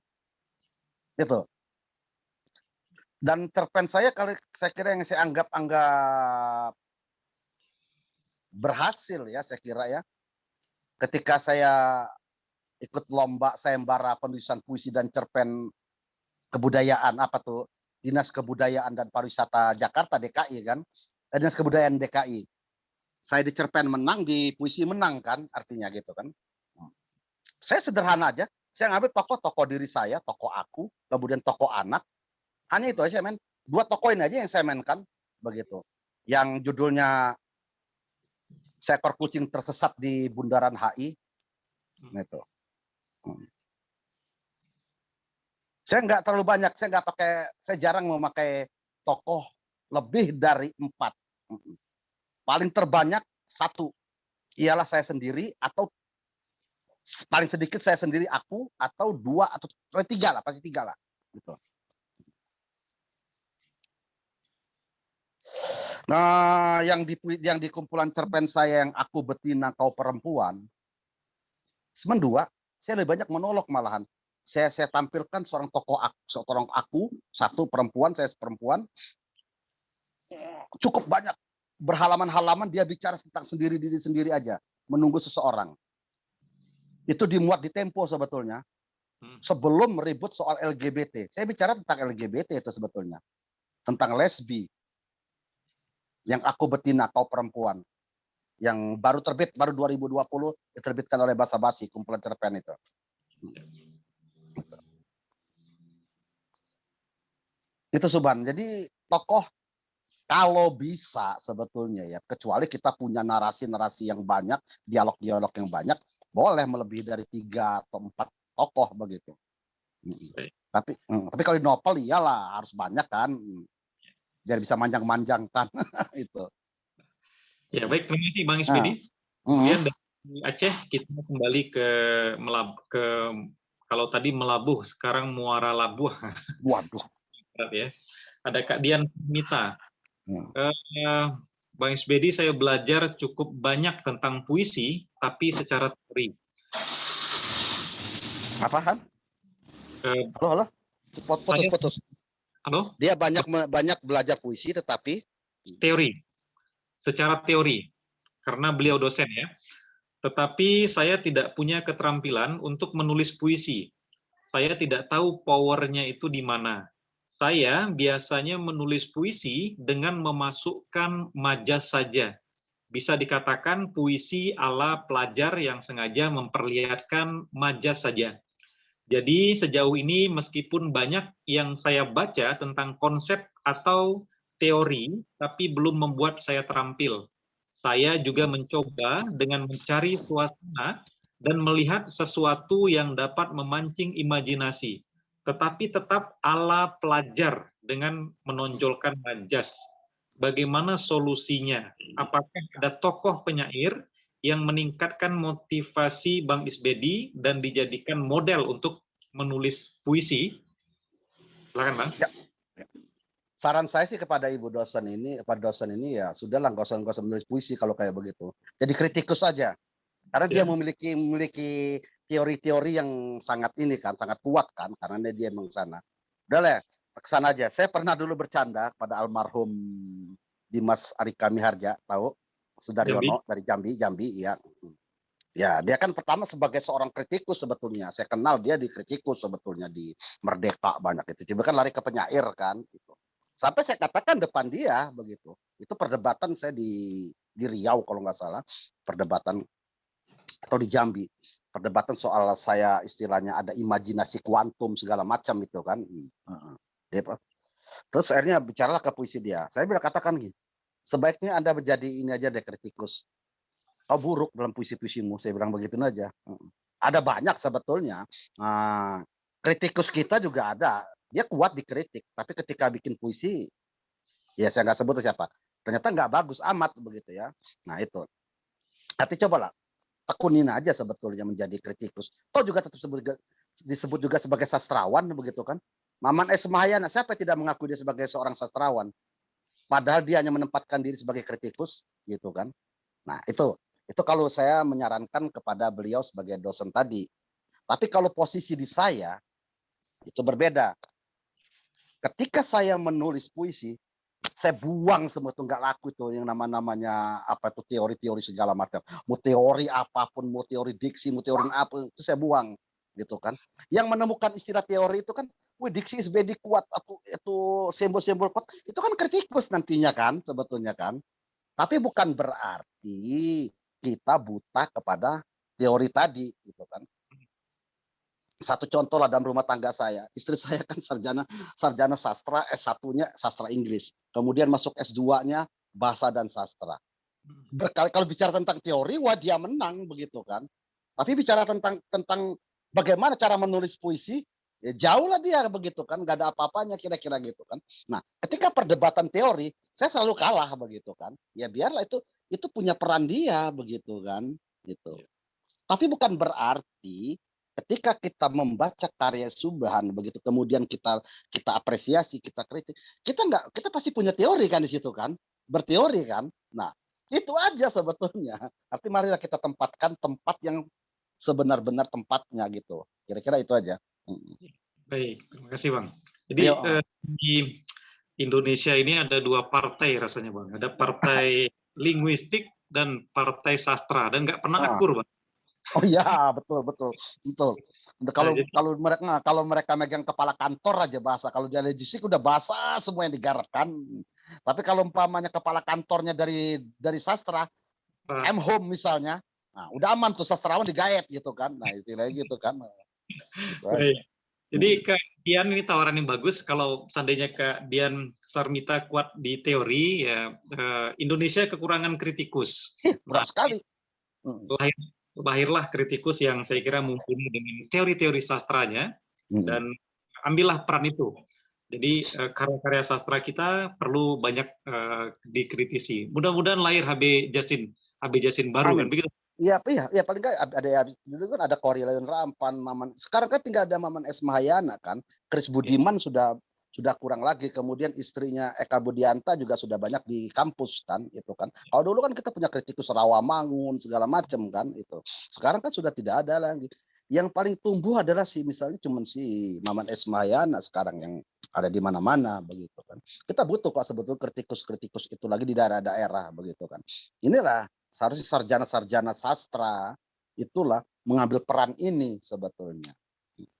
Speaker 5: Itu. Dan cerpen saya kalau saya kira yang saya anggap berhasil ya saya kira ya. Ketika saya ikut lomba sayembara penulisan puisi dan cerpen kebudayaan apa tuh Dinas Kebudayaan dan Pariwisata Jakarta DKI kan, Dinas Kebudayaan DKI. Saya di cerpen menang, di puisi menang kan, artinya gitu kan. Saya sederhana aja, saya ngambil tokoh-tokoh diri saya, tokoh aku, kemudian tokoh anak. Hanya itu aja men. 2 tokoh ini aja yang saya mainkan begitu. Yang judulnya Seekor Kucing Tersesat di Bundaran HI. Nah, itu. Saya nggak terlalu banyak, saya jarang memakai tokoh lebih dari 4. Paling terbanyak 1 ialah saya sendiri, atau paling sedikit saya sendiri aku, atau 2 atau 3 lah, pasti 3 lah. Gitu. Nah, yang di kumpulan cerpen saya yang Aku Betina Kau Perempuan, semen 2, saya lebih banyak monolog malahan. Saya tampilkan seorang tokoh aku, 1 perempuan, saya perempuan. Cukup banyak berhalaman-halaman dia bicara tentang diri sendiri aja, menunggu seseorang. Itu dimuat di Tempo sebetulnya. Sebelum ribut soal LGBT. Saya bicara tentang LGBT itu sebetulnya. Tentang lesbi. Yang Aku Betina Kau Perempuan. Yang baru terbit, baru 2020 diterbitkan oleh Basa Basi, kumpulan cerpen itu. Itu Suban. Jadi tokoh kalau bisa sebetulnya ya, kecuali kita punya narasi-narasi yang banyak, dialog-dialog yang banyak, boleh melebihi dari 3 atau 4 tokoh begitu. Tapi kalau di novel iyalah harus banyak kan, biar bisa manjang-manjang kan itu.
Speaker 1: Ya baik, terima kasih Bang Isbedi. Kemudian dari Aceh kita kembali ke kalau tadi Melabuh, sekarang Muara Labuh.
Speaker 5: Waduh.
Speaker 1: Ya. Ada Kak Dian Mita. Bang Isbedi, saya belajar cukup banyak tentang puisi, tapi secara teori.
Speaker 5: Apaan? Halo? Putus.
Speaker 1: Halo?
Speaker 5: Dia banyak belajar puisi, tetapi
Speaker 1: teori. Secara teori. Karena beliau dosen ya. Tetapi saya tidak punya keterampilan untuk menulis puisi. Saya tidak tahu powernya itu di mana. Saya biasanya menulis puisi dengan memasukkan majas saja. bisa dikatakan puisi ala pelajar yang sengaja memperlihatkan majas saja. Jadi sejauh ini meskipun banyak yang saya baca tentang konsep atau teori, tapi belum membuat saya terampil. Saya juga mencoba dengan mencari suasana dan melihat sesuatu yang dapat memancing imajinasi, tetapi tetap ala pelajar dengan menonjolkan majas. Bagaimana solusinya? Apakah ada tokoh penyair yang meningkatkan motivasi Bang Isbedi dan dijadikan model untuk menulis puisi? Silakan, Bang.
Speaker 5: Ya. Saran saya sih kepada ibu dosen ini, ya sudahlah nggak usah menulis puisi kalau kayak begitu. Jadi kritikus saja, karena dia memiliki teori-teori yang sangat sangat kuat kan, karena dia memang sana. Udah lah, kesana aja. Saya pernah dulu bercanda pada almarhum Dimas Arika Miharja, tahu? Sudaryono dari Jambi, ya. Ya, dia kan pertama sebagai seorang kritikus sebetulnya. Saya kenal dia di kritikus sebetulnya di Merdeka banyak itu. Coba kan lari ke penyair kan gitu. Sampai saya katakan depan dia begitu. Itu perdebatan saya di Riau kalau nggak salah, perdebatan atau di Jambi. Perdebatan soal saya istilahnya ada imajinasi kuantum segala macam itu kan. Terus akhirnya bicaralah ke puisi dia. Saya bilang katakan gini, sebaiknya Anda menjadi ini aja deh kritikus. Kau buruk dalam puisi-puisimu, saya bilang begitu aja. Ada banyak sebetulnya. Kritikus kita juga ada. Dia kuat dikritik, tapi ketika bikin puisi, ya saya nggak sebut siapa. Ternyata nggak bagus amat begitu ya. Nah itu. Nanti cobalah tekunin aja sebetulnya menjadi kritikus. Toh juga tetap disebut juga sebagai sastrawan begitu kan. Maman S. Mahayana, siapa yang tidak mengakui dia sebagai seorang sastrawan? Padahal dia hanya menempatkan diri sebagai kritikus, gitu kan. Nah itu kalau saya menyarankan kepada beliau sebagai dosen tadi. Tapi kalau posisi di saya, itu berbeda. Ketika saya menulis puisi, saya buang semua itu, nggak laku itu yang namanya apa itu teori-teori segala macam. Mau teori apapun, mau teori diksi, mau teori apa, itu saya buang, gitu kan. Yang menemukan istilah teori itu kan, wih diksi Isbedi kuat, atau itu simbol-simbol kuat, itu kan kritikus nantinya kan, sebetulnya kan. Tapi bukan berarti kita buta kepada teori tadi, gitu kan. Satu contoh lah dalam rumah tangga saya, istri saya kan sarjana sastra, S1-nya sastra Inggris, kemudian masuk S2-nya bahasa dan sastra. Berkali kalau bicara tentang teori, wah dia menang begitu kan. Tapi bicara tentang bagaimana cara menulis puisi, ya jauh lah dia begitu kan, nggak ada apa-apanya kira-kira gitu kan. Nah, ketika perdebatan teori, saya selalu kalah begitu kan. Ya biarlah itu punya peran dia begitu kan, gitu. Tapi bukan berarti ketika kita membaca karya Subhan begitu, kemudian kita apresiasi, kita kritik, kita pasti punya teori kan di situ kan, berteori kan. Nah, itu aja sebetulnya. Artinya marilah kita tempatkan tempat yang sebenar-benar tempatnya gitu. Kira-kira itu aja.
Speaker 1: Baik, terima kasih Bang. Jadi di Indonesia ini ada dua partai rasanya Bang. Ada partai linguistik dan partai sastra, dan nggak pernah akur Bang.
Speaker 5: Oh iya, betul. Kalau mereka megang kepala kantor aja bahasa, kalau dia logistik udah bahasa semua yang digarapkan. Tapi kalau umpamanya kepala kantornya dari sastra, M-Home misalnya, nah udah aman tuh, sastrawan digaet gitu kan. Nah istilahnya gitu kan.
Speaker 1: Baik. Jadi Kak Dian ini tawaran yang bagus. Kalau seandainya Kak Dian Sarmita kuat di teori, ya Indonesia kekurangan kritikus.
Speaker 5: Berat sekali.
Speaker 1: Lahirlah kritikus yang saya kira mumpuni dengan teori-teori sastranya, dan ambillah peran itu. Jadi karya-karya sastra kita perlu banyak dikritisi. Mudah-mudahan lahir HB Jasin baru kan begitu.
Speaker 5: Iya, paling nggak ada dulu kan ada Korilion Rampan, Maman. Sekarang kan tinggal ada Maman S. Mahayana kan. Chris Budiman sudah kurang lagi, kemudian istrinya Eka Budianta juga sudah banyak di kampus kan, itu kan. Kalau dulu kan kita punya kritikus Rawamangun segala macam kan itu. Sekarang kan sudah tidak ada lagi. Yang paling tumbuh adalah misalnya cuman si Maman S. Mahayana sekarang yang ada di mana-mana begitu kan. Kita butuh kok sebetulnya kritikus itu lagi di daerah-daerah begitu kan. Inilah seharusnya sarjana-sarjana sastra itulah mengambil peran ini sebetulnya.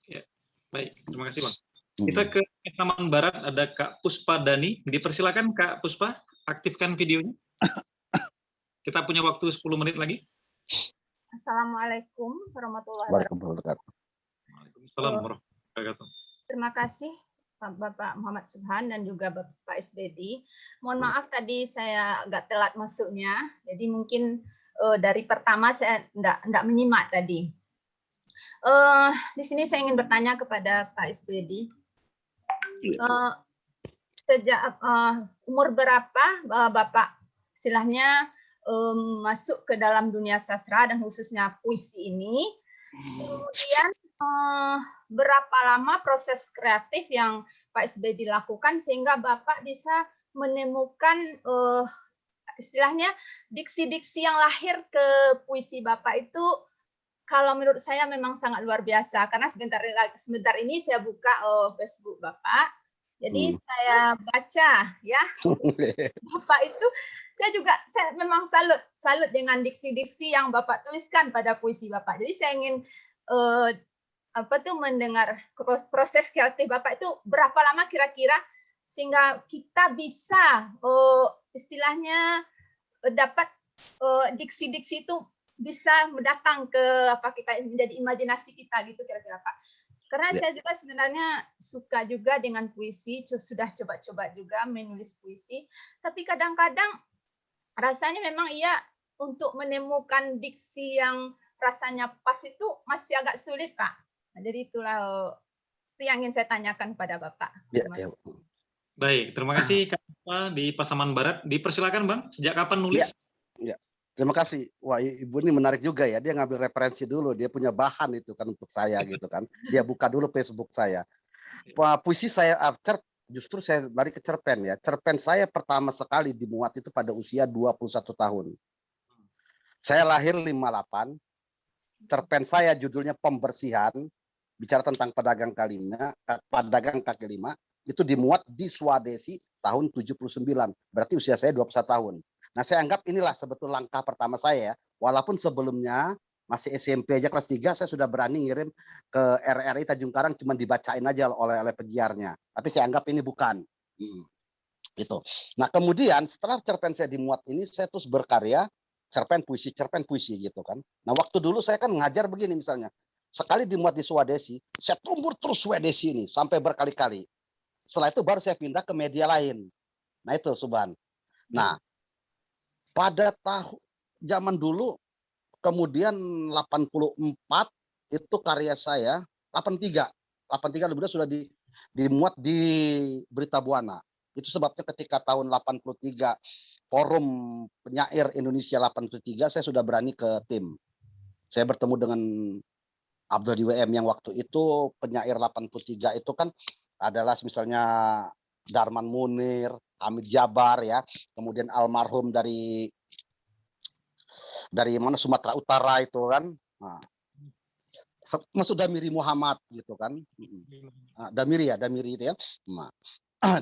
Speaker 1: Ya, baik, terima kasih Bang. Kita ke Saman Barat, ada Kak Puspa Dani. Dipersilakan Kak Puspa, aktifkan videonya. Kita punya waktu 10 menit lagi.
Speaker 10: Assalamualaikum warahmatullahi
Speaker 5: Waalaikumsalam.
Speaker 1: Waalaikumsalam warahmatullahi wabarakatuh.
Speaker 10: Terima kasih Bapak Muhammad Subhan dan juga Bapak SBD. Mohon maaf tadi saya agak telat masuknya, jadi mungkin dari pertama saya enggak menyimak tadi. Di sini saya ingin bertanya kepada Pak SBD. Sejak umur berapa Bapak istilahnya masuk ke dalam dunia sastra dan khususnya puisi ini? Kemudian berapa lama proses kreatif yang Pak SBD lakukan sehingga Bapak bisa menemukan istilahnya diksi-diksi yang lahir ke puisi Bapak itu, kalau menurut saya memang sangat luar biasa, karena sebentar ini saya buka Facebook Bapak, jadi saya baca ya Bapak itu, saya memang salut dengan diksi-diksi yang Bapak tuliskan pada puisi Bapak. Jadi saya ingin mendengar proses kreatif Bapak itu berapa lama kira-kira sehingga kita bisa istilahnya dapat diksi-diksi itu bisa mendatang ke kita menjadi imajinasi kita gitu kira-kira Pak. Karena saya juga sebenarnya suka juga dengan puisi, sudah coba-coba juga menulis puisi, tapi kadang-kadang rasanya memang untuk menemukan diksi yang rasanya pas itu masih agak sulit Pak. Nah, jadi itulah itu yang ingin saya tanyakan pada Bapak.
Speaker 1: Baik, terima kasih Kak di Pasaman Barat. Dipersilakan Bang, sejak kapan nulis?
Speaker 5: Ya. Terima kasih. Wah, Ibu ini menarik juga ya. Dia ngambil referensi dulu. Dia punya bahan itu kan untuk saya gitu kan. Dia buka dulu Facebook saya. Puisi saya justru saya lari ke cerpen ya. Cerpen saya pertama sekali dimuat itu pada usia 21 tahun. Saya lahir 58. Cerpen saya judulnya Pembersihan, bicara tentang pedagang kaki lima, itu dimuat di Swadesi tahun 79. Berarti usia saya 21 tahun. Nah, saya anggap inilah sebetulnya langkah pertama saya ya. Walaupun sebelumnya masih SMP aja kelas 3 saya sudah berani ngirim ke RRI Tanjung Karang, cuma dibacain aja oleh penyiarnya. Tapi saya anggap ini bukan. Gitu. Nah, kemudian setelah cerpen saya dimuat ini, saya terus berkarya cerpen puisi gitu kan. Nah, waktu dulu saya kan ngajar begini misalnya. Sekali dimuat di Swadesi, saya tumbuh terus Swadesi ini sampai berkali-kali. Setelah itu baru saya pindah ke media lain. Nah, itu Subhan. Nah, pada zaman dulu, kemudian 84 itu karya saya, 83 lebih dulu sudah dimuat di Berita Buana. Itu sebabnya ketika tahun 83 Forum Penyair Indonesia 83, saya sudah berani ke tim. Saya bertemu dengan Abdul DWM yang waktu itu penyair 83 itu kan adalah misalnya Darman Munir, Hamid Jabar ya, kemudian almarhum dari mana Sumatera Utara itu kan, maksud Damiri Muhammad gitu kan, Damiri itu ya. Nah,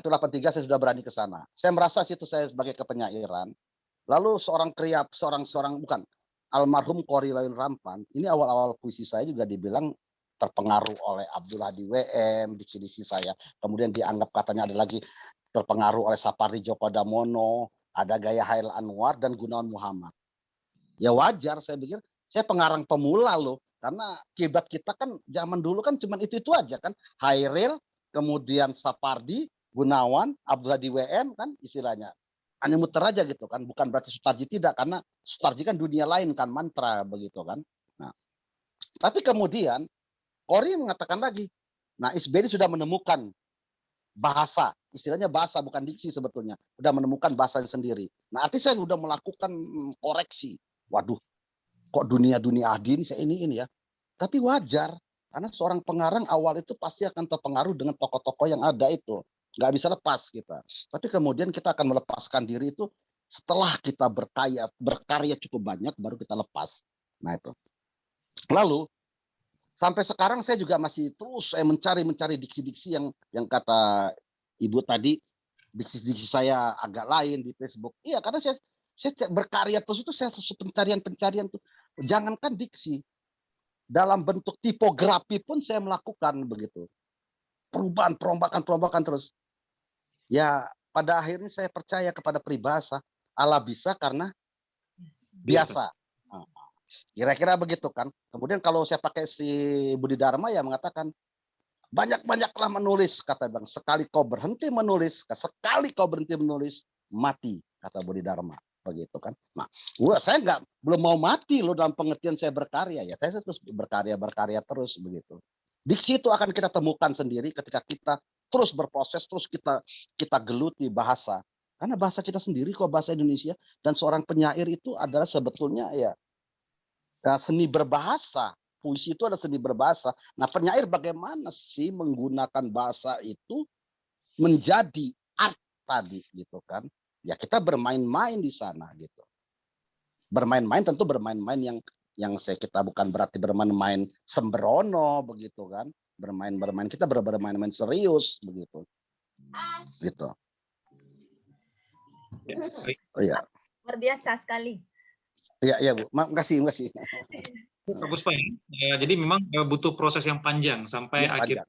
Speaker 5: itu 83 saya sudah berani ke sana. Saya merasa situ saya sebagai kepenyairan. Lalu almarhum Kori Layun Rampan, ini awal-awal puisi saya juga dibilang terpengaruh oleh Abdul Hadi WM, diksi-diksi saya. Kemudian dianggap katanya ada lagi terpengaruh oleh Sapardi Djoko Damono, ada Gaya Hail Anwar dan Gunawan Muhammad. Ya wajar, saya pikir saya pengarang pemula loh, karena kiblat kita kan zaman dulu kan cuma itu aja kan, Hairil, kemudian Sapardi, Gunawan, Abdul Hadi WM kan istilahnya. Hanya muter aja gitu kan, bukan berarti Sutarji tidak, karena Sutarji kan dunia lain kan, mantra begitu kan. Nah, tapi kemudian Kori mengatakan lagi, nah SBD sudah menemukan bahasa, istilahnya bahasa bukan diksi sebetulnya, sudah menemukan bahasa sendiri. Nah, artinya saya sudah melakukan koreksi. Waduh, kok dunia ahdi ini saya ini ya. Tapi wajar, karena seorang pengarang awal itu pasti akan terpengaruh dengan tokoh-tokoh yang ada itu. Nggak bisa lepas kita. Tapi kemudian kita akan melepaskan diri itu setelah kita berkarya cukup banyak, baru kita lepas. Nah itu. Lalu sampai sekarang saya juga masih terus mencari diksi-diksi yang kata Ibu tadi, diksi-diksi saya agak lain di Facebook. Iya, karena saya berkarya terus itu saya pencarian tuh. Jangankan diksi, dalam bentuk tipografi pun saya melakukan begitu. Perubahan, perombakan terus. Ya, pada akhirnya saya percaya kepada peribahasa. Allah bisa karena biasa. Nah, kira-kira begitu kan. Kemudian kalau saya pakai si Budi Dharma ya mengatakan banyak-banyaklah menulis, kata Bang. Sekali kau berhenti menulis, mati, kata Budi Dharma. Begitu kan. Nah, saya belum mau mati loh dalam pengertian saya berkarya ya. Saya terus berkarya terus begitu. Di situ akan kita temukan sendiri ketika kita terus berproses, terus kita geluti bahasa. Karena bahasa kita sendiri kok, bahasa Indonesia, dan seorang penyair itu adalah sebetulnya ya seni berbahasa. Puisi itu adalah seni berbahasa. Nah, penyair bagaimana sih menggunakan bahasa itu menjadi art tadi gitu kan. Ya kita bermain-main di sana gitu. Bermain-main tentu bermain-main yang kita bukan berarti bermain-main sembrono begitu kan. Bermain-bermain kita bermain-main serius begitu. Gitu. Oh ya.
Speaker 10: Luar biasa sekali.
Speaker 5: Iya Bu. Makasih.
Speaker 1: Pak Puspa, jadi memang butuh proses yang panjang sampai
Speaker 5: Ya,
Speaker 1: akhirnya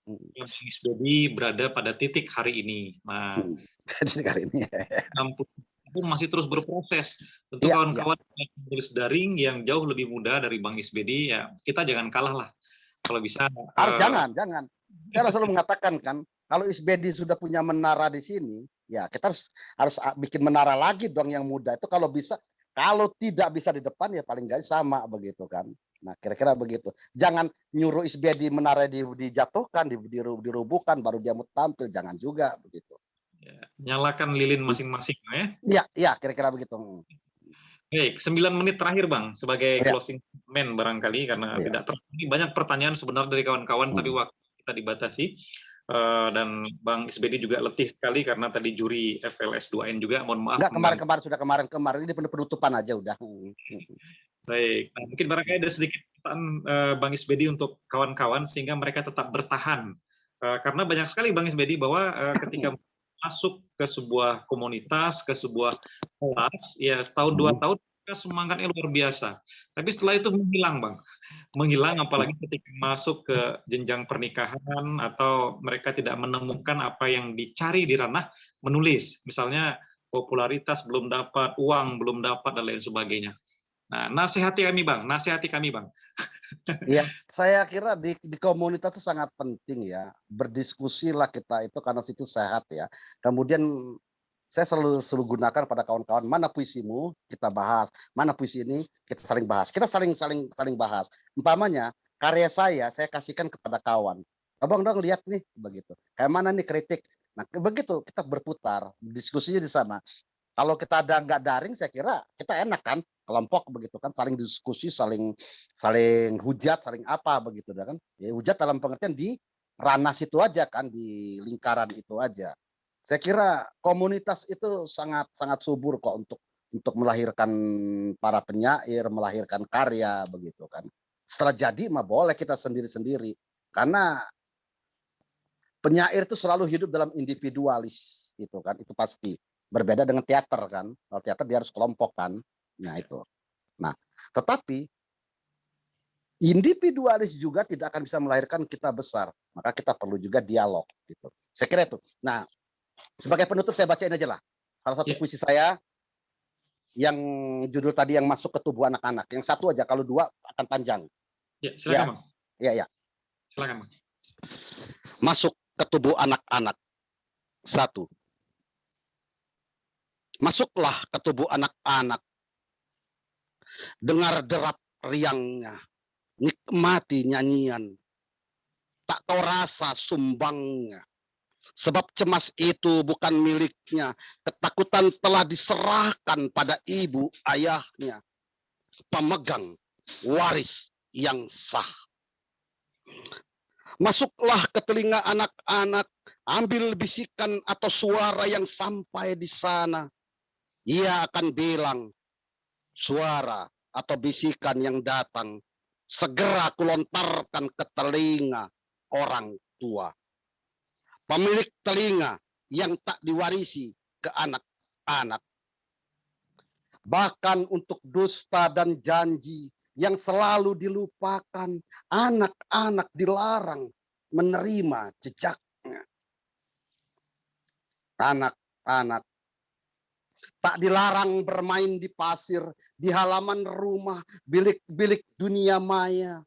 Speaker 1: Bang Isbedi berada pada titik hari ini. Nah,
Speaker 5: titik hari ini.
Speaker 1: Pun masih terus berproses. Tentu kawan-kawan yang menulis daring yang jauh lebih muda dari Bang Isbedi, ya kita jangan kalah lah. Kalau bisa.
Speaker 5: Harus jangan. Saya selalu mengatakan kan, kalau Isbedi sudah punya menara di sini, ya kita harus bikin menara lagi dong yang muda itu kalau bisa. Kalau tidak bisa di depan ya paling nggak sama begitu kan. Nah kira-kira begitu. Jangan nyuruh Isbedi menara dijatuhkan, dirubuhkan baru dia mau tampil. Jangan juga begitu.
Speaker 1: Ya, nyalakan lilin masing-masing ya.
Speaker 5: Iya kira-kira begitu.
Speaker 1: Baik, 9 menit terakhir Bang sebagai closing statement barangkali karena banyak pertanyaan sebenarnya dari kawan-kawan tapi waktu kita dibatasi. Dan Bang Isbedi juga letih sekali karena tadi juri FLS 2N juga, mohon maaf.
Speaker 5: Enggak, kemarin ini penutupan aja udah.
Speaker 1: Baik, nah, mungkin barangkali ada sedikit pesan Bang Isbedi untuk kawan-kawan sehingga mereka tetap bertahan. Karena banyak sekali Bang Isbedi bahwa ketika masuk ke sebuah komunitas, ke sebuah kelas, ya setahun 2 tahun semangatnya luar biasa. Tapi setelah itu menghilang, Bang. Menghilang apalagi ketika masuk ke jenjang pernikahan atau mereka tidak menemukan apa yang dicari di ranah menulis. Misalnya popularitas belum dapat, uang belum dapat, dan lain sebagainya. Nah, nasihati kami, Bang.
Speaker 5: Ya, saya kira di komunitas itu sangat penting ya. Berdiskusilah kita itu karena situ sehat ya. Kemudian saya selalu gunakan pada kawan-kawan, mana puisimu kita bahas, mana puisi ini kita saling bahas, kita saling bahas. Umpamanya karya saya kasihkan kepada kawan, abang dong lihat nih begitu, kayak mana nih kritik. Nah begitu kita berputar diskusinya di sana. Kalau kita ada nggak daring, saya kira kita enak kan, kelompok begitu kan, saling diskusi, saling hujat, saling apa begitu kan. Ya, hujat dalam pengertian di ranah situ aja kan, di lingkaran itu aja. Saya kira komunitas itu sangat subur kok untuk melahirkan para penyair, melahirkan karya begitu kan. Setelah jadi mah boleh kita sendiri-sendiri. Karena penyair itu selalu hidup dalam individualis itu kan, itu pasti. Berbeda dengan teater kan. Kalau teater dia harus kelompok kan. Nah itu. Nah, tetapi individualis juga tidak akan bisa melahirkan kita besar. Maka kita perlu juga dialog gitu. Saya kira itu. Nah, sebagai penutup saya bacain aja lah. Salah satu puisi saya yang judul tadi yang masuk ke tubuh anak-anak. Yang satu aja, kalau dua akan panjang.
Speaker 1: Ya, silakan Bang.
Speaker 5: Ya.
Speaker 1: Silakan Bang.
Speaker 5: Masuk ke tubuh anak-anak. 1. Masuklah ke tubuh anak-anak. Dengar derap riangnya. Nikmati nyanyian. Tak tahu rasa sumbangnya. Sebab cemas itu bukan miliknya. Ketakutan telah diserahkan pada ibu ayahnya. Pemegang waris yang sah. Masuklah ke telinga anak-anak. Ambil bisikan atau suara yang sampai di sana. Ia akan bilang, suara atau bisikan yang datang. Segera kulontarkan ke telinga orang tua. Pemilik telinga yang tak diwarisi ke anak-anak. Bahkan untuk dusta dan janji yang selalu dilupakan, anak-anak dilarang menerima jejaknya. Anak-anak, Tak dilarang bermain di pasir, di halaman rumah, bilik-bilik dunia maya.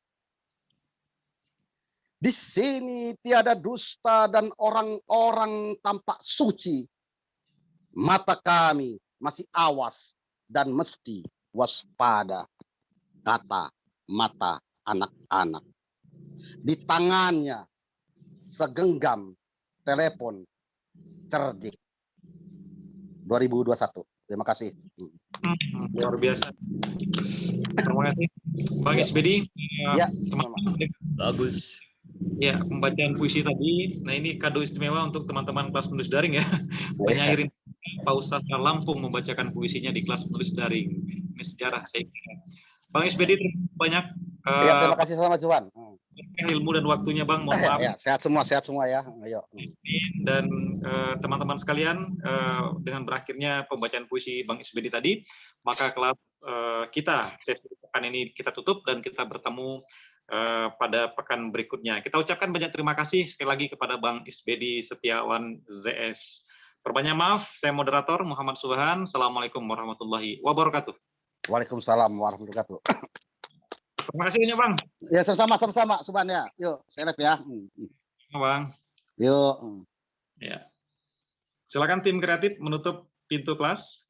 Speaker 5: Di sini tiada dusta dan orang-orang tampak suci. Mata kami masih awas dan mesti waspada, kata mata anak-anak. Di tangannya segenggam telepon cerdik. 2021. Terima kasih.
Speaker 1: Luar biasa. Terima kasih, Bang Isbedi.
Speaker 5: Ya,
Speaker 1: Teman-teman,
Speaker 4: Bagus.
Speaker 1: ya, pembacaan puisi tadi. Nah, ini kado istimewa untuk teman-teman kelas penulis daring ya. Penyair Pak Ustadz Lampung membacakan puisinya di kelas penulis daring. Ini sejarah saya kira. Bang Isbedi, terima kasih banyak.
Speaker 5: Ya, terima kasih sama Juan.
Speaker 1: Ilmu dan waktunya, Bang. Mohon maaf.
Speaker 5: Ya, sehat semua ya. Ayo.
Speaker 1: Dan teman-teman sekalian, dengan berakhirnya pembacaan puisi Bang Isbedi tadi, maka kelas kita sesi pekan ini kita tutup dan kita bertemu pada pekan berikutnya. Kita ucapkan banyak terima kasih sekali lagi kepada Bang Isbedi Setiawan ZS. Perbanyak maaf, saya moderator Muhammad Subhan. Assalamualaikum warahmatullahi wabarakatuh.
Speaker 5: Waalaikumsalam warahmatullahi wabarakatuh.
Speaker 1: Terima kasih banyak, Bang.
Speaker 5: Ya, sama-sama Subhan ya. Yuk, saya live ya.
Speaker 1: Bang.
Speaker 5: Yuk.
Speaker 1: Ya. Silakan tim kreatif menutup pintu kelas.